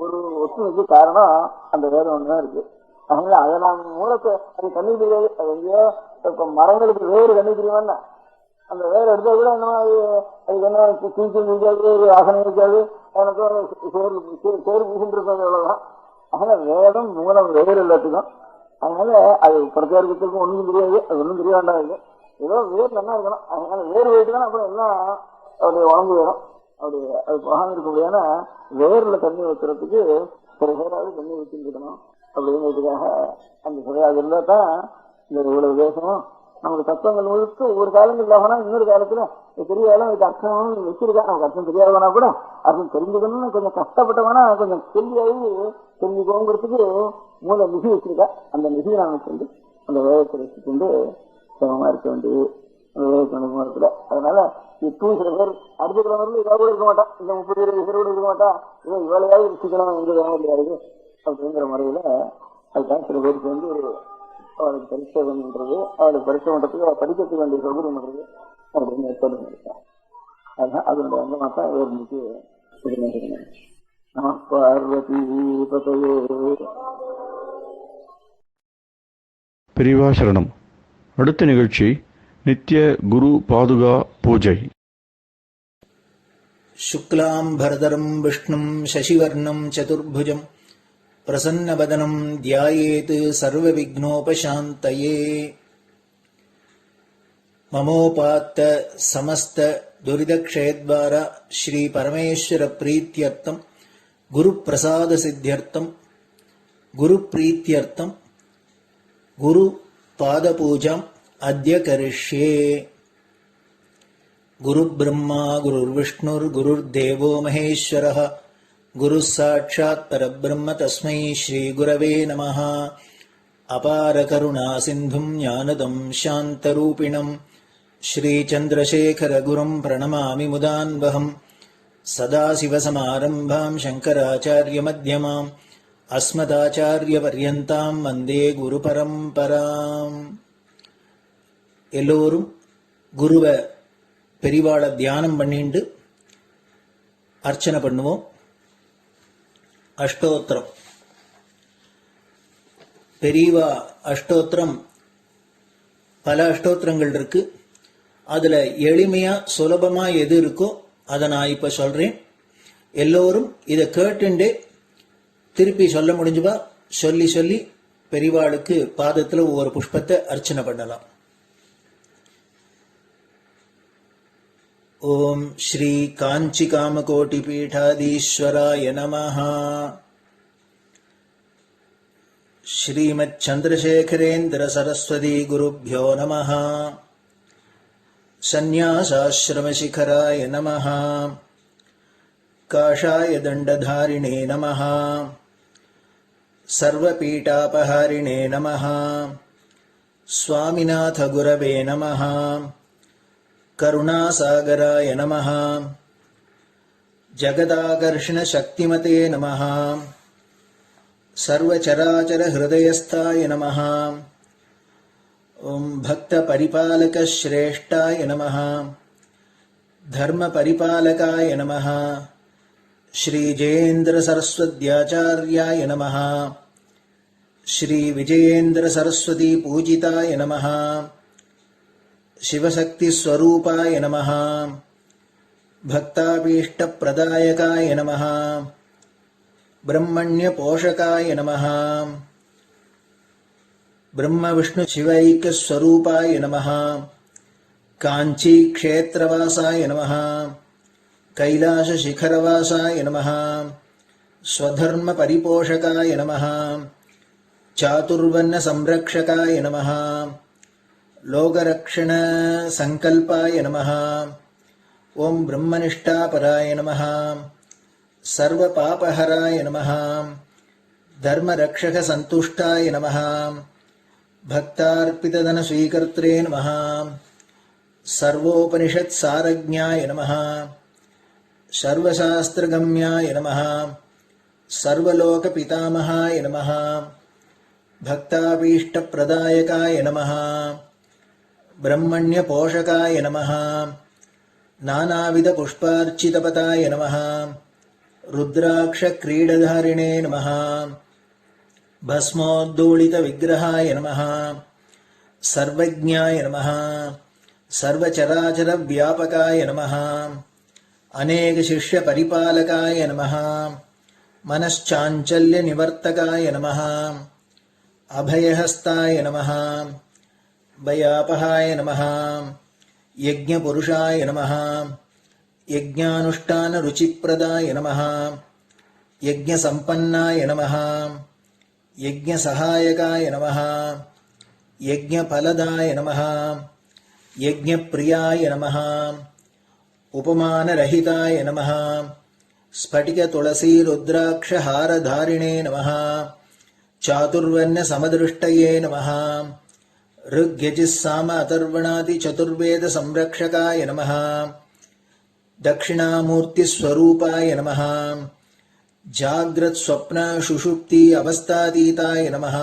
ஒரு ஒற்றுமைக்கு காரணம் அந்த வேதம் ஒண்ணுதான் இருக்கு. அதனால அதை நான் மூலத்தை அது கண்ணி தெரியாது. அது எங்கேயோ இப்ப மரங்களுக்கு வேறு கண்ணி தெரியுமான்னா அந்த வேறு எடுத்தா கூட என்ன அதுக்கு என்ன தீச்சு இருக்காது, ஆசனம் இருக்காது, எனக்கு சேரு பூசிட்டு இருக்காது, அவ்வளவுதான். அதனால வேதம் மூலம் வேறு எல்லாத்துக்கும். அதனால அது பிரச்சாரத்துக்கும் ஒன்றும் தெரியாது, அது ஒன்றும் தெரிய வேண்டாம். ஏதோ வேறு என்ன இருக்கணும். அதனால வேறு போயிட்டு தானே அப்புறம் எல்லாம் அவருடைய உடம்பு வேணும். அப்படி அது போகாம இருக்க முடியாதுன்னா வேர்ல தண்ணி வைக்கிறதுக்கு சில பேராவது தண்ணி வச்சுருக்கணும் அப்படிங்கிறதுக்காக அந்த சிலையாக இருந்தா தான் இந்த இவ்வளவு தேசம் நமக்கு தத்துவங்கள் முழுக்க ஒரு காலங்கள் இல்லாமனா இன்னொரு காலத்துல பெரிய காலம் இதுக்கு அர்த்தம் வச்சிருக்கா. நமக்கு அர்த்தம் தெரியாதவனா கூட அர்த்தம் தெரிஞ்சுக்கணும்னு கொஞ்சம் கஷ்டப்பட்டவனா கொஞ்சம் தெளிவாகி தெரிஞ்சுக்கோங்கிறதுக்கு மூல நிதி வச்சிருக்கா. அந்த நிதியை நமக்கு வந்து அந்த வேகத்தை வச்சுக்கொண்டு சமமா இருக்க வேண்டியது வேகத்துல. அதனால இப்போ சில பேர் அடுத்த கிழமையில இதாக கூட இருக்க மாட்டான், இந்த 30-20 பேர் கூட இருக்க மாட்டான். இதோ இவ்வளையாவது ருசிக்கலாம் எங்க வேலையாவது அப்படிங்கிற முறையில அதுக்காக சில பேருக்கு வந்து ஒரு அவளுக்கு பரீட்சை பண்றது, அவளுக்கு பரீட்சை பண்றதுக்கு படிக்கிறதுக்கு வேண்டிய சௌகரியம் பண்றது அப்படின்னு ஏற்பாடு பண்ணிருக்கேன். அதுதான் அதனுடைய அங்கமா தான் இன்னைக்கு பார்வதி பதையே. பெரியவா சரணம். அடுத்த நிகழ்ச்சி நித்திய குரு பாதுகா பூஜை. शुक्लां भरदरं विष्णुं शशिवर्णं चतुर्भुजं प्रसन्नवदनं ध्यायेत् सर्वविघ्नोपशान्तये. ममोपात्त समस्त दुरितक्षयद्वारा श्री परमेश्वर प्रीत्यर्थं गुरुप्रसाद सिद्ध्यर्थं गुरुप्रीत्यर्थं गुरु पादपूजाम् अद्य करिष्ये. गुरुब्रह्मा गुरुर्विष्णुर्गुरुर्देवो महेश्वरः गुरुः साक्षात् परब्रह्म तस्मै श्रीगुरवे नमः. अपारकरुणासिन्धुं ज्ञानदं शान्तरूपिणं श्रीचन्द्रशेखरगुरुं प्रणमामि मुदान्वहम्. सदाशिवसमारम्भां शङ्कराचार्यमध्यमाम् अस्मदाचार्यपर्यन्तां वन्दे गुरुपरम्पराम्. எல்லோரும் குருவை பெரிவாளை தியானம் பண்ணிண்டு அர்ச்சனை பண்ணுவோம். அஷ்டோத்திரம். பெரியவா அஷ்டோத்திரம் பல அஷ்டோத்திரங்கள் இருக்கு. அதுல எளிமையா சுலபமா எது இருக்கோ அதை நான் இப்ப சொல்றேன். எல்லோரும் இதை கேட்டுண்டே திருப்பி சொல்ல முடிஞ்சுவா சொல்லி சொல்லி பெரிவாளுக்கு பாதத்துல ஒவ்வொரு புஷ்பத்தை அர்ச்சனை பண்ணலாம். ओम श्री कांची कामकोटि पीठाधीश्वराय नमः. श्रीमच्चंद्रशेखरेन्द्र सरस्वती गुरुभ्यो नमः. सन्यासाश्रम शिखराय नमः. काषाय दंडधारिणे नमः. सर्वपीठापहारिणे नमः. स्वामिनाथ गुरवे नमः. करुणासागराय नमः. जगदाकर्षण शक्तिमते नमः. सर्वचराचर हृदयस्थाय नमः. ओम भक्त परिपालक श्रेष्ठाय नमः. धर्म परिपालकाय नमः. श्री जयेन्द्र सरस्वत्याचार्याय नमः. श्री विजयेन्द्र सरस्वती पूजिताय नमः. शिवशक्ति स्वरूपाय नमः. भक्ताभीष्टप्रदायकाय नमः ब्रह्मण्यपोषकाय नमः ब्रह्मविष्णुशिवैक्यस्वरूपाय नमः काञ्चीक्षेत्रवासाय नमः कैलासशिखरवासाय नमः स्वधर्मपरिपोषकाय नमः चातुर्वर्णसंरक्षकाय नमः लोकरक्षणसङ्कल्पाय नमः ॐ ब्रह्मनिष्ठापराय नमः सर्वपापहराय नमः धर्मरक्षकसन्तुष्टाय नमः भक्तार्पितधनस्वीकर्त्रे नमः सर्वोपनिषत्सारज्ञाय नमः सर्वशास्त्रगम्याय नमः सर्वलोकपितामहाय नमः भक्ताभीष्टप्रदायकाय नमः ब्रह्मण्यपोषकाय नमः नानाविधपुष्पार्चितपताय नमः रुद्राक्षक्रीडधारिणे नमः भस्मोद्धूलितविग्रहाय नमः सर्वज्ञाय नमः सर्वचराचरव्यापकाय नमः अनेकशिष्यपरिपालकाय नमः मनश्चाञ्चल्यनिवर्तकाय नमः अभयहस्ताय नमः भयापहाय नमः यज्ञपुरुषाय नमः यज्ञानुष्ठानरुचिप्रदाय नमः यज्ञसम्पन्नाय नमः यज्ञसहायकाय नमः यज्ञफलदाय नमः यज्ञप्रियाय नमः उपमानरहिताय नमः स्फटिकतुलसीरुद्राक्षहारधारिणे नमः चातुर्वर्ण्यसमदृष्टये नमः ऋग्यजुस्साम अथर्वणादिचतुर्वेदसंरक्षकाय नमः दक्षिणामूर्तिस्वरूपाय नमः जाग्रत्स्वप्नसुषुप्ति अवस्थातीताय नमः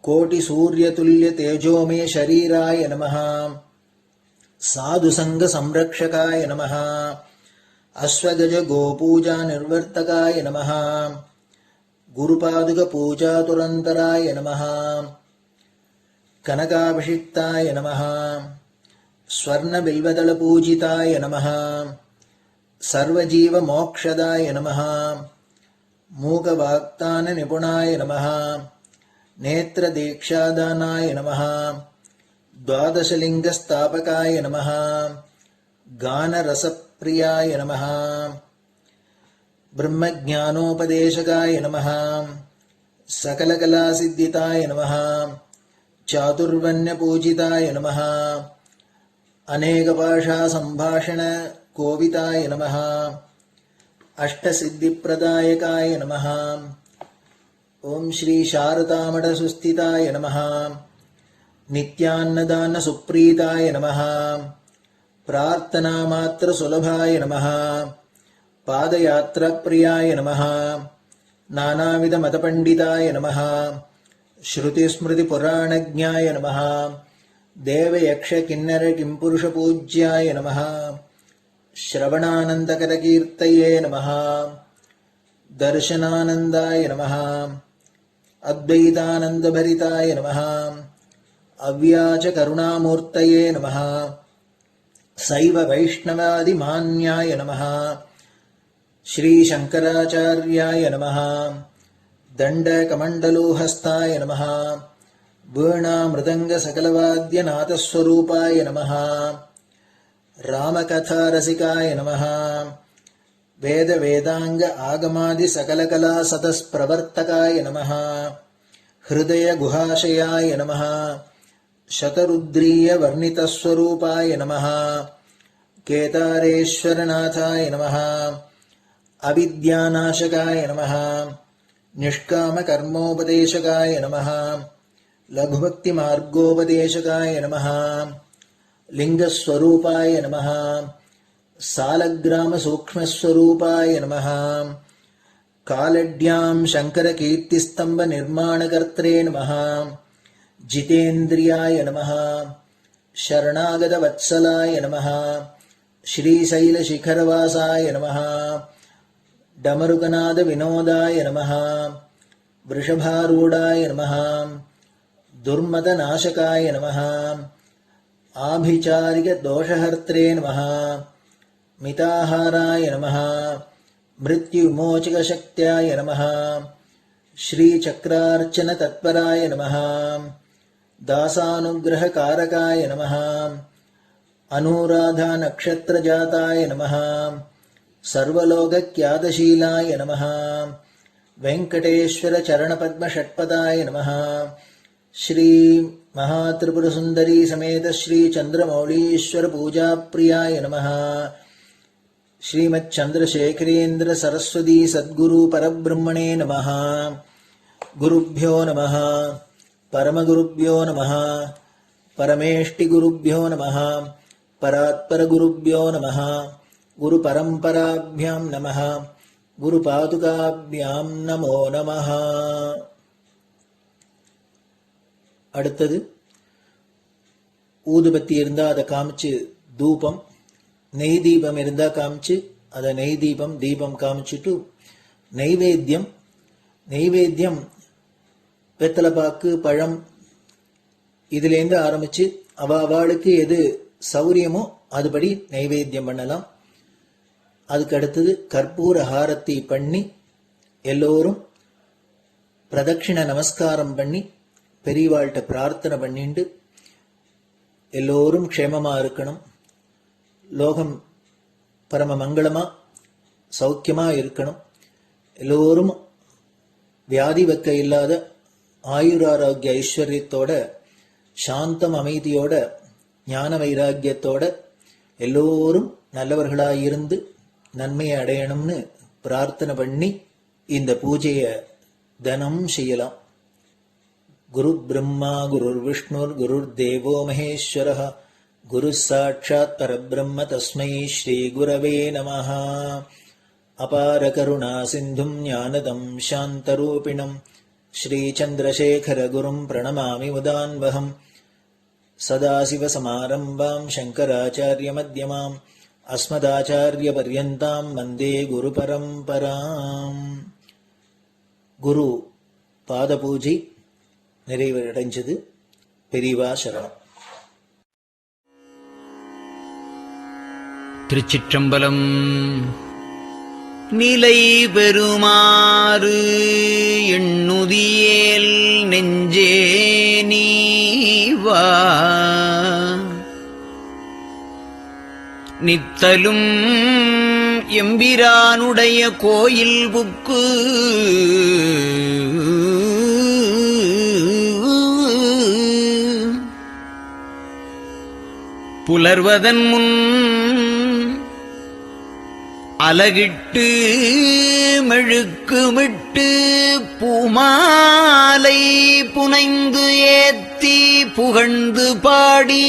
कोटिसूर्यतुल्यतेजोमे शरीराय नमः साधुसङ्गसंरक्षकाय नमः अश्वगजगोपूजानिर्वर्तकाय नमः गुरुपादुकपूजातुरन्तराय नमः कनकाभिषिक्ताय नमः स्वर्णबिल्वदलपूजिताय नमः सर्वजीवमोक्षदाय नमः मूकवाक्ताननिपुणाय नमः नेत्रदीक्षादानाय नमः द्वादशलिङ्गस्थापकाय नमः गानरसप्रियाय नमः ब्रह्मज्ञानोपदेशकाय नमः सकलकलासिद्धिताय नमः चातुर्वर्ण्यपूजिताय नमः अनेकभाषासम्भाषणकोविदाय नमः अष्टसिद्धिप्रदायकाय नमः ॐ श्री शारदामठसुस्थिताय नमः नित्यान्नदानसुप्रीताय नमः प्रार्थनामात्रसुलभाय नमः पादयात्राप्रियाय नमः नानाविधमतपण्डिताय नमः श्रुतिस्मृतिपुराणज्ञाय नमः देवयक्षकिन्नरकिंपुरुषपूज्याय नमः श्रवणानन्दकरकीर्तये नमः दर्शनानन्दाय नमः अद्वैतानन्दभरिताय नमः अव्याजकरुणामूर्तये नमः शैव वैष्णवादिमान्याय नमः श्रीशङ्कराचार्याय नमः दण्डकमण्डलोहस्ताय नमः वीणामृदङ्गसकलवाद्यनाथस्वरूपाय नमः रामकथारसिकाय नमः वेदवेदाङ्ग आगमादिसकलकलासतस्प्रवर्तकाय नमः हृदयगुहाशयाय नमः शतरुद्रीयवर्णितस्वरूपाय नमः केदारेश्वरनाथाय नमः अविद्यानाशकाय नमः निष्कामकर्मोपदेशकाय नमः लघुभक्तिमार्गोपदेशकाय नमः लिङ्गस्वरूपाय नमः सालग्रामसूक्ष्मस्वरूपाय नमः कालड्यां शङ्करकीर्तिस्तम्भनिर्माणकर्त्रे नमः जितेन्द्रियाय नमः शरणागतवत्सलाय नमः श्रीशैलशिखरवासाय नमः डमरुकनादविनोदाय नमः वृषभारूढाय नमः दुर्मदनाशकाय नमः आभिचारिकदोषहर्त्रे नमः मिताहाराय नमः मृत्युमोचकशक्त्याय नमः श्रीचक्रार्चनतत्पराय नमः दासानुग्रहकारकाय नमः अनुराधानक्षत्रजाताय नमः सर्वलोकख्यातशीलाय नमः वेङ्कटेश्वरचरणपद्मषट्पदाय नमः श्री महात्रिपुरसुन्दरी समेत श्री चन्द्रमौलीश्वर पूजाप्रियाय नमः श्रीमच्चन्द्रशेखरेन्द्र सरस्वती सद्गुरु परब्रह्मणे नमः गुरुभ्यो नमः परमगुरुभ्यो नमः परमेष्टिगुरुभ्यो नमः परात्परगुरुभ्यो नमः गुरुपरम्पराभ्यां नमः गुरुपादुकाभ्यां नमो नमः. அடுத்தது ஊதுபத்தி இருந்தா அதை காமிச்சு தூபம், நெய் தீபம் இருந்தா காமிச்சு அதை நெய் தீபம் தீபம் காமிச்சுட்டு நைவேத்தியம் வெத்தலைப்பாக்கு பழம் இதுலேருந்து ஆரம்பிச்சு அவளுக்கு எது சௌரியமோ அதுபடி நைவேத்தியம் பண்ணலாம். அதுக்கு அடுத்தது கற்பூர ஹாரத்தி பண்ணி எல்லோரும் பிரதட்சிண நமஸ்காரம் பண்ணி பெரியவாள்கிட்ட பிரார்த்தனை பண்ணிண்டு எல்லோரும் க்ஷேமமா இருக்கணும், லோகம் பரம மங்களமா சௌக்கியமா இருக்கணும், எல்லோரும் வியாதி வெக்க இல்லாத ஆயுராரோக்கிய ஐஸ்வர்யத்தோட சாந்தம் அமைதியோட ஞான வைராக்கியத்தோட எல்லோரும் நல்லவர்களாயிருந்து நன்மையை அடையணும்னு பிரார்த்தனை பண்ணி இந்த பூஜையை தினம் செய்யலாம். குரு பிரம்மா குருர் விஷ்ணுர் குருர் தேவோ மகேஸ்வரः குரு சாட்சாத் பரபிரம்ம தஸ்மை ஸ்ரீ குரவே நமः. அபார கருணா சிந்தும் ஞானதம் சாந்தரூபிணம் ஸ்ரீ சந்திரசேகர குரும் பிரணமாமி முதான்வகம். சதாசிவசமாரம்பாம் சங்கராச்சாரிய மத்யமாம் அஸ்மதாச்சாரிய பர்யந்தாம் வந்தே குரு பரம்பராம். குரு பாத பூஜை நிறைவடைஞ்சது. பெரியவா சரணம். திருச்சிற்றம்பலம். நிலை பெறுமாறு எண்ணுதியேல் நெஞ்சே நீவா நித்தலும் எம்பிரானுடைய கோயில் புக்கு புலர்வதன் முன் அலகிட்டு மெழுக்குமிட்டு பூமாலை புனைந்து ஏத்தி புகழ்ந்து பாடி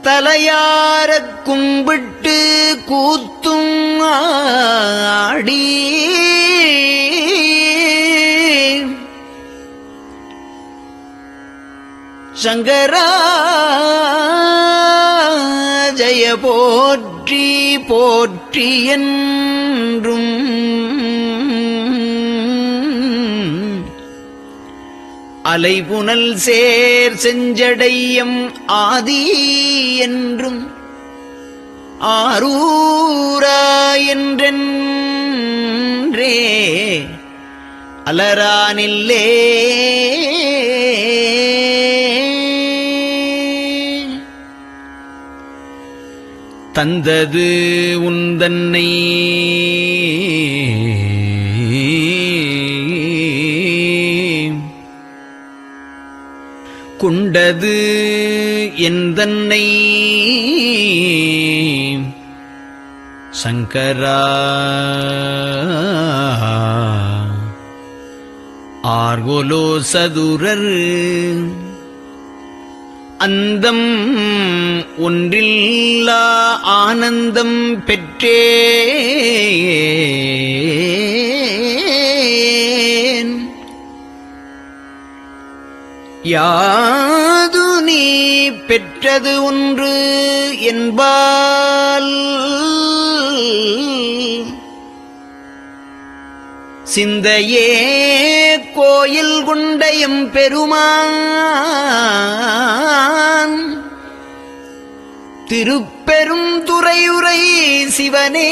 தலையாரக் கும்பிட்டு கூத்தும் ஆடி சங்கரா ஜய போற்றி போற்றி என்றும் அலைபுனல் சேர் செஞ்சடையம் ஆதி என்றும் ஆரூரா என்றென்றே அலரானில்லே தந்தது உந்தன்னை கொண்டது எந்தன்னை சங்கரா ஆர்கோலோ சதுரர் அந்தம் ஒன்றில்லா ஆனந்தம் பெற்றேன் யாது நீ பெற்றது ஒன்று என்பால் சிந்தையே கோயில் கொண்டையும் பெருமான் திருப்பெரும் துறையுரை சிவனே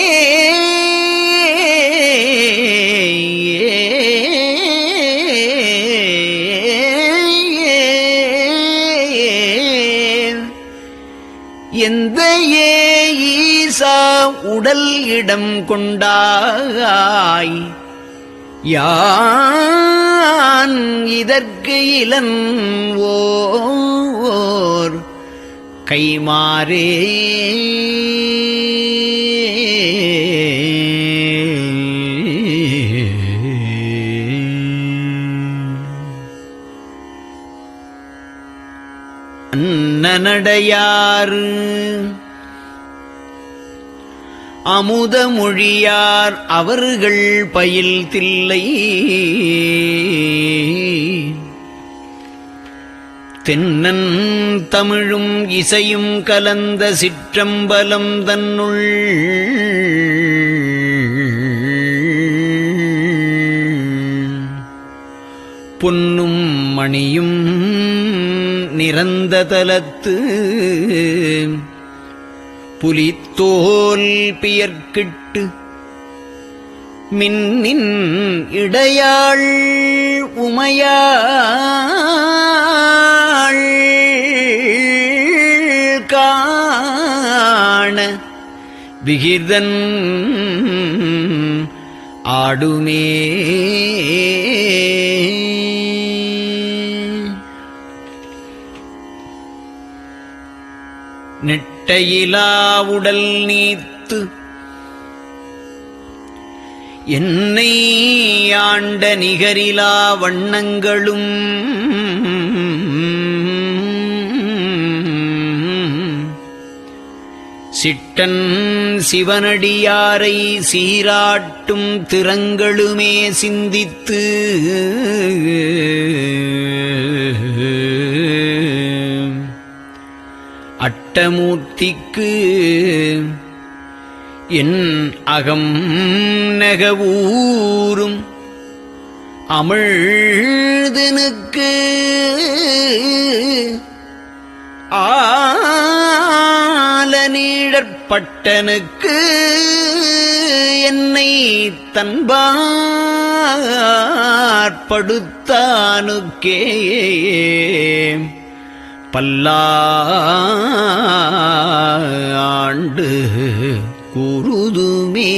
எந்த ஈசா உடல் இடம் கொண்டாய் யான் இதற்கு இளன்வோர் கைமாறே அன்னநடையார் அமுதமொழியார் அவர்கள் பயில் தில்லை தென்னன் தமிழும் இசையும் கலந்த சிற்றம்பலம் தன்னுள் பொன்னும் மணியும் நிறந்த தலத்து புலித்தோல் பியர்க்கிட்டு மின்னின் இடையாள் உமையாள் காண விகிதன் ஆடுமே நெட்டையிலா உடல் நீத்து என்னை ஆண்ட நிகரிலா வண்ணங்களும் சிட்டன் சிவனடியாரை சீராட்டும் திறங்களுமே சிந்தித்து அட்டமூர்த்திக்கு என் அகம் நெகவூரும் அமிழ்தனுக்கு ஆலநீழற்பட்டனுக்கு என்னை தன்பாற்படுத்தானுக்கே பல்லாண்டு குருதுமே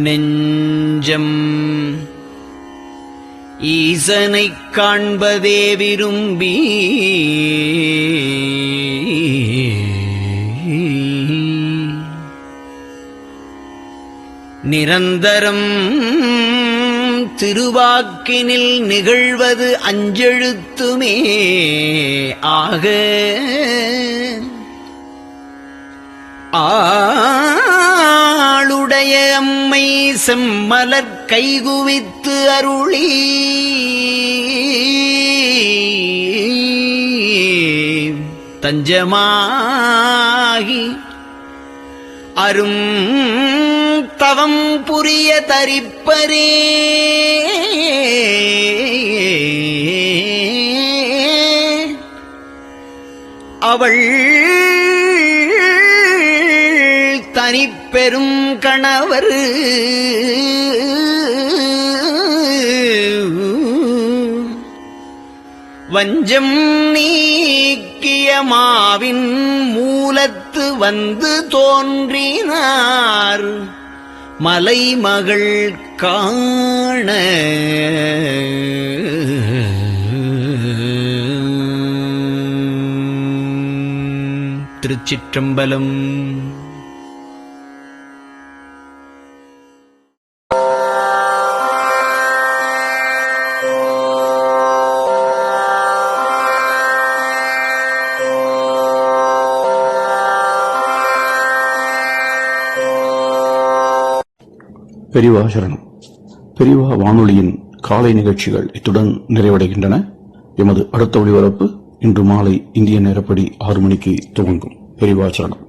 நெஞ்சம் ஈசனைக் காண்பதே விரும்பி நிரந்தரம் திருவாக்கினில் நிகழ்வது அஞ்செழுத்துமே ஆக ஆளுடைய அம்மை செம்மலர் கைகுவித்து அருளி தஞ்சமாகி அரும் தவம் புரிய தரிப்பரே அவள் தனிப்பெரும் கணவர் வஞ்சம் நீக்கிய மாவின் மூலத்து வந்து தோன்றினார் மலைமகள் காண திருச்சிற்றம்பலம். பெரியவா சரணம். பெரியவா வானொலியின் காலை நிகழ்ச்சிகள் இத்துடன் நிறைவடைகின்றன. எமது அடுத்த ஒளிபரப்பு இன்று மாலை இந்திய நேரப்படி 6 மணிக்கு துவங்கும். பெரியவா சரணம்.